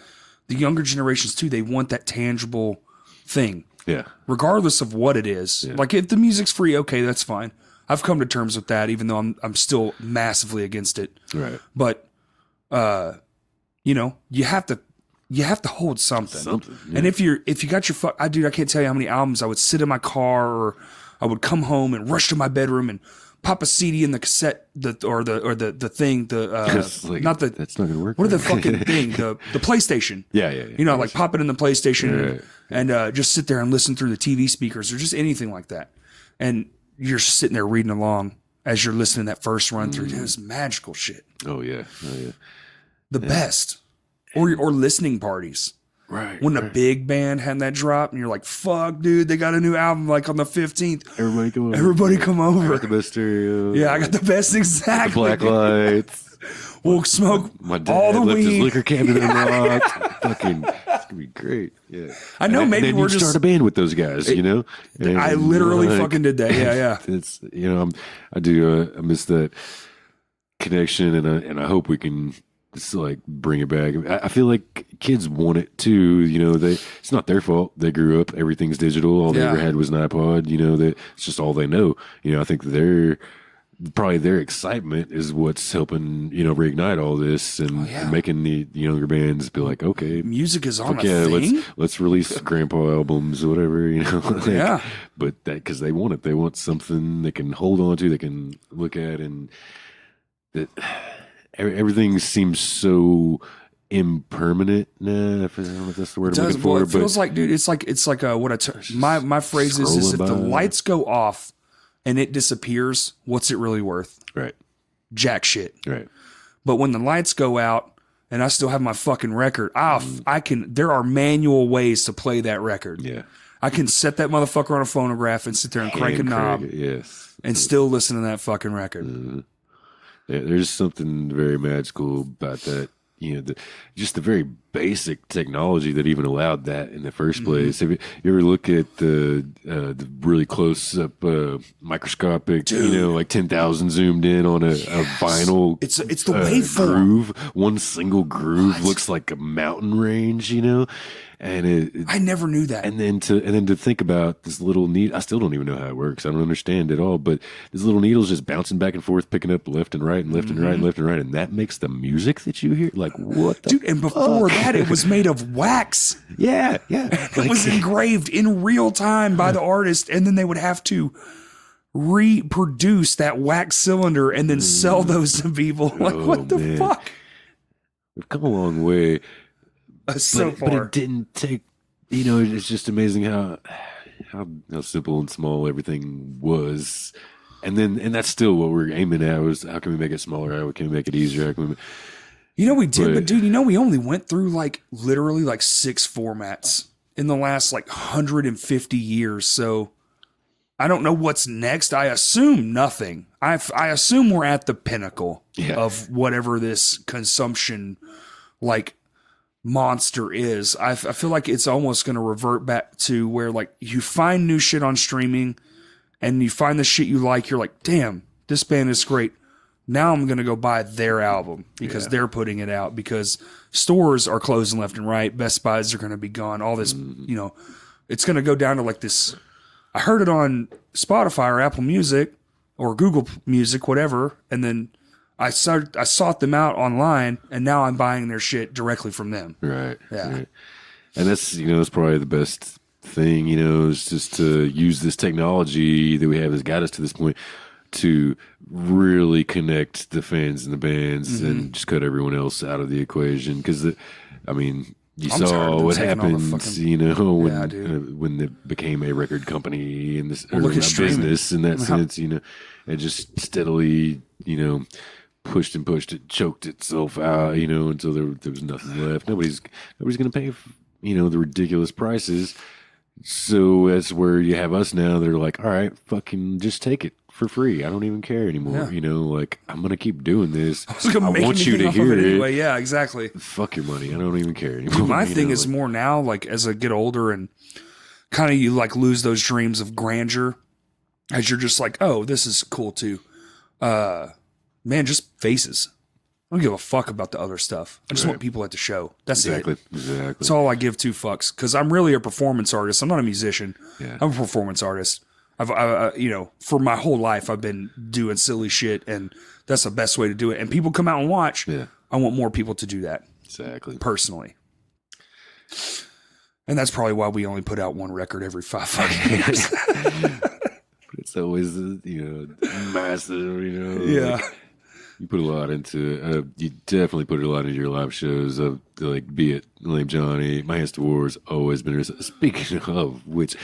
the younger generations too, they want that tangible thing. Yeah. Regardless of what it is. Yeah. Like if the music's free, okay, that's fine. I've come to terms with that, even though I'm still massively against it. Right. But you know, you have to hold something. Yeah. And if you got your I can't tell you how many albums I would sit in my car, or I would come home and rush to my bedroom and pop a CD in the cassette, or the thing, like, not the, that's not gonna work. What are the fucking thing? The PlayStation. Yeah. You know, like pop it in the PlayStation and just sit there and listen through the TV speakers or just anything like that. And you're just sitting there reading along as you're listening to that first run through. It's magical shit. Oh yeah. The best. Or listening parties. Right. When a big band had that drop and you're like, fuck, dude, they got a new album like on the 15th. Everybody come over. I got the best stereo. Yeah, I got the best, exactly. The black lights. We'll smoke my dad all the weed. His liquor cabinet unlocked. Fucking, it's gonna be great. Yeah. I know, and maybe we're just start a band with those guys, you know? And I literally fucking did that. Yeah. It's, you know, I miss that connection, and I hope we can just like bring it back. I feel like kids want it too. You know, it's not their fault. They grew up, everything's digital. All they ever had was an iPod. You know, it's just all they know. You know, I think probably their excitement is what's helping, you know, reignite all this and making the younger bands be like, okay, music is on a thing. Let's release grandpa albums or whatever, you know. Like, but that, because they want it. They want something they can hold on to, they can look at, and that everything seems so impermanent. Nah, I don't know if that's the word I'm looking for. It feels like, dude, it's like my phrase is if the lights go off and it disappears, what's it really worth? Right. Jack shit. Right. But when the lights go out and I still have my fucking record, there are manual ways to play that record. Yeah. I can set that motherfucker on a phonograph and sit there and crank a knob. And still listen to that fucking record. There's something very magical about that. You know, just the very basic technology that even allowed that in the first place. If you ever look at the really close up microscopic, like 10,000 zoomed in on a vinyl, it's the waveform groove. One single groove looks like a mountain range, and I never knew that. And then to think about this little needle, I still don't even know how it works. I don't understand it all. But this little needle's just bouncing back and forth, picking up left and right and left and right and left and right, and that makes the music that you hear. Like what, dude? And before that, it was made of wax. Yeah. It was engraved in real time by the artist, and then they would have to reproduce that wax cylinder and then sell those to people. Like what the fuck? We've come a long way. So far. But it didn't take, it's just amazing how simple and small everything was. And that's still what we're aiming at, was how can we make it smaller? How can we make it easier? How can we we did, but dude, we only went through literally 6 formats in the last 150 years. So I don't know what's next. I assume nothing. I assume we're at the pinnacle of whatever this consumption monster is. I feel like it's almost going to revert back to where you find new shit on streaming and you find the shit you like. You're like, damn, this band is great. Now I'm going to go buy their album because they're putting it out, because stores are closing left and right. Best Buys are going to be gone. All this, it's going to go down to this. I heard it on Spotify or Apple Music or Google Music, whatever. And then I sought them out online, and now I'm buying their shit directly from them. Right. Yeah. Right. And that's, that's probably the best thing, is just to use this technology that we have has got us to this point to really connect the fans and the bands and just cut everyone else out of the equation. Because, you saw what happened, when it became a record company in this or a business in that sense, it just steadily, pushed and pushed it, choked itself out, until there was nothing left. Nobody's going to pay, the ridiculous prices. So that's where you have us now. They're like, all right, fucking just take it for free. I don't even care anymore. I'm going to keep doing this. I want you to hear it anyway. Yeah, exactly. Fuck your money. I don't even care anymore. Dude, my thing is more now, as I get older and kind of you lose those dreams of grandeur as you're just oh, this is cool too. Man, just faces. I don't give a fuck about the other stuff. I just want people at the show. That's it. Exactly. That's all I give 2 fucks. Because I'm really a performance artist. I'm not a musician. Yeah. I'm a performance artist. For my whole life, I've been doing silly shit, and that's the best way to do it. And people come out and watch. Yeah. I want more people to do that. Exactly. Personally. And that's probably why we only put out 1 record every 5 fucking years. It's always, massive, Yeah. You put a lot into it. You definitely put a lot into your live shows. Be it Lame Johnny, My Hands to War has always been. Speaking of which,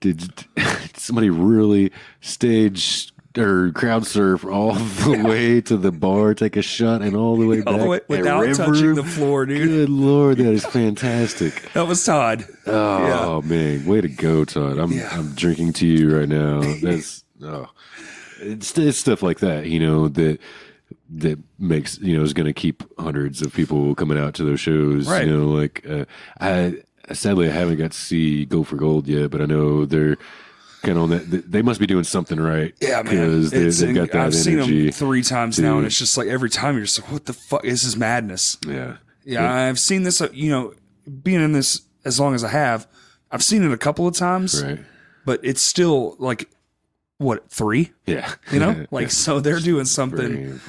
did somebody really stage or crowd surf all the way to the bar, take a shot, and all the way back without touching the floor, dude? Good Lord, that is fantastic. That was Todd. Oh man, way to go, Todd! I'm drinking to you right now. That's it's stuff like that, that makes is going to keep hundreds of people coming out to those shows. Right. I sadly I haven't got to see Go for Gold yet, but I know they're kind of on that. They must be doing something right. Yeah, man. Because they've got that I've energy. seen them 3 times now, and it's just every time you're just what the fuck? This is madness. Yeah. Yeah, I've seen this. Being in this as long as I have, I've seen it a couple of times. Right. But it's still what 3? Yeah. So they're doing something.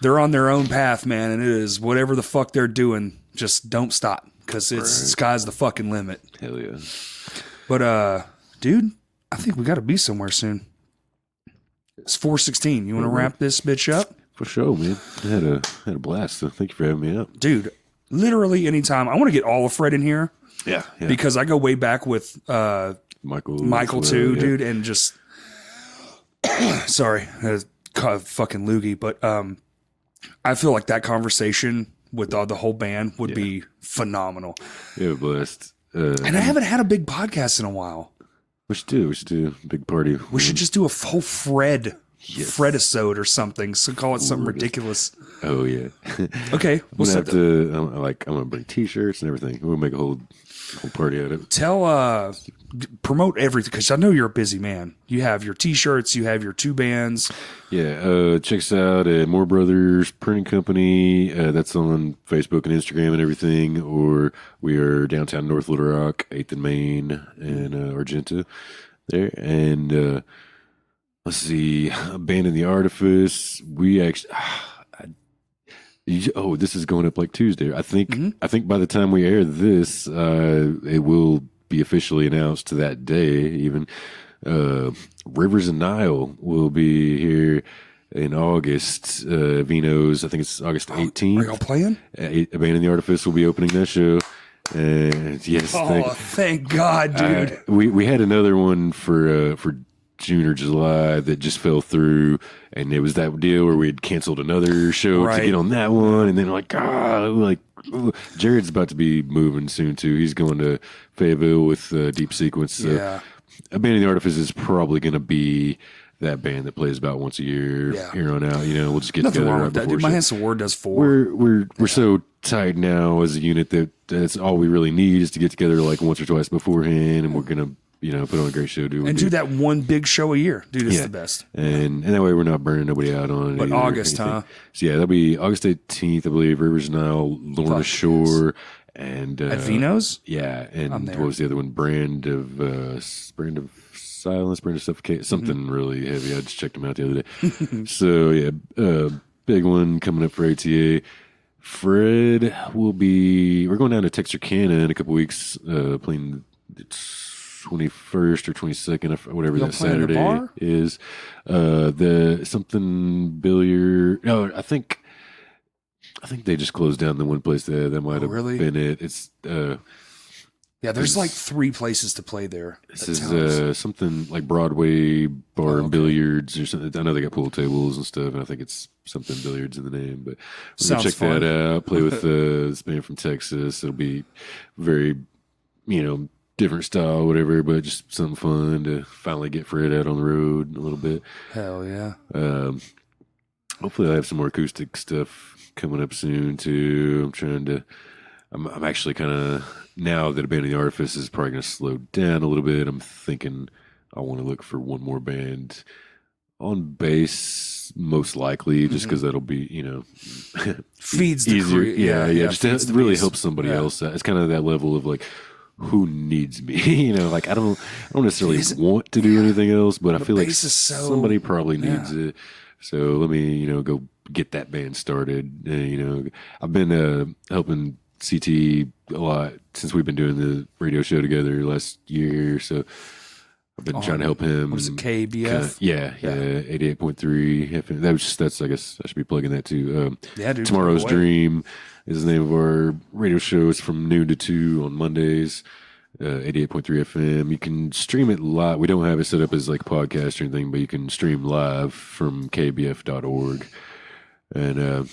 They're on their own path, man, and it is whatever the fuck they're doing. Just don't stop, because it's sky's the fucking limit. Hell yeah. But dude, I think we got to be somewhere soon. It's 4:16. You want to wrap this bitch up? For sure, man. I had a blast. So thank you for having me up, dude. Literally anytime. I want to get all of Fred in here. Yeah. Because I go way back with Michael too, dude, and just sorry, fucking loogie, but I feel like that conversation with the whole band would be phenomenal. Yeah, blessed. And I haven't had a big podcast in a while. We should do a big party. We should just do a whole Fred Fredisode or something. So call it something ridiculous. Oh yeah. Okay. I'm gonna bring T-shirts and everything. We'll make a whole party out of it. Promote everything, because I know you're a busy man. You have your T-shirts, you have your 2 bands. Yeah, check us out at Moore Brothers Printing Company. That's on Facebook and Instagram and everything. Or we are downtown North Little Rock, 8th and Main, and Argenta there. And let's see, Abandon the Artifice. We actually... this is going up like Tuesday. I think by the time we air this, it will be officially announced that day. Even Rivers and Nile will be here in August. Vino's, I think it's August 18th. Are y'all playing? Abandon the Artifice will be opening that show. And yes, thank God, dude. We had another one for June or July that just fell through, and it was that deal where we had canceled another show to get on that one, and then Jared's about to be moving soon too. He's going to Fayetteville with Deep Sequence. So Abandon the Artifice is probably going to be that band that plays about once a year here on out. We'll just get nothing together wrong with that, dude. My Handsome Word does 4. We're so tight now as a unit that's all we really need is to get together like once or twice beforehand, and we're gonna put on a great show, dude. And do that one big show a year. Dude, it's the best. And that way we're not burning nobody out on it. But August, huh? So that'll be August 18th, I believe. Rivers Nile, Lorna Shore, and at Vino's? Yeah, and what was the other one? Brand of Silence, Brand of Suffocation, something really heavy. I just checked them out the other day. So big one coming up for ATA. Fred we're going down to Texarkana in a couple weeks, playing 21st or 22nd, or whatever that Saturday is. The something billiard. No, I think they just closed down the one place that might have been it. It's there's like 3 places to play there. This is something like Broadway Bar and Billiards or something. I know they got pool tables and stuff, and I think it's something billiards in the name. But we're gonna check that out. Play with this band from Texas. It'll be very, different style, whatever, but just something fun to finally get Fred out on the road a little bit. Hell yeah. Hopefully I'll have some more acoustic stuff coming up soon too. I'm actually kind of, now that Abandon the Artifice is probably going to slow down a little bit, I'm thinking I want to look for one more band on bass, most likely, just because that'll be, feeds the easier. Just to really help beast. somebody else. It's kind of that level of like, who needs me? I don't necessarily want to do anything else, but I feel like somebody probably needs it. So let me, go get that band started. I've been helping CT a lot since we've been doing the radio show together last year. So I've been trying to help him. What is it, KBF? 88.3 FM. That's I guess I should be plugging that too. Dude. Tomorrow's Dream is the name of our radio show. It's from noon to 2 on Mondays. 88.3 FM. You can stream it live. We don't have it set up as like a podcast or anything, but you can stream live from kbf.org. And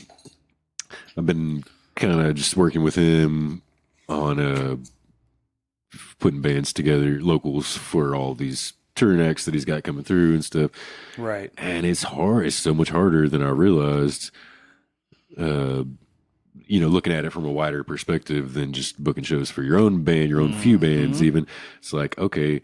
I've been kind of just working with him on putting bands together, locals for all these touring acts that he's got coming through and stuff. Right. And it's hard. It's so much harder than I realized. Looking at it from a wider perspective than just booking shows for your own band, your own few bands even. It's like, okay,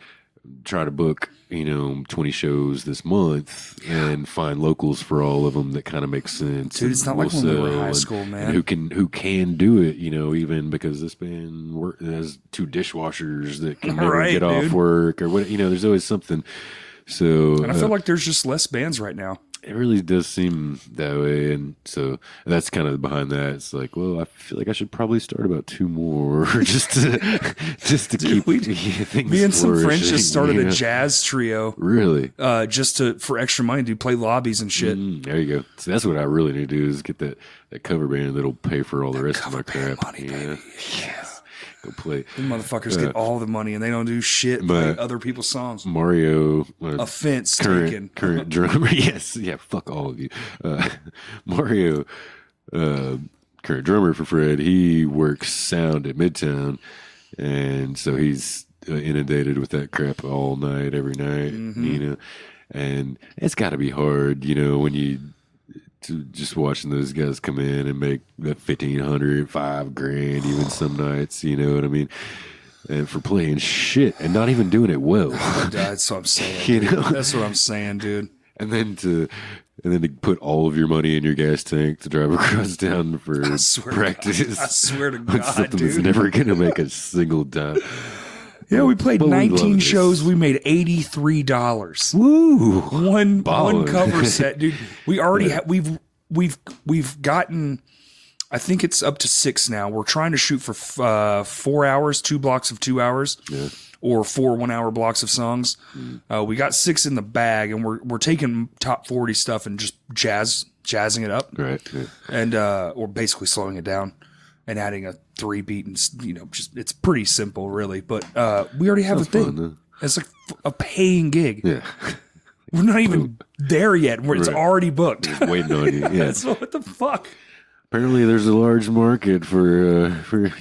try to book, 20 shows this month and find locals for all of them that kind of make sense. Dude, it's not like when we were in high school, man. And who can do it, even because this band has 2 dishwashers that can never get off work or what, there's always something. So, and I feel like there's just less bands right now. It really does seem that way, and so that's kind of behind that. It's like, well, I feel like I should probably start about 2 more just to keep things. Me and some friends just started a jazz trio. Really? Just for extra money to play lobbies and shit. There you go. So that's what I really need to do is get that cover band that'll pay for all the rest of my crap. Money, baby. Yes. Go play. The motherfuckers get all the money and they don't do shit but play other people's songs. Mario, offense taken. Current drummer. Yes, yeah. Fuck all of you. Mario, current drummer for Fred. He works sound at Midtown, and so he's inundated with that crap all night, every night. And it's got to be hard, you know, when you just watching those guys come in and make the $1,500, $5,000, even some nights, you know what I mean? And for playing shit and not even doing it well. That's what I'm saying. You know? That's what I'm saying, dude. And then to put all of your money in your gas tank to drive across town for practice. I swear to God, something dude. that's never going to make a single dime. Yeah, we played 19 shows. We made $83. Woo! One cover set, dude. We already we've gotten. I think it's up to 6 now. We're trying to shoot for 4 hours, 2 blocks of 2 hours, or 4 1-hour blocks of songs. We got 6 in the bag, and we're taking top 40 stuff and just jazzing it up, Right? Yeah. and or basically slowing it down and adding a 3 beat, and just it's pretty simple, really. But we already have a thing. Fun, it's like a paying gig. yeah. We're not even there yet. It's already booked. Just waiting on you. Yeah. So what the fuck? Apparently, there's a large market for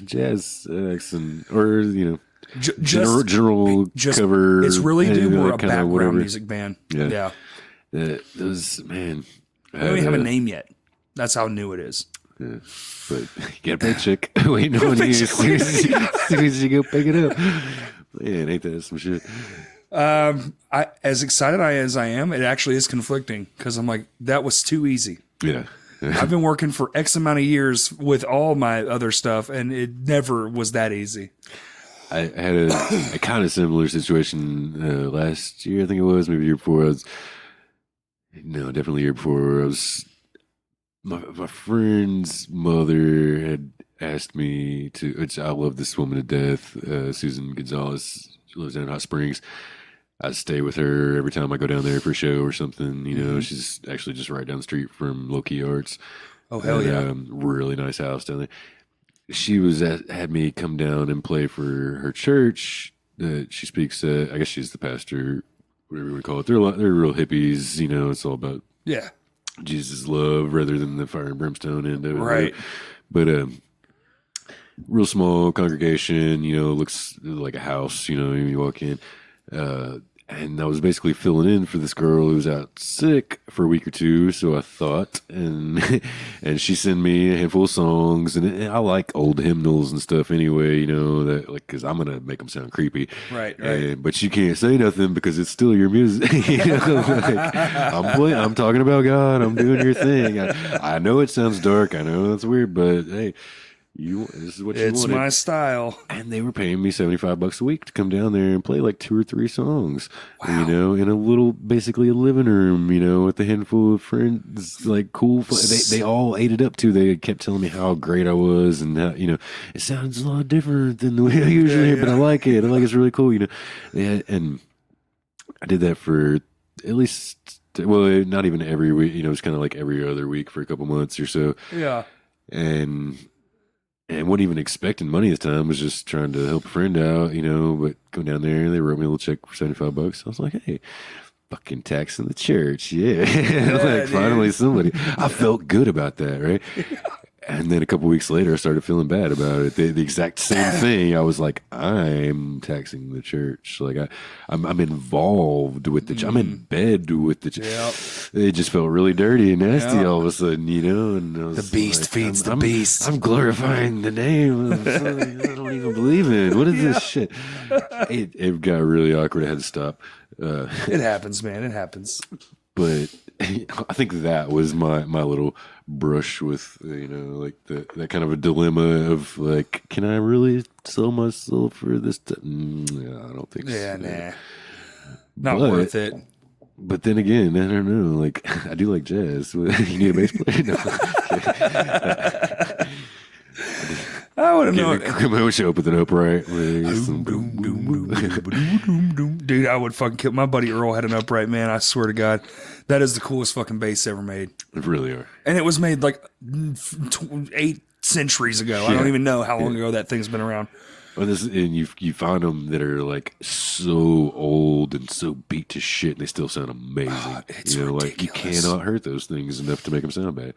jazz acts or general cover. It's really, dude. We're a background whatever. music band. Yeah. Those man. We don't even have a name yet. That's how new it is. Yeah. But you get a paycheck waiting on you as soon as you go pick it up. Man, ain't that some shit? As excited as I am, it actually is conflicting because I'm like, that was too easy. Yeah. I've been working for X amount of years with all my other stuff, and it never was that easy. I had a kind of similar situation last year, I think it was, maybe the year before. Definitely the year before. My friend's mother had asked me to, which I love this woman to death, Susan Gonzalez. She lives down in Hot Springs. I stay with her every time I go down there for a show or something. She's actually just right down the street from Low Key Arts. Oh, hell yeah. Really nice house down there. She had me come down and play for her church. She speaks, I guess she's the pastor, whatever you would call it. They're real hippies, it's all about Jesus' love rather than the fire and brimstone end of it. Right. But real small congregation, looks like a house, you walk in. And I was basically filling in for this girl who was out sick for a week or two, so I thought, and she sent me a handful of songs, and I like old hymnals and stuff anyway, that because I'm gonna make them sound creepy, right. But you can't say nothing because it's still your music. I'm talking about God. I'm doing your thing. I know it sounds dark. I know that's weird, but hey. This is what you wanted. It's my style. And they were paying me $75 a week to come down there and play like 2 or 3 songs. Wow. In a little, basically a living room, with a handful of friends, like cool. They all ate it up too. They kept telling me how great I was and how, it sounds a lot different than the way I usually hear, but I like it. I like it's really cool, and I did that for at least, well, not even every week, it was kind of like every other week for a couple months or so. Yeah. And wasn't even expecting money this time. I was just trying to help a friend out, but go down there and they wrote me a little check for $75. I was like, hey, fucking taxing the church. Yeah. Finally somebody. I felt good about that, right? And then a couple weeks later, I started feeling bad about it. The exact same thing. I was like, I'm taxing the church. Like I'm involved with the church. I'm in bed with the church. Yep. It just felt really dirty and nasty all of a sudden, And I was the beast feeds the beast. I'm glorifying the name of something I don't even believe in. What is this shit? It got really awkward. I had to stop. It happens, man. It happens. But I think that was my little brush with like that kind of a dilemma of like, can I really sell myself for this? I don't think so. Yeah, nah, not worth it. But then again, I don't know. Like, I do like jazz. You need a bass player? No. I wouldn't know. Come on, show up with an upright. Dude, I would fucking kill. My buddy Earl had an upright, man. I swear to God. That is the coolest fucking bass ever made. It really are. And it was made like 8 centuries ago. I don't even know how long ago that thing's been around. And you find them that are like so old and so beat to shit, and they still sound amazing. It's ridiculous. Like you cannot hurt those things enough to make them sound bad.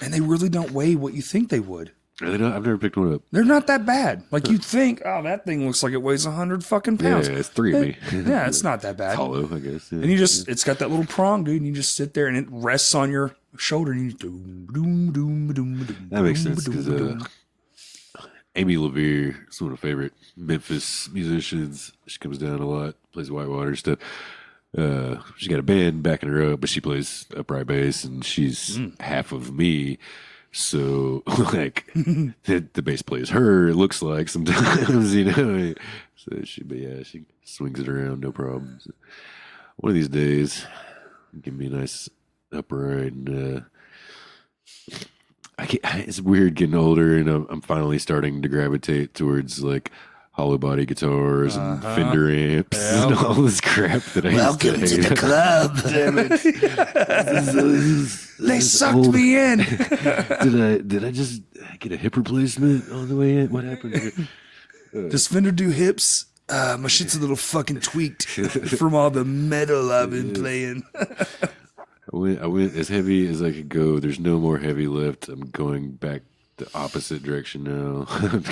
And they really don't weigh what you think they would. Are they not? I've never picked one up. They're not that bad. Like you'd think, oh, that thing looks like it weighs 100 fucking pounds. Yeah, it's 3 of me. Yeah, it's not that bad. It's hollow, I guess. Yeah. And you just, it's got that little prong, dude, and you just sit there and it rests on your shoulder and you doom, doom, doom, doom, doom. That makes sense because Amy LaVere is one of my favorite Memphis musicians. She comes down a lot, plays Whitewater stuff. She got a band backing her up, but she plays upright bass and she's half of me. So, like, the bass plays her, it looks like sometimes, you know. So she swings it around, no problems. One of these days, give me a nice upright. And it's weird getting older, and I'm finally starting to gravitate towards, like, hollow body guitars and Fender amps and all this crap that I used to hate. Welcome to the club. Damn it. They sucked me in. Did I just get a hip replacement on the way in? What happened here? Does Fender do hips? My shit's a little fucking tweaked from all the metal I've been playing. I went as heavy as I could go. There's no more heavy lift. I'm going back the opposite direction now. I'm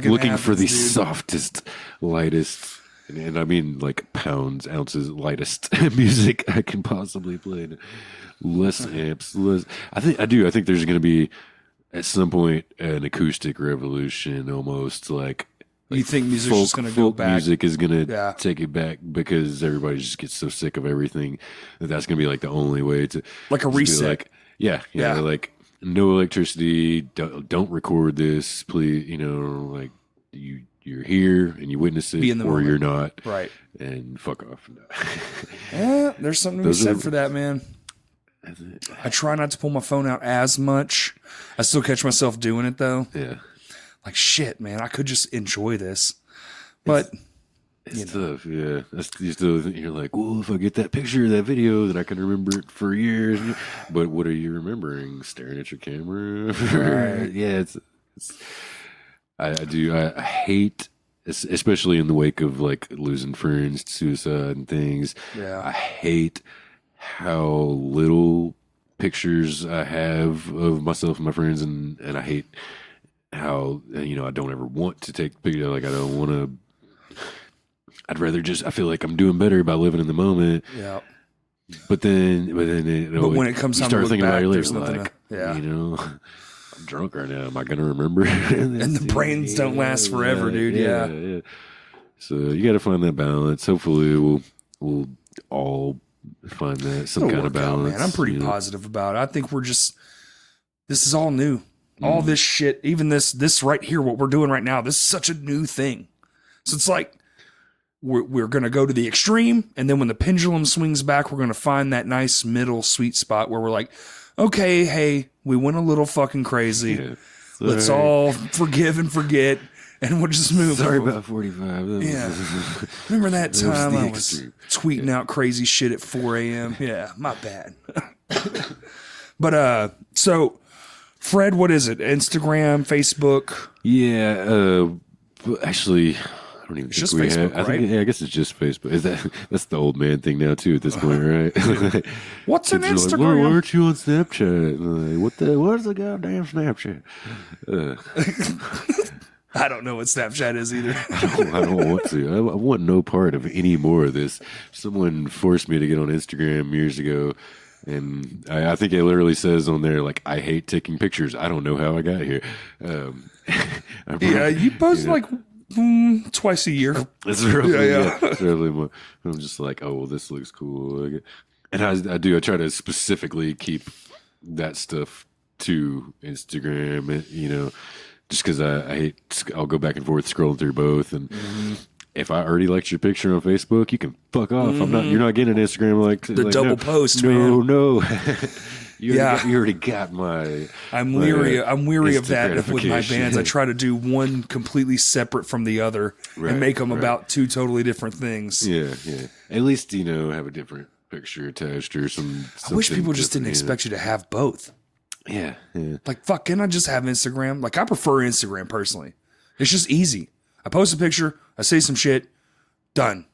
looking for the softest, lightest, and I mean like pounds, ounces, lightest music I can possibly play. Less amps, less. I think there's going to be at some point an acoustic revolution, almost like. You think music's just going to go back? Music is going to take it back because everybody just gets so sick of everything that's going to be like the only way to like a reset. Like, yeah, like no electricity. Don't record this, please. You know, like you're here and you witness it, or moment. You're not, right? And fuck off. Yeah, there's something to be said for that, man. I try not to pull my phone out as much. I still catch myself doing it though. Yeah. Like, shit, man, I could just enjoy this. But it's tough, yeah. You're like, well, if I get that picture, that video, then I can remember it for years. But what are you remembering? Staring at your camera? Right. Yeah, I hate, especially in the wake of like losing friends to suicide and things. Yeah. I hate how little pictures I have of myself and my friends, and I hate how, you know, I don't ever want to take pictures. Like, I don't want to. I'd rather just. I feel like I'm doing better by living in the moment. Yeah. But then, you know, when it comes you time start to look thinking back, about your there's later, nothing like, you know, I'm drunk right now. Am I gonna remember? And the brains don't last forever, dude. Yeah. So you got to find that balance. Hopefully, we'll all find that some kind of balance. Man, I'm pretty positive about it. I think this is all new. All this shit, even this right here, what we're doing right now, this is such a new thing. So it's like we're going to go to the extreme, and then when the pendulum swings back, we're going to find that nice middle sweet spot where we're like, okay, hey, we went a little fucking crazy. Yeah, let's all forgive and forget, and we'll just move. Sorry about 45. Yeah. Remember that time I was tweeting out crazy shit at 4 a.m.? Yeah, my bad. But, so... Fred, what is it? Instagram, Facebook? Yeah, actually, I don't even think we Facebook, have. Right? I guess it's just Facebook. That's the old man thing now too at this point, right? What's an Instagram? Like, why aren't you on Snapchat? Like, what's the goddamn Snapchat? I don't know what Snapchat is either. I don't want to. I want no part of any more of this. Someone forced me to get on Instagram years ago. And I think it literally says on there, like, I hate taking pictures. I don't know how I got here. Yeah, you post like twice a year. That's roughly, that's roughly more. I'm just like, oh, well, this looks cool. And I try to specifically keep that stuff to Instagram, you know, just because I hate, I'll go back and forth scrolling through both. And if I already liked your picture on Facebook, you can fuck off. You're not getting an Instagram like double post, man. No. You already got my. I'm leery of that with my bands. I try to do one completely separate from the other and make them about two totally different things. Yeah. At least, you know, have a different picture attached or some. I wish people just didn't expect you to have both. Yeah. Like, fuck, can I just have Instagram? Like, I prefer Instagram personally. It's just easy. I post a picture, I say some shit, done.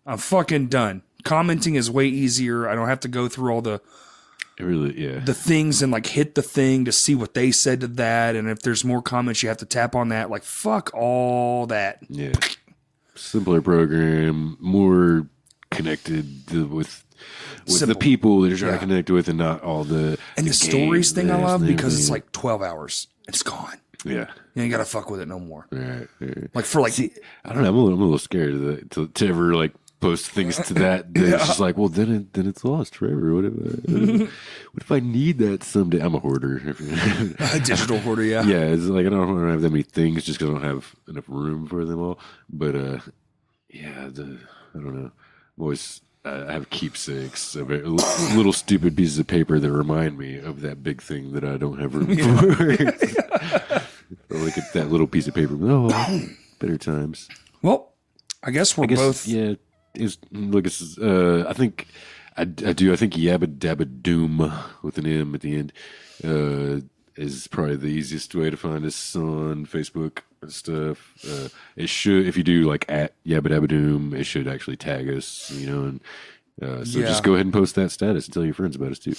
I'm fucking done. Commenting is way easier. I don't have to go through all the It really, yeah. the things and like hit the thing to see what they said to that. And if there's more comments, you have to tap on that. Like, fuck all that. Yeah. Simpler program, more connected with the people that you're trying to connect with, and not all the stories thing I love because it's everything. like 12 hours. It's gone. Yeah. You ain't got to fuck with it no more. Right. Like for like, I don't know. I'm a little scared of that, to ever like post things to that. It's just like, well, then it's lost forever. What if I need that someday? I'm a hoarder. a digital hoarder, yeah. Yeah, it's like I don't have that many things just because I don't have enough room for them all. But yeah, I don't know. I'm always I have keepsakes of little stupid pieces of paper that remind me of that big thing that I don't have room for. I look at that little piece of paper. Oh, better times. Well, I guess both. Yeah. Look, I think I do. I think Yabba Dabba Doom with an M at the end is probably the easiest way to find us on Facebook and stuff. It should, if you do like at Yabba Dabba Doom, it should actually tag us, and so just go ahead and post that status and tell your friends about us too.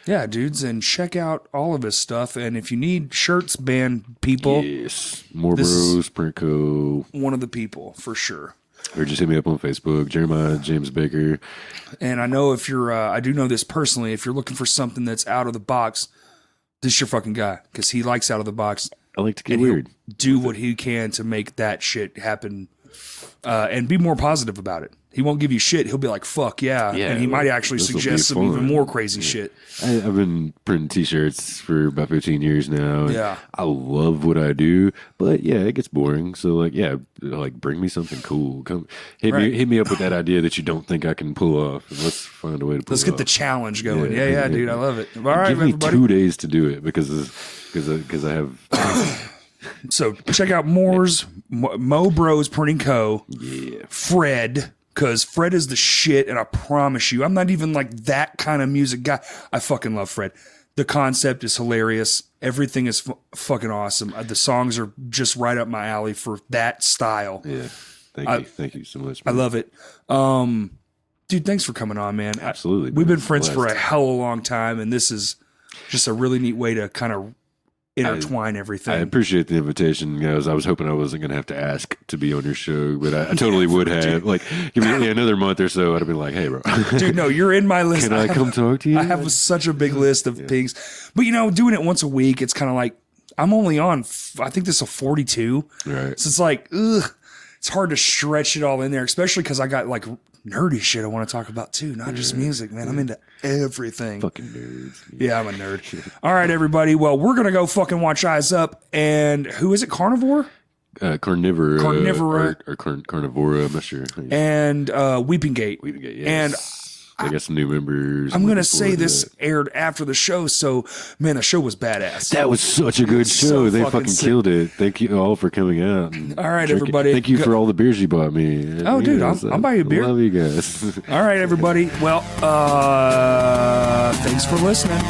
Yeah, dudes, and check out all of his stuff. And if you need shirts, band people, yes, More Bros, Print Co. One of the people for sure. Or just hit me up on Facebook, Jeremiah James Baker. And I know if you're, I do know this personally, if you're looking for something that's out of the box, this is your fucking guy, because he likes out of the box. I like to get weird. Do what he can to make that shit happen, and be more positive about it. He won't give you shit. He'll be like, fuck yeah. And he might actually suggest some even more crazy shit. I've been printing T-shirts for about 15 years now. Yeah. I love what I do, but yeah, it gets boring. So like bring me something cool. Come hit me up with that idea that you don't think I can pull off, and let's find a way to pull it off. Let's get the challenge going. Yeah, dude. I love it. All right, give me everybody. 2 days to do it because I have... So check out Mo Bros Printing Co. Yeah. Fred, because Fred is the shit, and I promise you, I'm not even like that kind of music guy. I fucking love Fred. The concept is hilarious. Everything is fucking awesome. The songs are just right up my alley for that style. Yeah. Thank you so much, man. I love it. Dude, thanks for coming on, man. Absolutely. We've been friends for a hell of a long time, and this is just a really neat way to kind of intertwine everything. I appreciate the invitation, guys. I was hoping I wasn't going to have to ask to be on your show, but I totally would have. Dude. Like, give me another month or so, I'd have been like, hey, bro. Dude, no, you're in my list. Can I come talk to you? I have such a big list of things. But, doing it once a week, it's kind of like, I'm only on, I think this is a 42. Right. So it's like, it's hard to stretch it all in there, especially because I got like nerdy shit I want to talk about too, not just music, man. I'm into everything. Fucking nerds. Yeah, I'm a nerd. All right, everybody. Well, we're going to go fucking watch Eyes Up. And who is it? Carnivore? Carnivora. Or Carnivora, I'm not sure. And Weeping Gate. Weeping Gate, yes. And I got some new members. I'm going to say this aired after the show, so, man, the show was badass. That was such a good show. So they fucking killed it. Thank you all for coming out. All right, everybody. Thank you for all the beers you bought me. Oh, dude, I'll buy you a beer. I love you guys. All right, everybody. Well, thanks for listening.